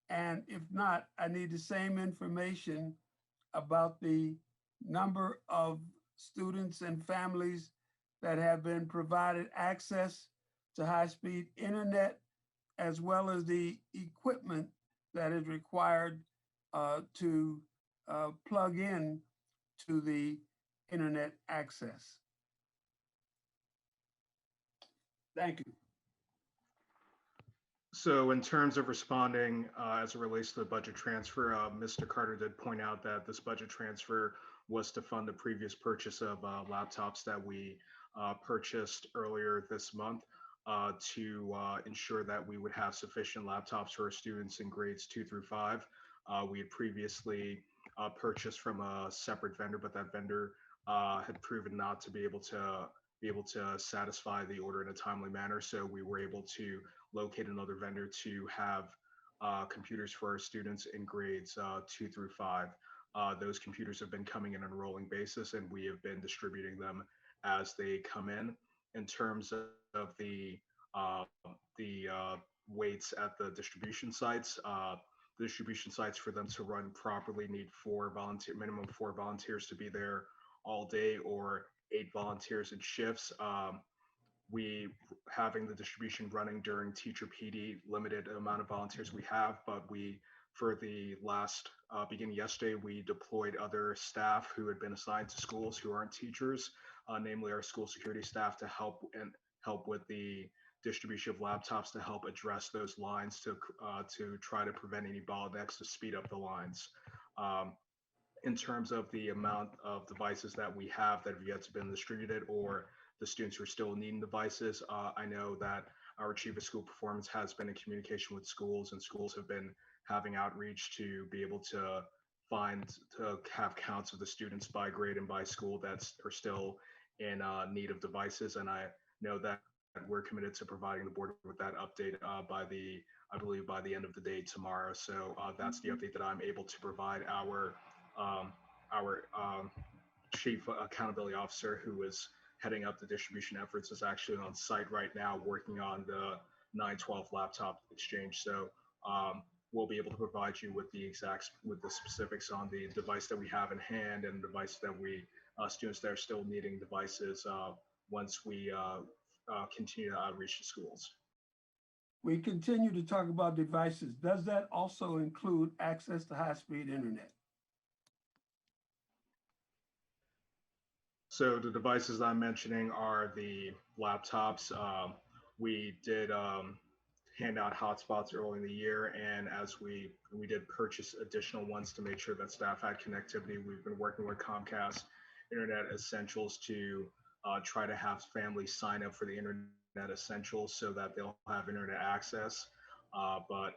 And if not, I need the same information about the number of students and families that have been provided access to high-speed internet, as well as the equipment that is required to plug in to the internet access. Thank you. So in terms of responding as it relates to the budget transfer, Mr. Carter did point out that this budget transfer was to fund the previous purchase of laptops that we purchased earlier this month to ensure that we would have sufficient laptops for our students in grades 2 through 5. We had previously purchased from a separate vendor, but that vendor had proven not to be able to satisfy the order in a timely manner. So we were able to locate another vendor to have computers for our students in grades 2 through 5. Those computers have been coming in on a rolling basis, and we have been distributing them as they come in. In terms of the weights at the distribution sites, the distribution sites, for them to run properly, need minimum 4 volunteers to be there all day, or 8 volunteers in shifts. We having the distribution running during teacher PD, limited amount of volunteers we have, but for the last beginning yesterday, we deployed other staff who had been assigned to schools who aren't teachers, namely our school security staff, to help with the distribution of laptops, to help address those lines, to try to prevent any bottlenecks, to speed up the lines. In terms of the amount of devices that we have that have yet to been distributed, or the students who are still needing devices, I know that our chief of school performance has been in communication with schools, and schools have been having outreach to be able to have counts of the students by grade and by school that are still in need of devices. And I know that we're committed to providing the board with that update I believe by the end of the day tomorrow. So that's the update that I'm able to provide. Our chief accountability officer, who is heading up the distribution efforts, is actually on site right now working on the 912 laptop exchange. So we'll be able to provide you with the specifics on the device that we have in hand, and the device that students that are still needing devices once we continue to outreach to schools. We continue to talk about devices. Does that also include access to high-speed internet? So the devices I'm mentioning are the laptops. We did hand out hotspots early in the year, and as we did purchase additional ones to make sure that staff had connectivity. We've been working with Comcast Internet Essentials to try to have families sign up for the Internet Essentials so that they'll have internet access. But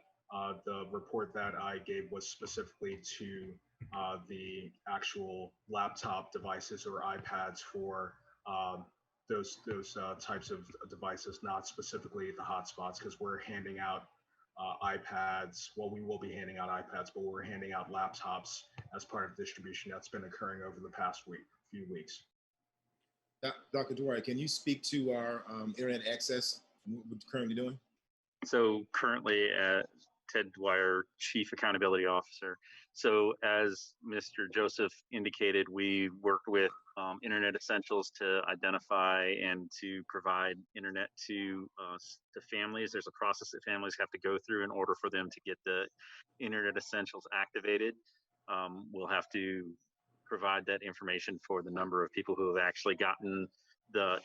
the report that I gave was specifically to the actual laptop devices or iPads for those types of devices, not specifically the hotspots, because we're handing out iPads. Well, we will be handing out iPads, but we're handing out laptops as part of distribution that's been occurring over the past few weeks. Dr. Dwyer, can you speak to our internet access, what we're currently doing? So currently, Ted Dwyer, Chief Accountability Officer. So as Mr. Joseph indicated, we worked with Internet Essentials to identify and to provide internet to families. There's a process that families have to go through in order for them to get the Internet Essentials activated. We'll have to provide that information for the number of people who have actually gotten the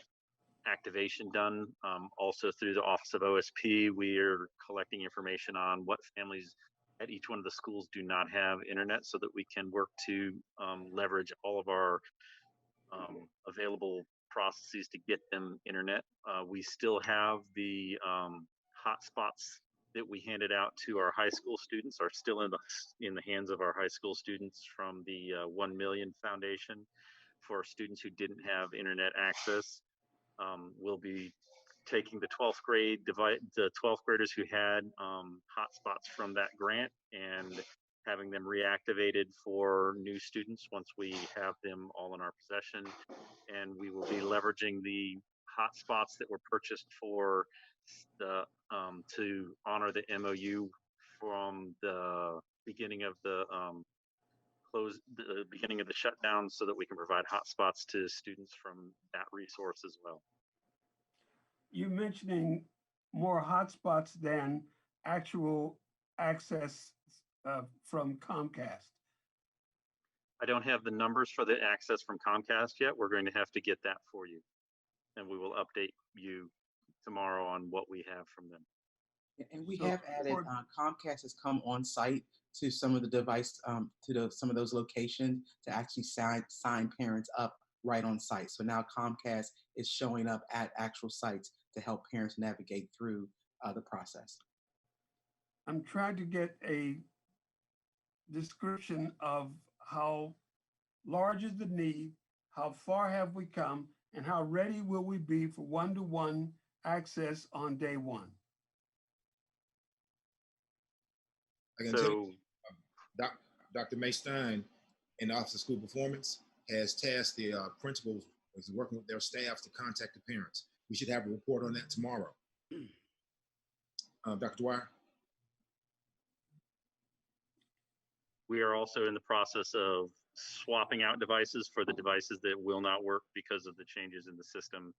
activation done. Also through the Office of OSP, we are collecting information on what families at each one of the schools do not have internet, so that we can work to leverage all of our available processes to get them internet. We still have the hotspots that we handed out to our high school students are still in the hands of our high school students from the 1 Million Foundation for students who didn't have internet access. We'll be taking the 12th graders who had hotspots from that grant and having them reactivated for new students once we have them all in our possession. And we will be leveraging the hotspots that were purchased for the to honor the MOU from the beginning of the beginning of the shutdown, so that we can provide hotspots to students from that resource as well. You're mentioning more hotspots than actual access from Comcast. I don't have the numbers for the access from Comcast yet. We're going to have to get that for you, and we will update you tomorrow on what we have from them. And we So have added, Comcast has come on site to some of the some of those locations to actually sign parents up right on site. So now Comcast is showing up at actual sites to help parents navigate through the process. I'm trying to get a description of how large is the need, how far have we come, and how ready will we be for one-to-one access on day one? I can tell So you, Dr. May Stein in the Office of School Performance has tasked the principals with working with their staffs to contact the parents. We should have a report on that tomorrow. Dr. Dwyer? we are also in the process of swapping out devices for the devices that will not work because of the changes in the system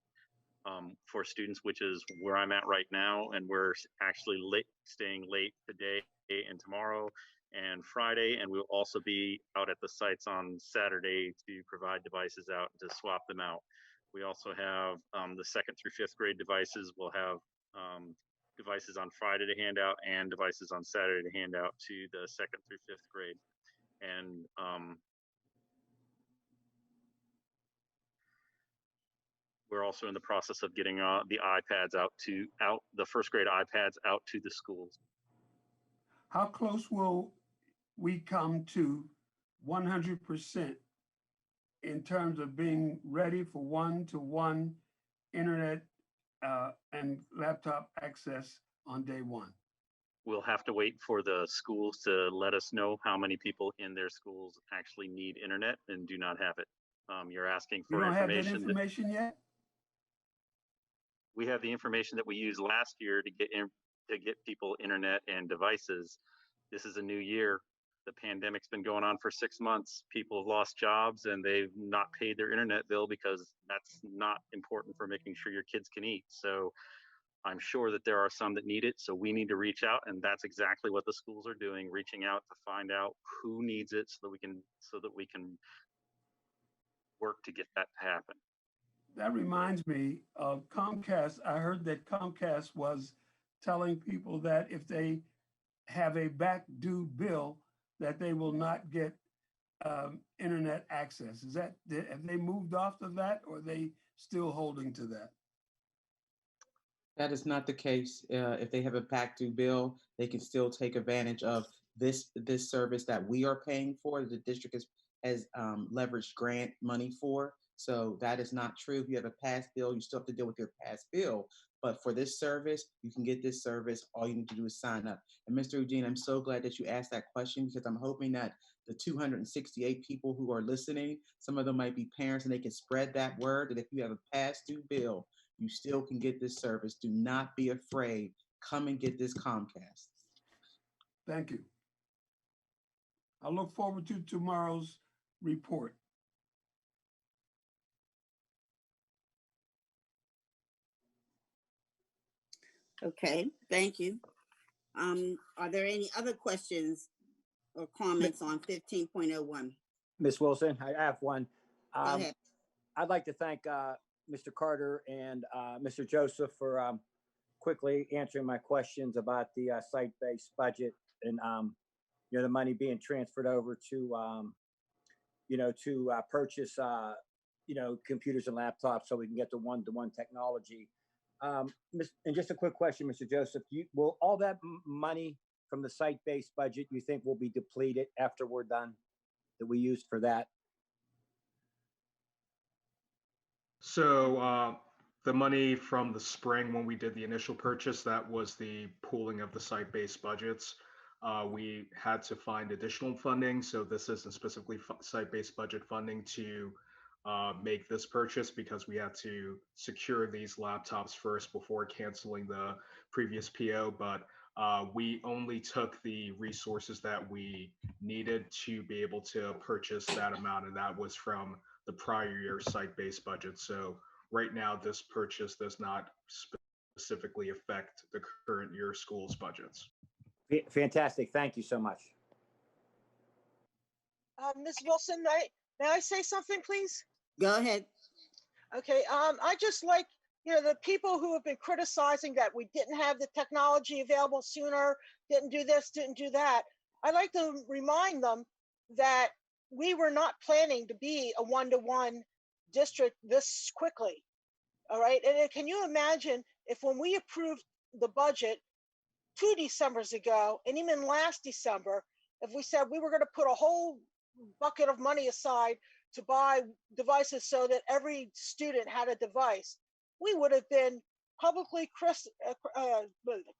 for students, which is where I'm at right now. And we're actually staying late today and tomorrow and Friday. And we'll also be out at the sites on Saturday to provide devices out and to swap them out. We also have the 2nd through 5th grade devices. We'll have devices on Friday to hand out and devices on Saturday to hand out to the 2nd through 5th grade. And we're also in the process of getting the iPads the 1st grade iPads out to the schools. How close will we come to 100% in terms of being ready for one-to-one internet and laptop access on day one? We'll have to wait for the schools to let us know how many people in their schools actually need internet and do not have it. You're asking for You don't have that information. information yet? We have the information that we used last year to get people internet and devices. This is a new year. The pandemic's been going on for 6 months. People have lost jobs and they've not paid their internet bill because that's not important for making sure your kids can eat. So I'm sure that there are some that need it. So we need to reach out, and that's exactly what the schools are doing, reaching out to find out who needs it so that we can work to get that to happen. That reminds me of Comcast. I heard that Comcast was telling people that if they have a back due bill, that they will not get internet access. Have they moved off of that, or are they still holding to that? That is not the case. If they have a back due bill, they can still take advantage of this service that we are paying for. The district has leveraged grant money for. So that is not true. If you have a past bill, you still have to deal with your past bill. But for this service, you can get this service. All you need to do is sign up. And Mr. Eugene, I'm so glad that you asked that question, because I'm hoping that the 268 people who are listening, some of them might be parents, and they can spread that word that if you have a past due bill, you still can get this service. Do not be afraid. Come and get this Comcast. Thank you. I look forward to tomorrow's report. Okay, thank you. Are there any other questions or comments on 15.01? Ms. Wilson, I have one. Go ahead. I'd like to thank Mr. Carter and Mr. Joseph for quickly answering my questions about the site-based budget and the money being transferred over to purchase computers and laptops so we can get the one-to-one technology. And just a quick question, Mr. Joseph, will all that money from the site-based budget you think will be depleted after we're done that we used for that? So the money from the spring when we did the initial purchase, that was the pooling of the site-based budgets. We had to find additional funding. So this isn't specifically site-based budget funding to make this purchase, because we had to secure these laptops first before canceling the previous PO. But we only took the resources that we needed to be able to purchase that amount, and that was from the prior year site-based budget. So right now, this purchase does not specifically affect the current year school's budgets. Fantastic. Thank you so much. Ms. Wilson, may I say something, please? Go ahead. Okay, I just like the people who have been criticizing that we didn't have the technology available sooner, didn't do this, didn't do that, I'd like to remind them that we were not planning to be a one-to-one district this quickly. All right. And can you imagine if when we approved the budget 2 Decembers ago, and even last December, if we said we were going to put a whole bucket of money aside to buy devices so that every student had a device, we would have been publicly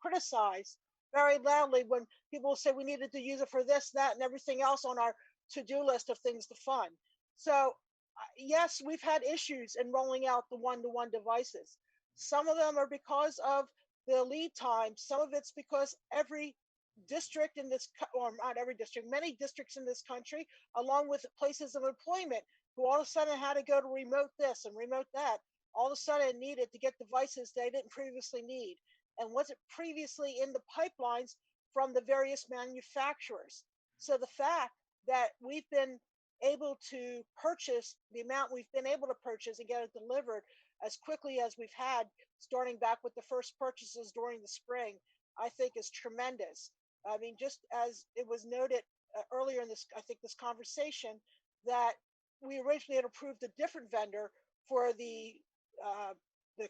criticized very loudly when people say we needed to use it for this, that, and everything else on our to-do list of things to fund. So yes, we've had issues in rolling out the one-to-one devices. Some of them are because of the lead time. Some of it's because every district in this, or not every district, many districts in this country, along with places of employment, who all of a sudden had to go to remote this and remote that, all of a sudden needed to get devices they didn't previously need and wasn't previously in the pipelines from the various manufacturers. So the fact that we've been able to purchase the amount we've been able to purchase and get it delivered as quickly as we've had, starting back with the first purchases during the spring, I think is tremendous. I mean, just as it was noted earlier in this, I think this conversation, that we originally had approved a different vendor for the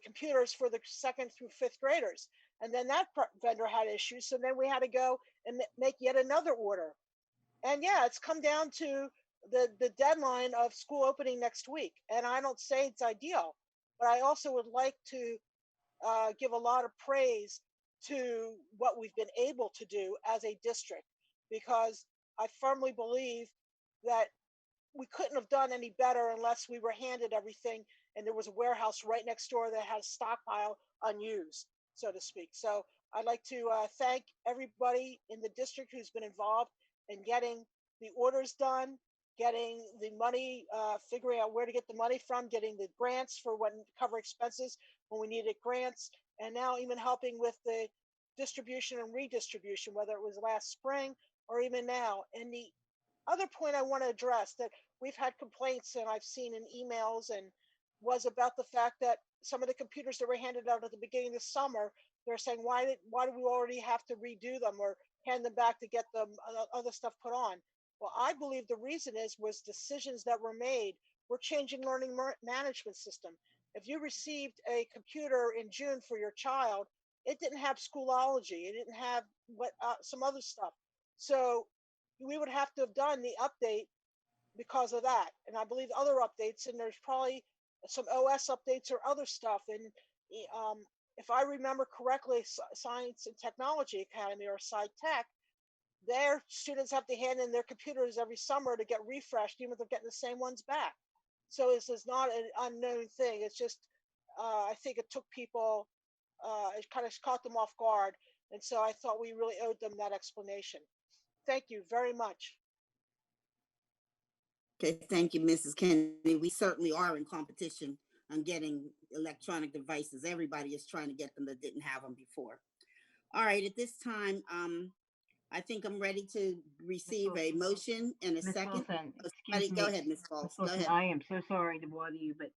computers for the 2nd through 5th graders. And then that vendor had issues. So then we had to go and make yet another order. And yeah, it's come down to the deadline of school opening next week. And I don't say it's ideal, but I also would like to give a lot of praise to what we've been able to do as a district, because I firmly believe that we couldn't have done any better unless we were handed everything and there was a warehouse right next door that had a stockpile unused, so to speak. So I'd like to thank everybody in the district who's been involved in getting the orders done, getting the money, figuring out where to get the money from, getting the grants for when cover expenses when we needed grants, and now even helping with the distribution and redistribution, whether it was last spring or even now. And the other point I want to address that we've had complaints and I've seen in emails and was about the fact that some of the computers that were handed out at the beginning of the summer, they're saying, why do we already have to redo them or hand them back to get them other stuff put on? Well, I believe the reason was decisions that were made. We're changing learning management system. If you received a computer in June for your child, it didn't have Schoology. It didn't have some other stuff. So we would have to have done the update because of that. And I believe other updates, and there's probably some OS updates or other stuff. And if I remember correctly, Science and Technology Academy or SciTech, their students have to hand in their computers every summer to get refreshed, even if they're getting the same ones back. So this is not an unknown thing. It's just, I think it took people, it kind of caught them off guard. And so I thought we really owed them that explanation. Thank you very much. Okay, thank you, Mrs. Kennedy. We certainly are in competition on getting electronic devices. Everybody is trying to get them that didn't have them before. All right, at this time, I think I'm ready to receive a motion and a Ms. second. Wilson, Go ahead, Ms. Falls. Go Wilson, ahead. I am so sorry to bother you, but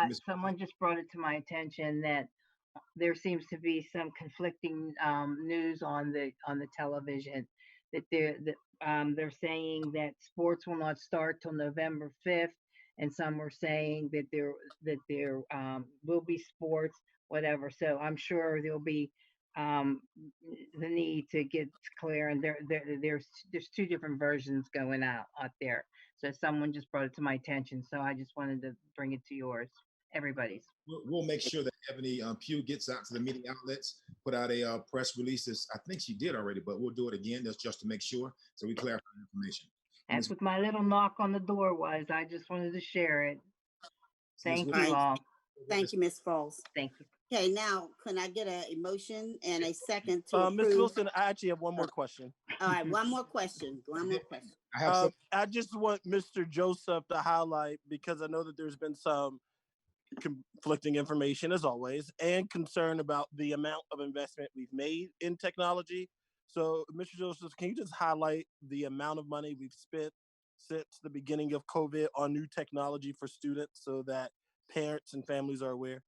Ms. someone just brought it to my attention that there seems to be some conflicting news on the television, that they're saying that sports will not start till November 5th, and some are saying that there will be sports, whatever. So I'm sure there'll be the need to get clear, and there's 2 different versions going out there. So someone just brought it to my attention, so I just wanted to bring it to yours, everybody's. We'll make sure that Ebony Pugh gets out to the media outlets, put out a press release. I think she did already, but we'll do it again just to make sure, so we clarify the information. That's what my little knock on the door was. I just wanted to share it. Thank you all. Thank you, Ms. Falls. Thank you. Okay, now can I get a motion and a second to approve? Ms. Wilson, I actually have one more question. All right, one more question. I just want Mr. Joseph to highlight, because I know that there's been some conflicting information as always, and concern about the amount of investment we've made in technology. So, Mr. Joseph, can you just highlight the amount of money we've spent since the beginning of COVID on new technology for students so that parents and families are aware?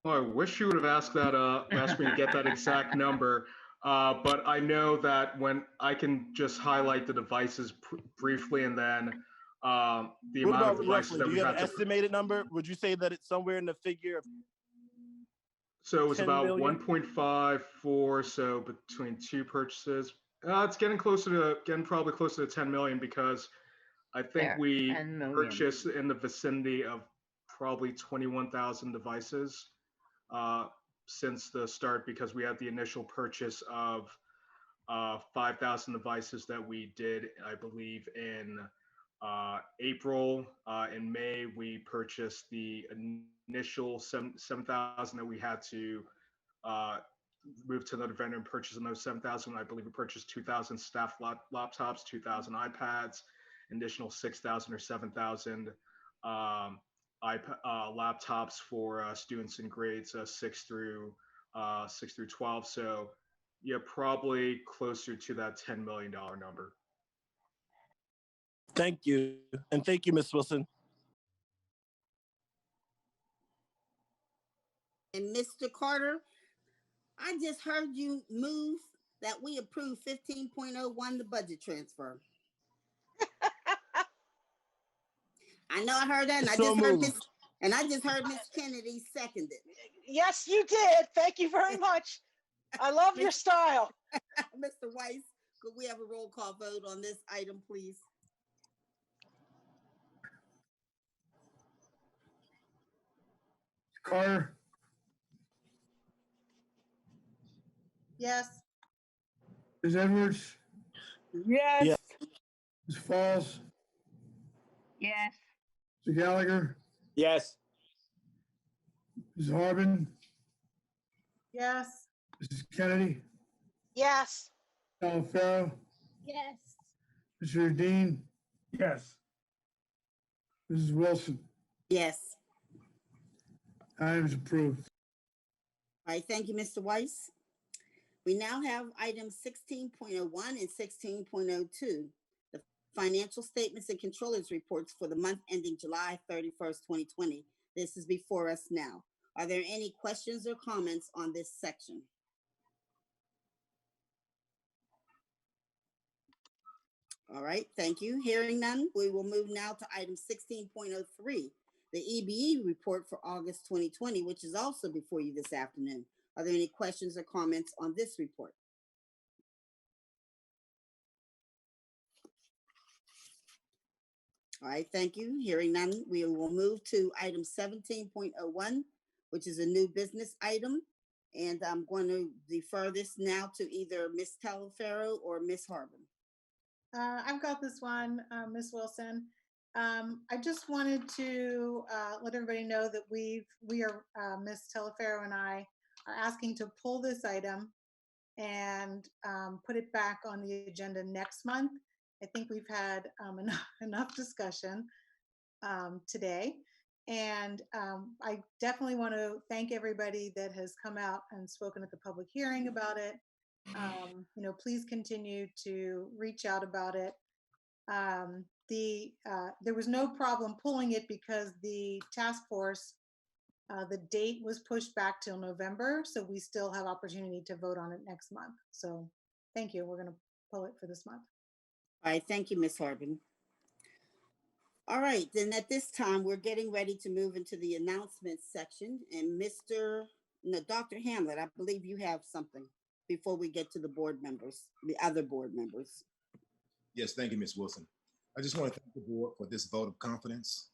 I wish you would have asked me to get that exact number. But I know that when I can just highlight the devices briefly, and then the What amount of about devices roughly? that Do we you have had an to. estimated number? Would you say that it's somewhere in the figure of So it was 10 about million? 1.54. So between two purchases, it's getting probably closer to 10 million, because I think There, we 10 million. purchased in the vicinity of probably 21,000 devices since the start, because we had the initial purchase of 5,000 devices that we did, I believe, in April. In May, we purchased the initial 7,000 that we had to move to another vendor and purchase another 7,000. I believe we purchased 2,000 staff laptops, 2,000 iPads, additional 6,000 or 7,000 laptops for students in grades 6 through 12. So yeah, probably closer to that $10 million number. Thank you. And thank you, Ms. Wilson. And Mr. Carter, I just heard you move that we approve 15.01, the budget transfer. I know I heard that, and I just heard Miss Kennedy seconded. Yes, you did. Thank you very much. I love your style. Mr. Weiss, could we have a roll call vote on this item, please? Carter, Yes. Ms. Edwards, Yes. Yeah. Ms. Falls, Yes. Mr. Gallagher, Yes. Ms. Harbin, Yes. Mrs. Kennedy, Yes. Farrow, Yes. Mr. Dean, Yes. Mrs. Wilson. Yes. Item is approved. All right, thank you, Mr. Weiss. We now have items 16.01 and 16.02, the financial statements and controllers reports for the month ending July 31st, 2020. This is before us now. Are there any questions or comments on this section? All right, thank you. Hearing none, we will move now to item 16.03, the EBE report for August 2020, which is also before you this afternoon. Are there any questions or comments on this report? All right, thank you. Hearing none, we will move to item 17.01, which is a new business item. And I'm going to defer this now to either Ms. Talaferro or Ms. Harbin. I've got this one, Ms. Wilson. I just wanted to let everybody know that we are, Ms. Talaferro and I are asking to pull this item and put it back on the agenda next month. I think we've had enough discussion today. And I definitely want to thank everybody that has come out and spoken at the public hearing about it. Please continue to reach out about it. There was no problem pulling it because the task force, the date was pushed back till November, so we still have opportunity to vote on it next month. So thank you. We're going to pull it for this month. All right, thank you, Ms. Harbin. All right, then at this time, we're getting ready to move into the announcements section. And Dr. Hamlet, I believe you have something before we get to the board members, the other board members. Yes, thank you, Ms. Wilson. I just want to thank the board for this vote of confidence.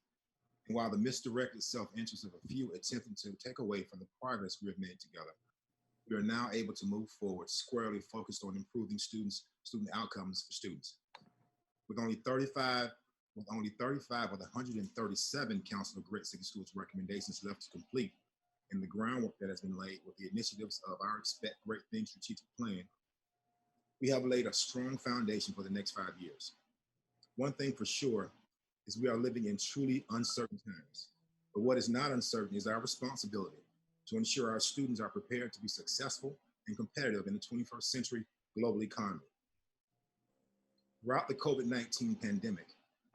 And while the misdirected self-interest of a few attempting to take away from the progress we have made together, we are now able to move forward squarely focused on improving student outcomes for students. With only 35 of the 137 Council of Great City Schools recommendations left to complete, and the groundwork that has been laid with the initiatives of our Expect Great Things strategic plan, we have laid a strong foundation for the next 5 years. One thing for sure is we are living in truly uncertain times. But what is not uncertain is our responsibility to ensure our students are prepared to be successful and competitive in the 21st century global economy. Throughout the COVID-19 pandemic,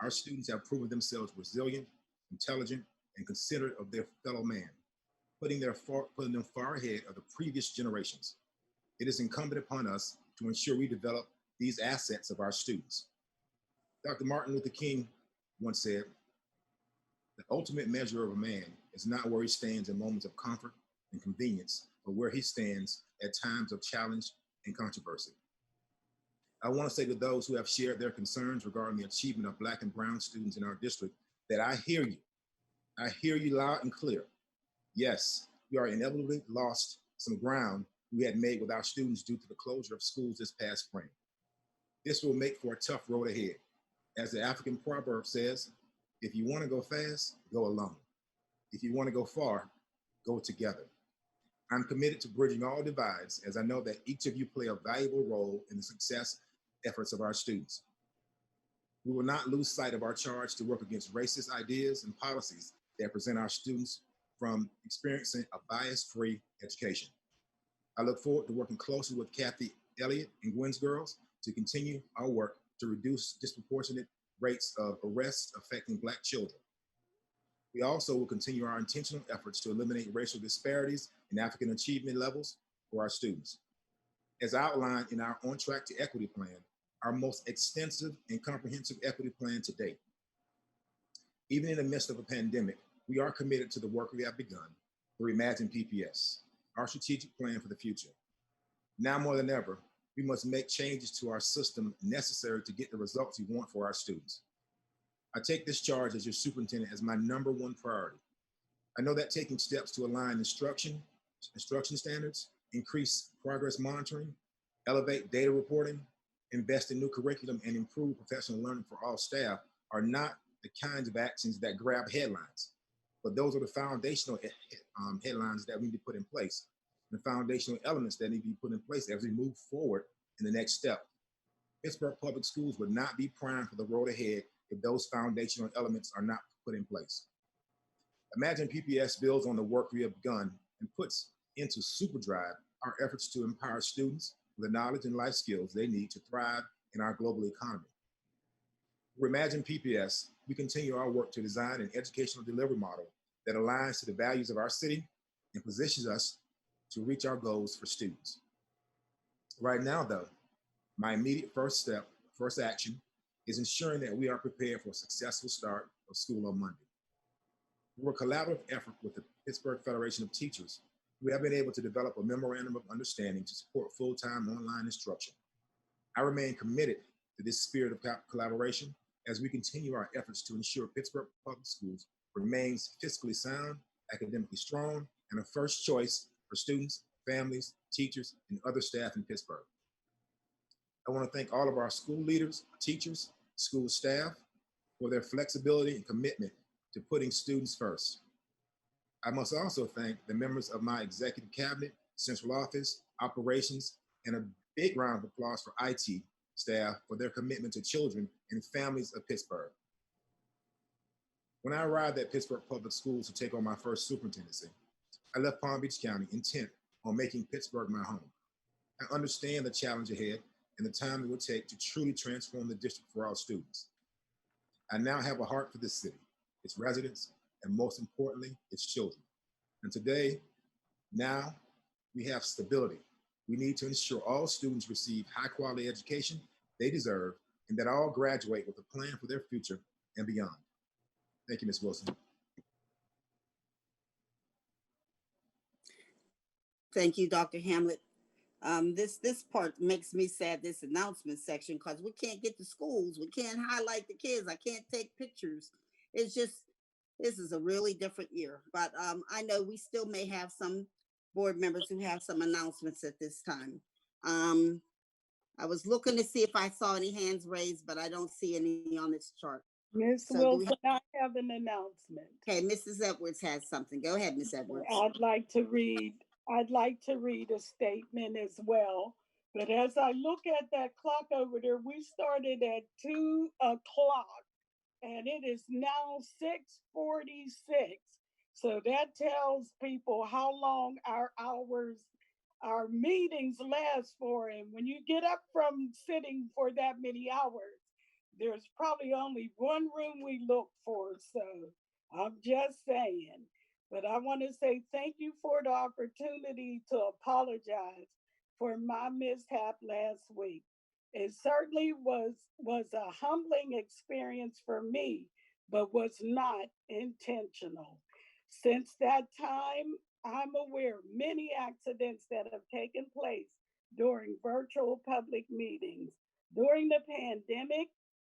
our students have proven themselves resilient, intelligent, and considerate of their fellow man. putting them far ahead of the previous generations. It is incumbent upon us to ensure we develop these assets of our students. Dr. Martin Luther King once said, "The ultimate measure of a man is not where he stands in moments of comfort and convenience, but where he stands at times of challenge and controversy." I want to say to those who have shared their concerns regarding the achievement of Black and Brown students in our district that I hear you. I hear you loud and clear. Yes, we are inevitably lost some ground we had made with our students due to the closure of schools this past spring. This will make for a tough road ahead. As the African proverb says, if you want to go fast, go alone. If you want to go far, go together. I'm committed to bridging all divides, as I know that each of you play a valuable role in the success efforts of our students. We will not lose sight of our charge to work against racist ideas and policies that prevent our students from experiencing a bias-free education. I look forward to working closely with Kathy Elliott and Gwen's girls to continue our work to reduce disproportionate rates of arrests affecting Black children. We also will continue our intentional efforts to eliminate racial disparities in African achievement levels for our students. As outlined in our On Track to Equity plan, our most extensive and comprehensive equity plan to date. Even in the midst of a pandemic, we are committed to the work we have begun through Imagine PPS, our strategic plan for the future. Now more than ever, we must make changes to our system necessary to get the results we want for our students. I take this charge as your superintendent as my #1 priority. I know that taking steps to align instruction standards, increase progress monitoring, elevate data reporting, invest in new curriculum, and improve professional learning for all staff are not the kinds of actions that grab headlines, but those are the foundational headlines that we need to put in place, the foundational elements that need to be put in place as we move forward in the next step. Pittsburgh Public Schools would not be primed for the road ahead if those foundational elements are not put in place. Imagine PPS builds on the work we have begun and puts into superdrive our efforts to empower students with the knowledge and life skills they need to thrive in our global economy. For Imagine PPS, we continue our work to design an educational delivery model that aligns to the values of our city and positions us to reach our goals for students. Right now, though, my immediate first action is ensuring that we are prepared for a successful start of school on Monday. Through a collaborative effort with the Pittsburgh Federation of Teachers, we have been able to develop a memorandum of understanding to support full-time online instruction. I remain committed to this spirit of collaboration as we continue our efforts to ensure Pittsburgh Public Schools remains fiscally sound, academically strong, and a first choice for students, families, teachers, and other staff in Pittsburgh. I want to thank all of our school leaders, teachers, school staff for their flexibility and commitment to putting students first. I must also thank the members of my executive cabinet, central office, operations, and a big round of applause for IT staff for their commitment to children and families of Pittsburgh. When I arrived at Pittsburgh Public Schools to take on my first superintendency, I left Palm Beach County intent on making Pittsburgh my home. I understand the challenge ahead and the time it will take to truly transform the district for our students. I now have a heart for this city, its residents, and most importantly, its children. And today, now, we have stability. We need to ensure all students receive high quality education they deserve and that all graduate with a plan for their future and beyond. Thank you, Ms. Wilson. Thank you, Dr. Hamlet. This part makes me sad, this announcement section, because we can't get to schools. We can't highlight the kids. I can't take pictures. It's just, this is a really different year. But I know we still may have some board members who have some announcements at this time. I was looking to see if I saw any hands raised, but I don't see any on this chart. Ms. So Wilson, I have an announcement. Okay, Mrs. Edwards has something. Go ahead, Ms. Edwards. I'd like to read a statement as well. But as I look at that clock over there, we started at 2 o'clock and it is now 6:46. So that tells people how long our meetings last for. And when you get up from sitting for that many hours, there's probably only one room we look for. So I'm just saying. But I want to say thank you for the opportunity to apologize for my mishap last week. It certainly was a humbling experience for me, but was not intentional. Since that time, I'm aware of many accidents that have taken place during virtual public meetings. During the pandemic,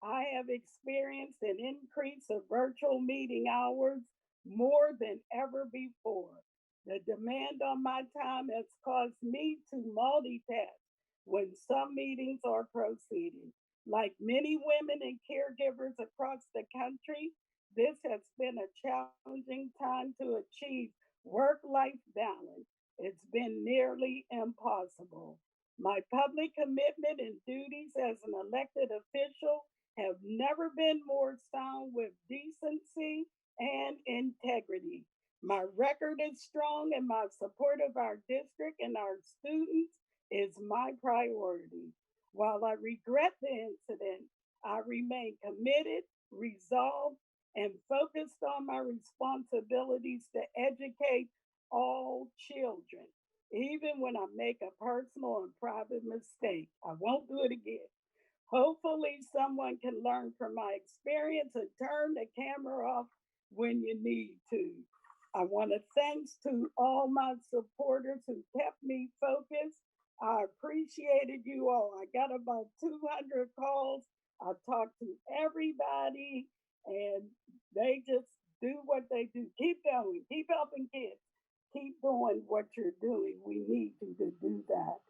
I have experienced an increase of virtual meeting hours more than ever before. The demand on my time has caused me to multitask when some meetings are proceeding. Like many women and caregivers across the country, this has been a challenging time to achieve work life balance. It's been nearly impossible. My public commitment and duties as an elected official have never been more sound with decency and integrity. My record is strong, and my support of our district and our students is my priority. While I regret the incident, I remain committed, resolved, and focused on my responsibilities to educate all children. Even when I make a personal and private mistake, I won't do it again. Hopefully, someone can learn from my experience and turn the camera off when you need to. I want to thanks to all my supporters who kept me focused. I appreciated you all. I got about 200 calls. I talked to everybody, and they just do what they do. Keep going, keep helping kids, keep doing what you're doing. We need you to do that.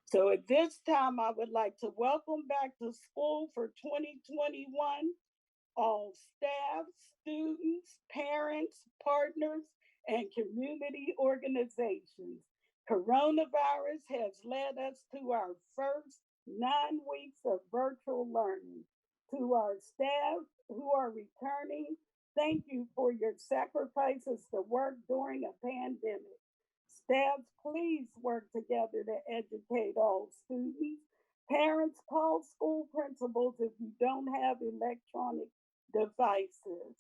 So at this time, I would like to welcome back to school for 2021 all staff, students, parents, partners, and community organizations. Coronavirus has led us to our first 9 weeks of virtual learning. To our staff who are returning, thank you for your sacrifices to work during a pandemic. Staff, please work together to educate all students. Parents, call school principals if you don't have electronic devices.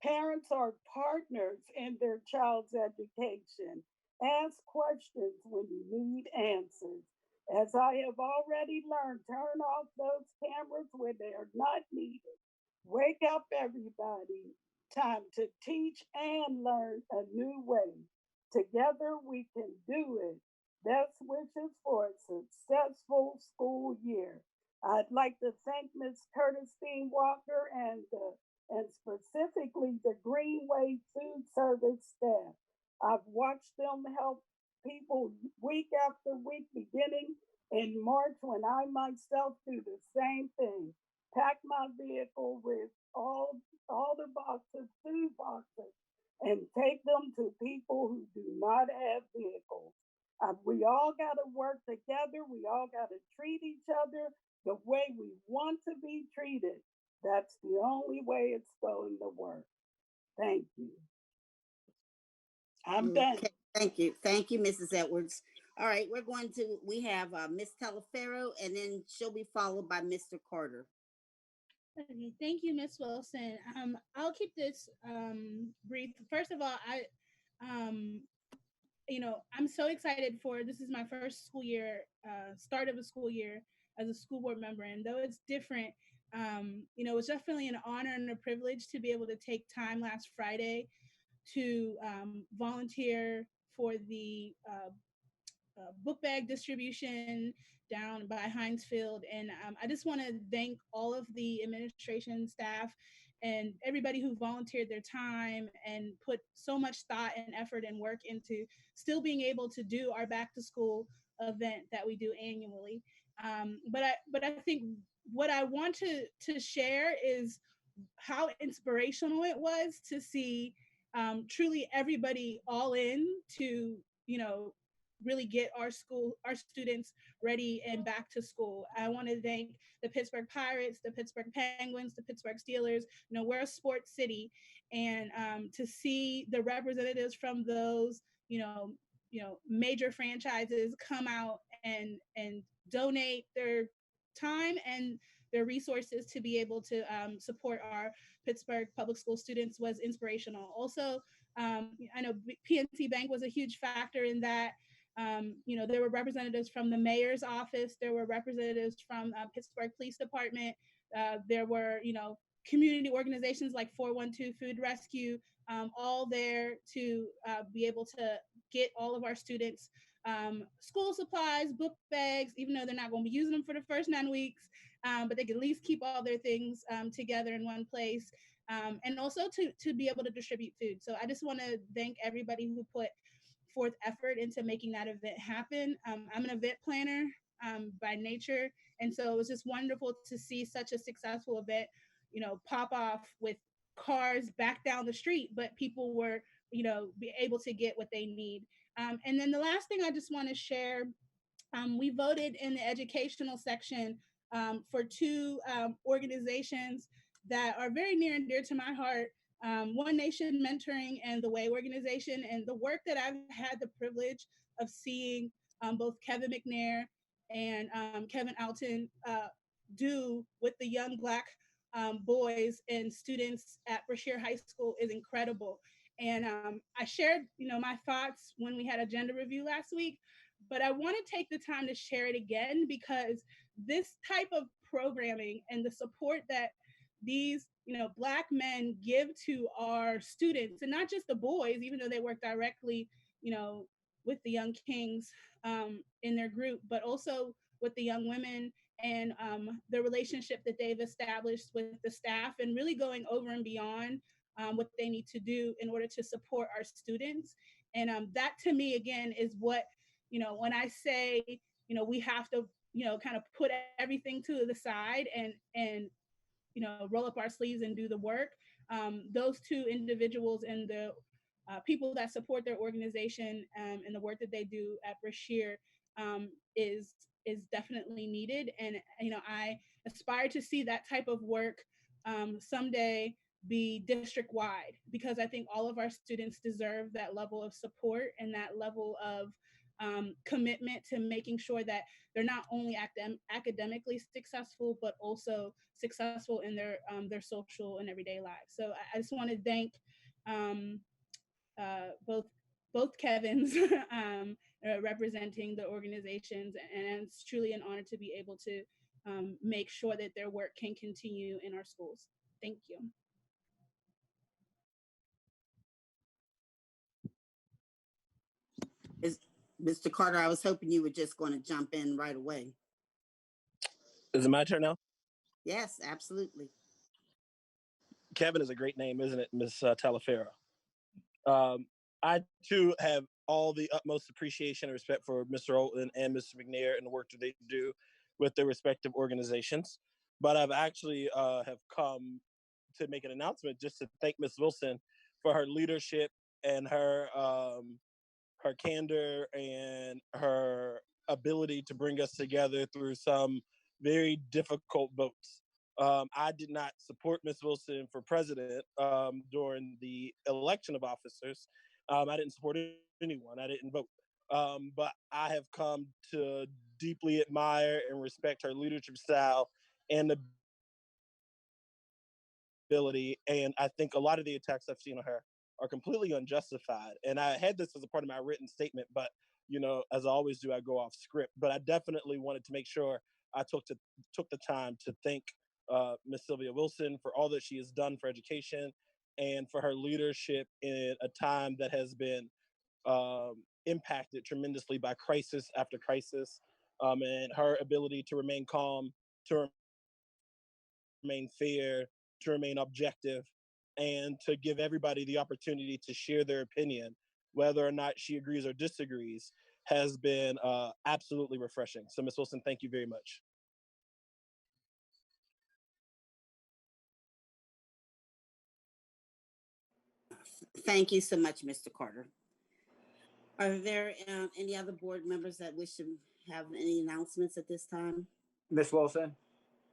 Parents are partners in their child's education. Ask questions when you need answers. As I have already learned, turn off those cameras when they are not needed. Wake up, everybody. Time to teach and learn a new way. Together we can do it. Best wishes for a successful school year. I'd like to thank Ms. Curtis Dean Walker and specifically the Greenway Food Service staff. I've watched them help people week after week, beginning in March when I myself do the same thing. Pack my vehicle with all the boxes, food boxes, and take them to people who do not have vehicles. We all got to work together. We all got to treat each other the way we want to be treated. That's the only way it's going to work. Thank you. I'm done. Okay, thank you. Thank you, Mrs. Edwards. All right, we have Miss Telefero, and then she'll be followed by Mr. Carter. Okay, thank you, Miss Wilson. I'll keep this brief. First of all, I'm so excited for this is my first school year, start of a school year as a school board member, and though it's different, it's definitely an honor and a privilege to be able to take time last Friday to volunteer for the book bag distribution down by Heinz Field. And I just want to thank all of the administration staff and everybody who volunteered their time and put so much thought and effort and work into still being able to do our back to school event that we do annually. But I think what I want to share is how inspirational it was to see truly everybody all in to, really get our students ready and back to school. I want to thank the Pittsburgh Pirates, the Pittsburgh Penguins, the Pittsburgh Steelers. We're a sports city, and to see the representatives from those, major franchises come out and donate their time and their resources to be able to support our Pittsburgh public school students was inspirational. Also, I know PNC Bank was a huge factor in that. There were representatives from the mayor's office. There were representatives from Pittsburgh Police Department. There were, community organizations like 412 Food Rescue, all there to be able to get all of our students school supplies, book bags, even though they're not going to be using them for the first 9 weeks, but they can at least keep all their things together in one place. And also to be able to distribute food. So I just want to thank everybody who put forth effort into making that event happen. I'm an event planner by nature. And so it was just wonderful to see such a successful event, pop off with cars back down the street, but people were, be able to get what they need. And then the last thing I just want to share, we voted in the educational section for two organizations that are very near and dear to my heart. One Nation Mentoring and the Way organization, and the work that I've had the privilege of seeing both Kevin McNair and Kevin Alton do with the young Black boys and students at Brashear High School is incredible. And I shared, my thoughts when we had a gender review last week, but I want to take the time to share it again, because this type of programming and the support that these, Black men give to our students, and not just the boys, even though they work directly, with the young kings in their group, but also with the young women and the relationship that they've established with the staff, and really going over and beyond what they need to do in order to support our students. And that to me, again, is what, when I say, we have to, kind of put everything to the side and roll up our sleeves and do the work. Those two individuals and the people that support their organization and the work that they do at Brashear is definitely needed. And I aspire to see that type of work someday be district wide, because I think all of our students deserve that level of support and that level of commitment to making sure that they're not only academically successful, but also successful in their social and everyday lives. So I just want to thank both Kevins representing the organizations, and it's truly an honor to be able to make sure that their work can continue in our schools. Thank you. Mr. Carter, I was hoping you were just going to jump in right away. Is it my turn now? Yes, absolutely. Kevin is a great name, isn't it, Ms. Talaferro? I too have all the utmost appreciation and respect for Mr. Olton and Mr. McNair and the work that they do with their respective organizations. But I've actually have come to make an announcement just to thank Ms. Wilson for her leadership and her candor and her ability to bring us together through some very difficult votes. I did not support Ms. Wilson for president during the election of officers. I didn't support anyone. I didn't vote. But I have come to deeply admire and respect her leadership style and ability. And I think a lot of the attacks I've seen on her are completely unjustified. And I had this as a part of my written statement, but as I always do, I go off script. But I definitely wanted to make sure I took the time to thank Miss Sylvia Wilson for all that she has done for education and for her leadership in a time that has been impacted tremendously by crisis after crisis, and her ability to remain calm, to remain fair, to remain objective, and to give everybody the opportunity to share their opinion, whether or not she agrees or disagrees, has been absolutely refreshing. So, Ms. Wilson, thank you very much. Thank you so much, Mr. Carter. Are there any other board members that wish to have any announcements at this time? Ms. Wilson?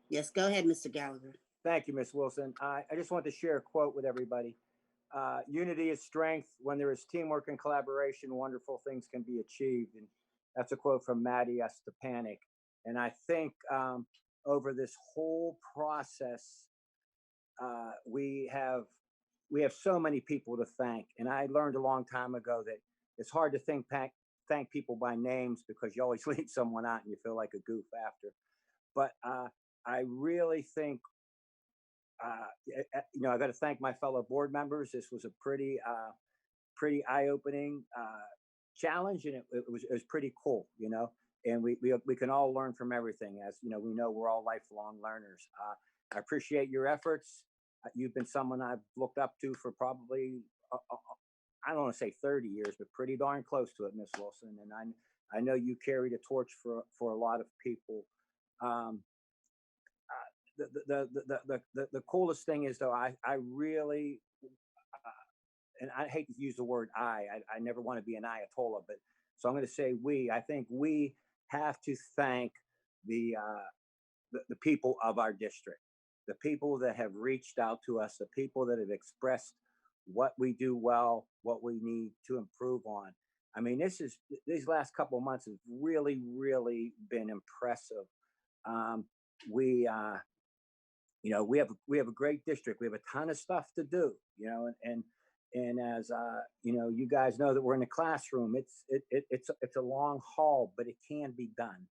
Yes, go ahead, Mr. Gallagher. Thank you, Ms. Wilson. I just want to share a quote with everybody. Unity is strength. When there is teamwork and collaboration, wonderful things can be achieved. And that's a quote from Maddie Estepanic. And I think over this whole process, we have we have so many people to thank. And I learned a long time ago that it's hard to thank people by names because you always leave someone out and you feel like a goof after. But I really think, I got to thank my fellow board members. This was a pretty eye-opening challenge, and it was pretty cool, and we can all learn from everything. As we know we're all lifelong learners. I appreciate your efforts. You've been someone I've looked up to for probably, I don't want to say 30 years, but pretty darn close to it, Miss Wilson. And I know you carried a torch for a lot of people. The coolest thing is, though, I really, and I hate to use the word I never want to be an Ayatollah, but so I'm going to say we. I think we have to thank the people of our district, the people that have reached out to us, the people that have expressed what we do well, what we need to improve on. I mean, these last couple of months have really, really been impressive. We have a great district. We have a ton of stuff to do, and as you guys know that we're in the classroom. It's a long haul, but it can be done,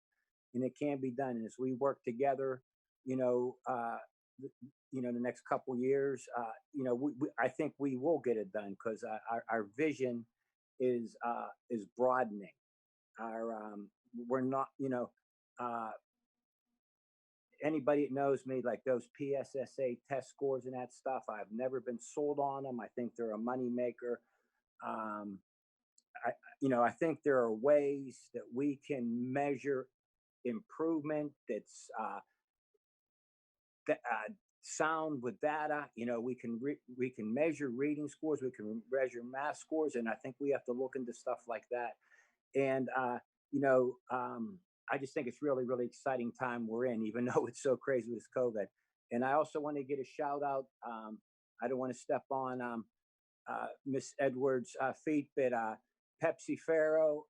and it can be done. And as we work together, the next couple years, I think we will get it done because our vision is broadening. We're not, anybody that knows me, like those PSSA test scores and that stuff, I've never been sold on them. I think they're a moneymaker. I think there are ways that we can measure improvement that's sound with data. We can measure reading scores, we can measure math scores, and I think we have to look into stuff like that. And I just think it's really, really exciting time we're in, even though it's so crazy with this COVID. And I also want to get a shout out. I don't want to step on Miss Edwards' feet, but Pepsi Farrow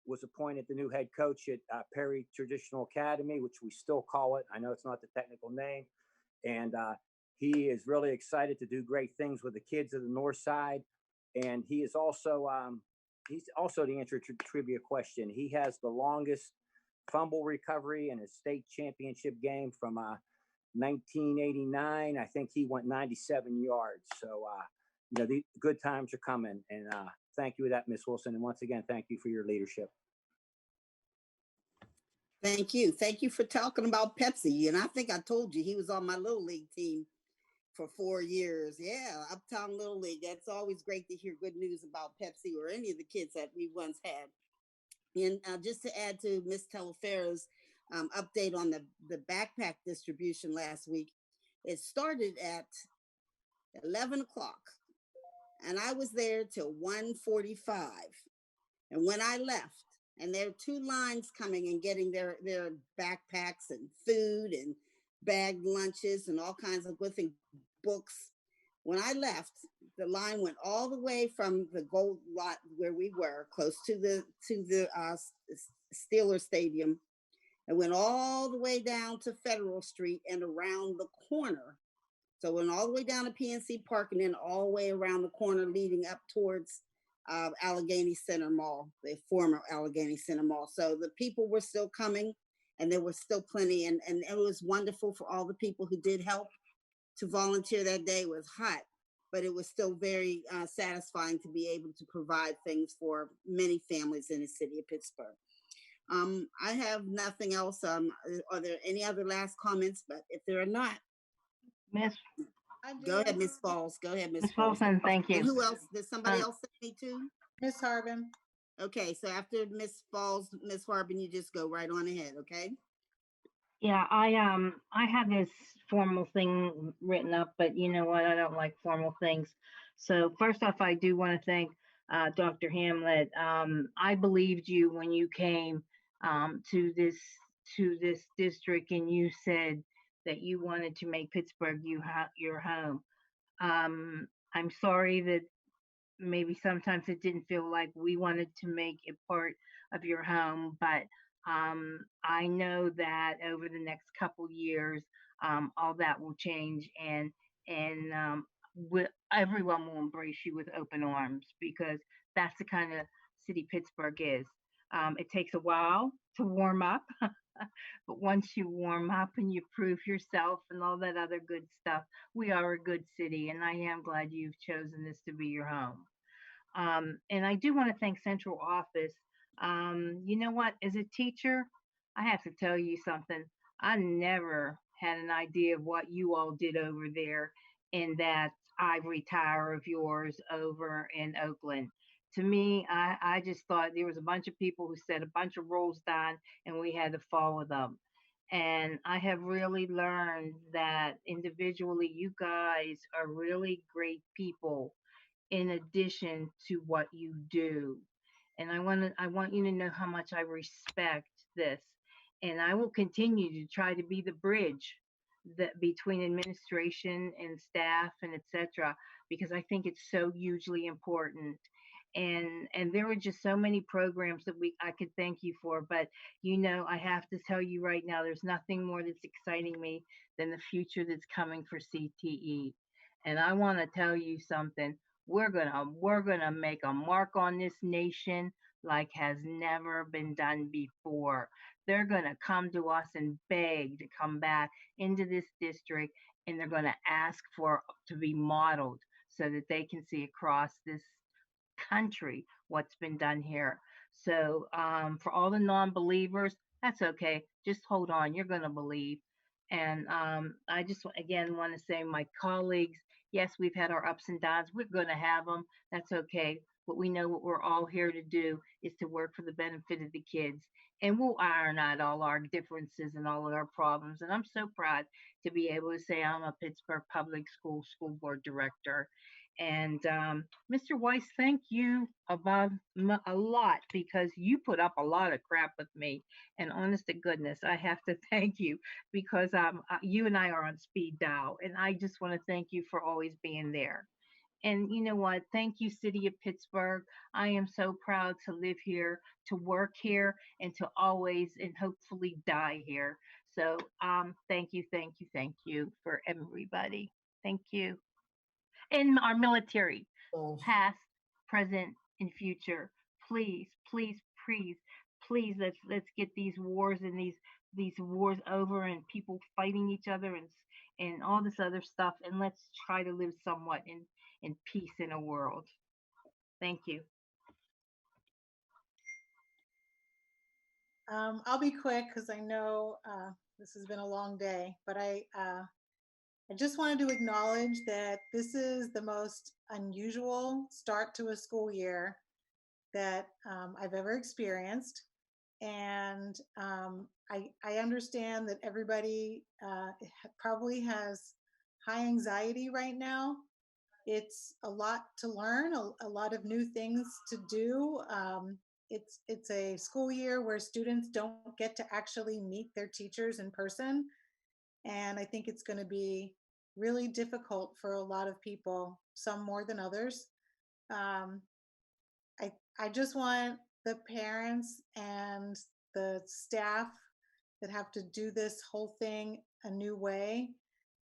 was appointed the new head coach at Perry Traditional Academy, which we still call it. I know it's not the technical name. And he is really excited to do great things with the kids of the North Side. And he is also, to answer a trivia question, he has the longest fumble recovery in a state championship game from 1989. I think he went 97 yards. So, the good times are coming. And thank you for that, Miss Wilson. And once again, thank you for your leadership. Thank you. Thank you for talking about Pepsi. And I think I told you he was on my Little League team for 4 years. Yeah, Uptown Little League. That's always great to hear good news about Pepsi or any of the kids that we once had. And just to add to Ms. Teleferro's update on the backpack distribution last week, it started at 11 o'clock and I was there till 1:45. And when I left, and there are 2 lines coming and getting their backpacks and food and bagged lunches and all kinds of good things, books. When I left, the line went all the way from the gold lot where we were, close to the Steeler Stadium, and went all the way down to Federal Street and around the corner. So went all the way down to PNC Park and then all the way around the corner leading up towards Allegheny Center Mall, the former Allegheny Center Mall. So the people were still coming and there was still plenty. And it was wonderful for all the people who did help to volunteer that day. It was hot, but it was still very satisfying to be able to provide things for many families in the city of Pittsburgh. I have nothing else. Are there any other last comments? But if there are not, go ahead, Miss Falls. Go ahead, Miss Falls. Wilson, thank you. And who else? Did somebody else say me too? Miss Harbin. Okay, so after Miss Falls, Miss Harbin, you just go right on ahead, okay? Yeah, I have this formal thing written up, but you know what? I don't like formal things. So first off, I do want to thank Dr. Hamlet. I believed you when you came to this district and you said that you wanted to make Pittsburgh your home. I'm sorry that maybe sometimes it didn't feel like we wanted to make it part of your home, but I know that over the next couple years, all that will change, and everyone will embrace you with open arms because that's the kind of city Pittsburgh is. It takes a while to warm up, but once you warm up and you prove yourself and all that other good stuff, we are a good city, and I am glad you've chosen this to be your home. And I do want to thank Central Office. You know what? As a teacher, I have to tell you something. I never had an idea of what you all did over there in that ivory tower of yours over in Oakland. To me, I just thought there was a bunch of people who set a bunch of rules down and we had to follow them. And I have really learned that individually, you guys are really great people in addition to what you do. And I want you to know how much I respect this. And I will continue to try to be the bridge that between administration and staff and etc. because I think it's so hugely important. And there were just so many programs that I could thank you for, but I have to tell you right now, there's nothing more that's exciting me than the future that's coming for CTE. And I want to tell you something. We're gonna make a mark on this nation like has never been done before. They're gonna come to us and beg to come back into this district, and they're gonna ask for to be modeled so that they can see across this country what's been done here. So for all the non-believers, that's okay. Just hold on. You're gonna believe. And I just again want to say, my colleagues, yes, we've had our ups and downs. We're going to have them. That's okay. But we know what we're all here to do is to work for the benefit of the kids. And we'll iron out all our differences and all of our problems. And I'm so proud to be able to say I'm a Pittsburgh Public School Board Director. And Mr. Weiss, thank you about a lot because you put up a lot of crap with me. And honest to goodness, I have to thank you because you and I are on speed dial. And I just want to thank you for always being there. And you know what? Thank you, City of Pittsburgh. I am so proud to live here, to work here, and to always and hopefully die here. So thank you for everybody. Thank you. And our military, past, present, and future. Please, please, please, please, let's get these wars and these wars over and people fighting each other and all this other stuff, and let's try to live somewhat in peace in a world. Thank you. I'll be quick because I know this has been a long day, but I just wanted to acknowledge that this is the most unusual start to a school year that I've ever experienced. And I understand that everybody probably has high anxiety right now. It's a lot to learn, a lot of new things to do. It's a school year where students don't get to actually meet their teachers in person. And I think it's going to be really difficult for a lot of people, some more than others. I just want the parents and the staff that have to do this whole thing a new way,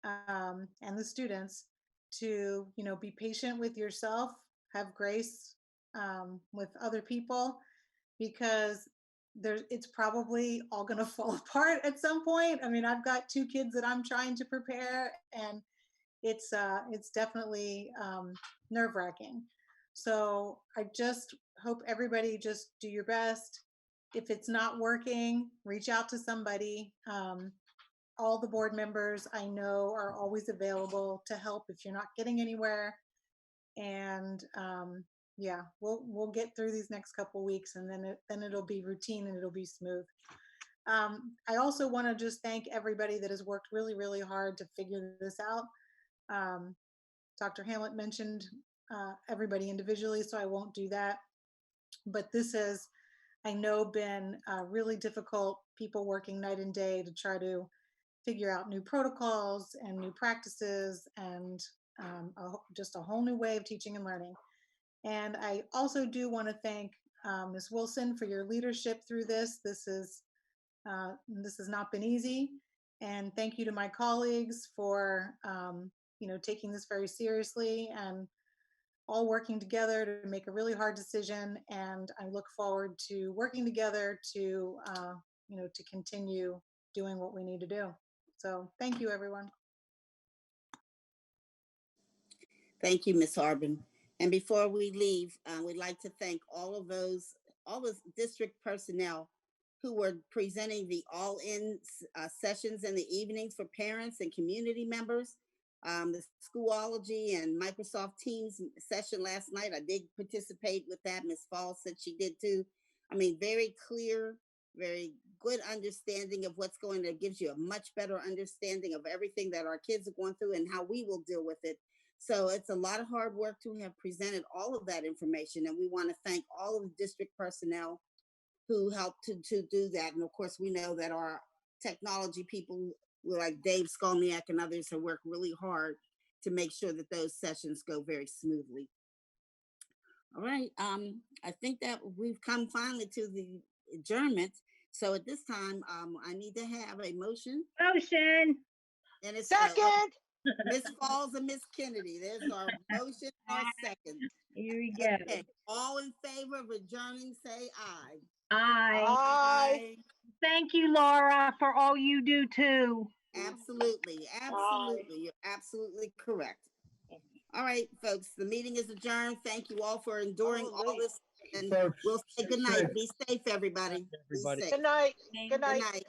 and the students to, be patient with yourself, have grace with other people, because it's probably all going to fall apart at some point. I mean, I've got 2 kids that I'm trying to prepare, and it's definitely nerve-wracking. So I just hope everybody just do your best. If it's not working, reach out to somebody. All the board members I know are always available to help if you're not getting anywhere. And yeah, we'll get through these next couple weeks, and then it'll be routine and it'll be smooth. I also want to just thank everybody that has worked really, really hard to figure this out. Dr. Hamlet mentioned everybody individually, so I won't do that. But this has, I know, been really difficult, people working night and day to try to figure out new protocols and new practices and just a whole new way of teaching and learning. And I also do want to thank Ms. Wilson for your leadership through this. This has not been easy. And thank you to my colleagues for taking this very seriously and all working together to make a really hard decision. And I look forward to working together to, to continue doing what we need to do. So thank you, everyone. Thank you, Ms. Harbin. And before we leave, we'd like to thank all the district personnel who were presenting the all-in sessions in the evenings for parents and community members. The Schoolology and Microsoft Teams session last night, I did participate with that. Ms. Fall said she did too. I mean, very clear, very good understanding of what's going on. Gives you a much better understanding of everything that our kids are going through and how we will deal with it. So it's a lot of hard work to have presented all of that information. And we want to thank all of the district personnel who helped to do that. And of course, we know that our technology people like Dave Skolniak and others have worked really hard to make sure that those sessions go very smoothly. All right. I think that we've come finally to the adjournment. So at this time, I need to have a motion. Motion. And it's Second. Ms. Falls and Ms. Kennedy. There's our motion, our second. Here we go. Okay. All in favor of adjourning, say aye. Aye. Aye. Thank you, Laura, for all you do too. Absolutely. Absolutely. You're absolutely correct. All right, folks, the meeting is adjourned. Thank you all for enduring all this. And Folks, we'll say good stay night. safe. Be safe, everybody. Be Everybody. safe. Good night. Good night.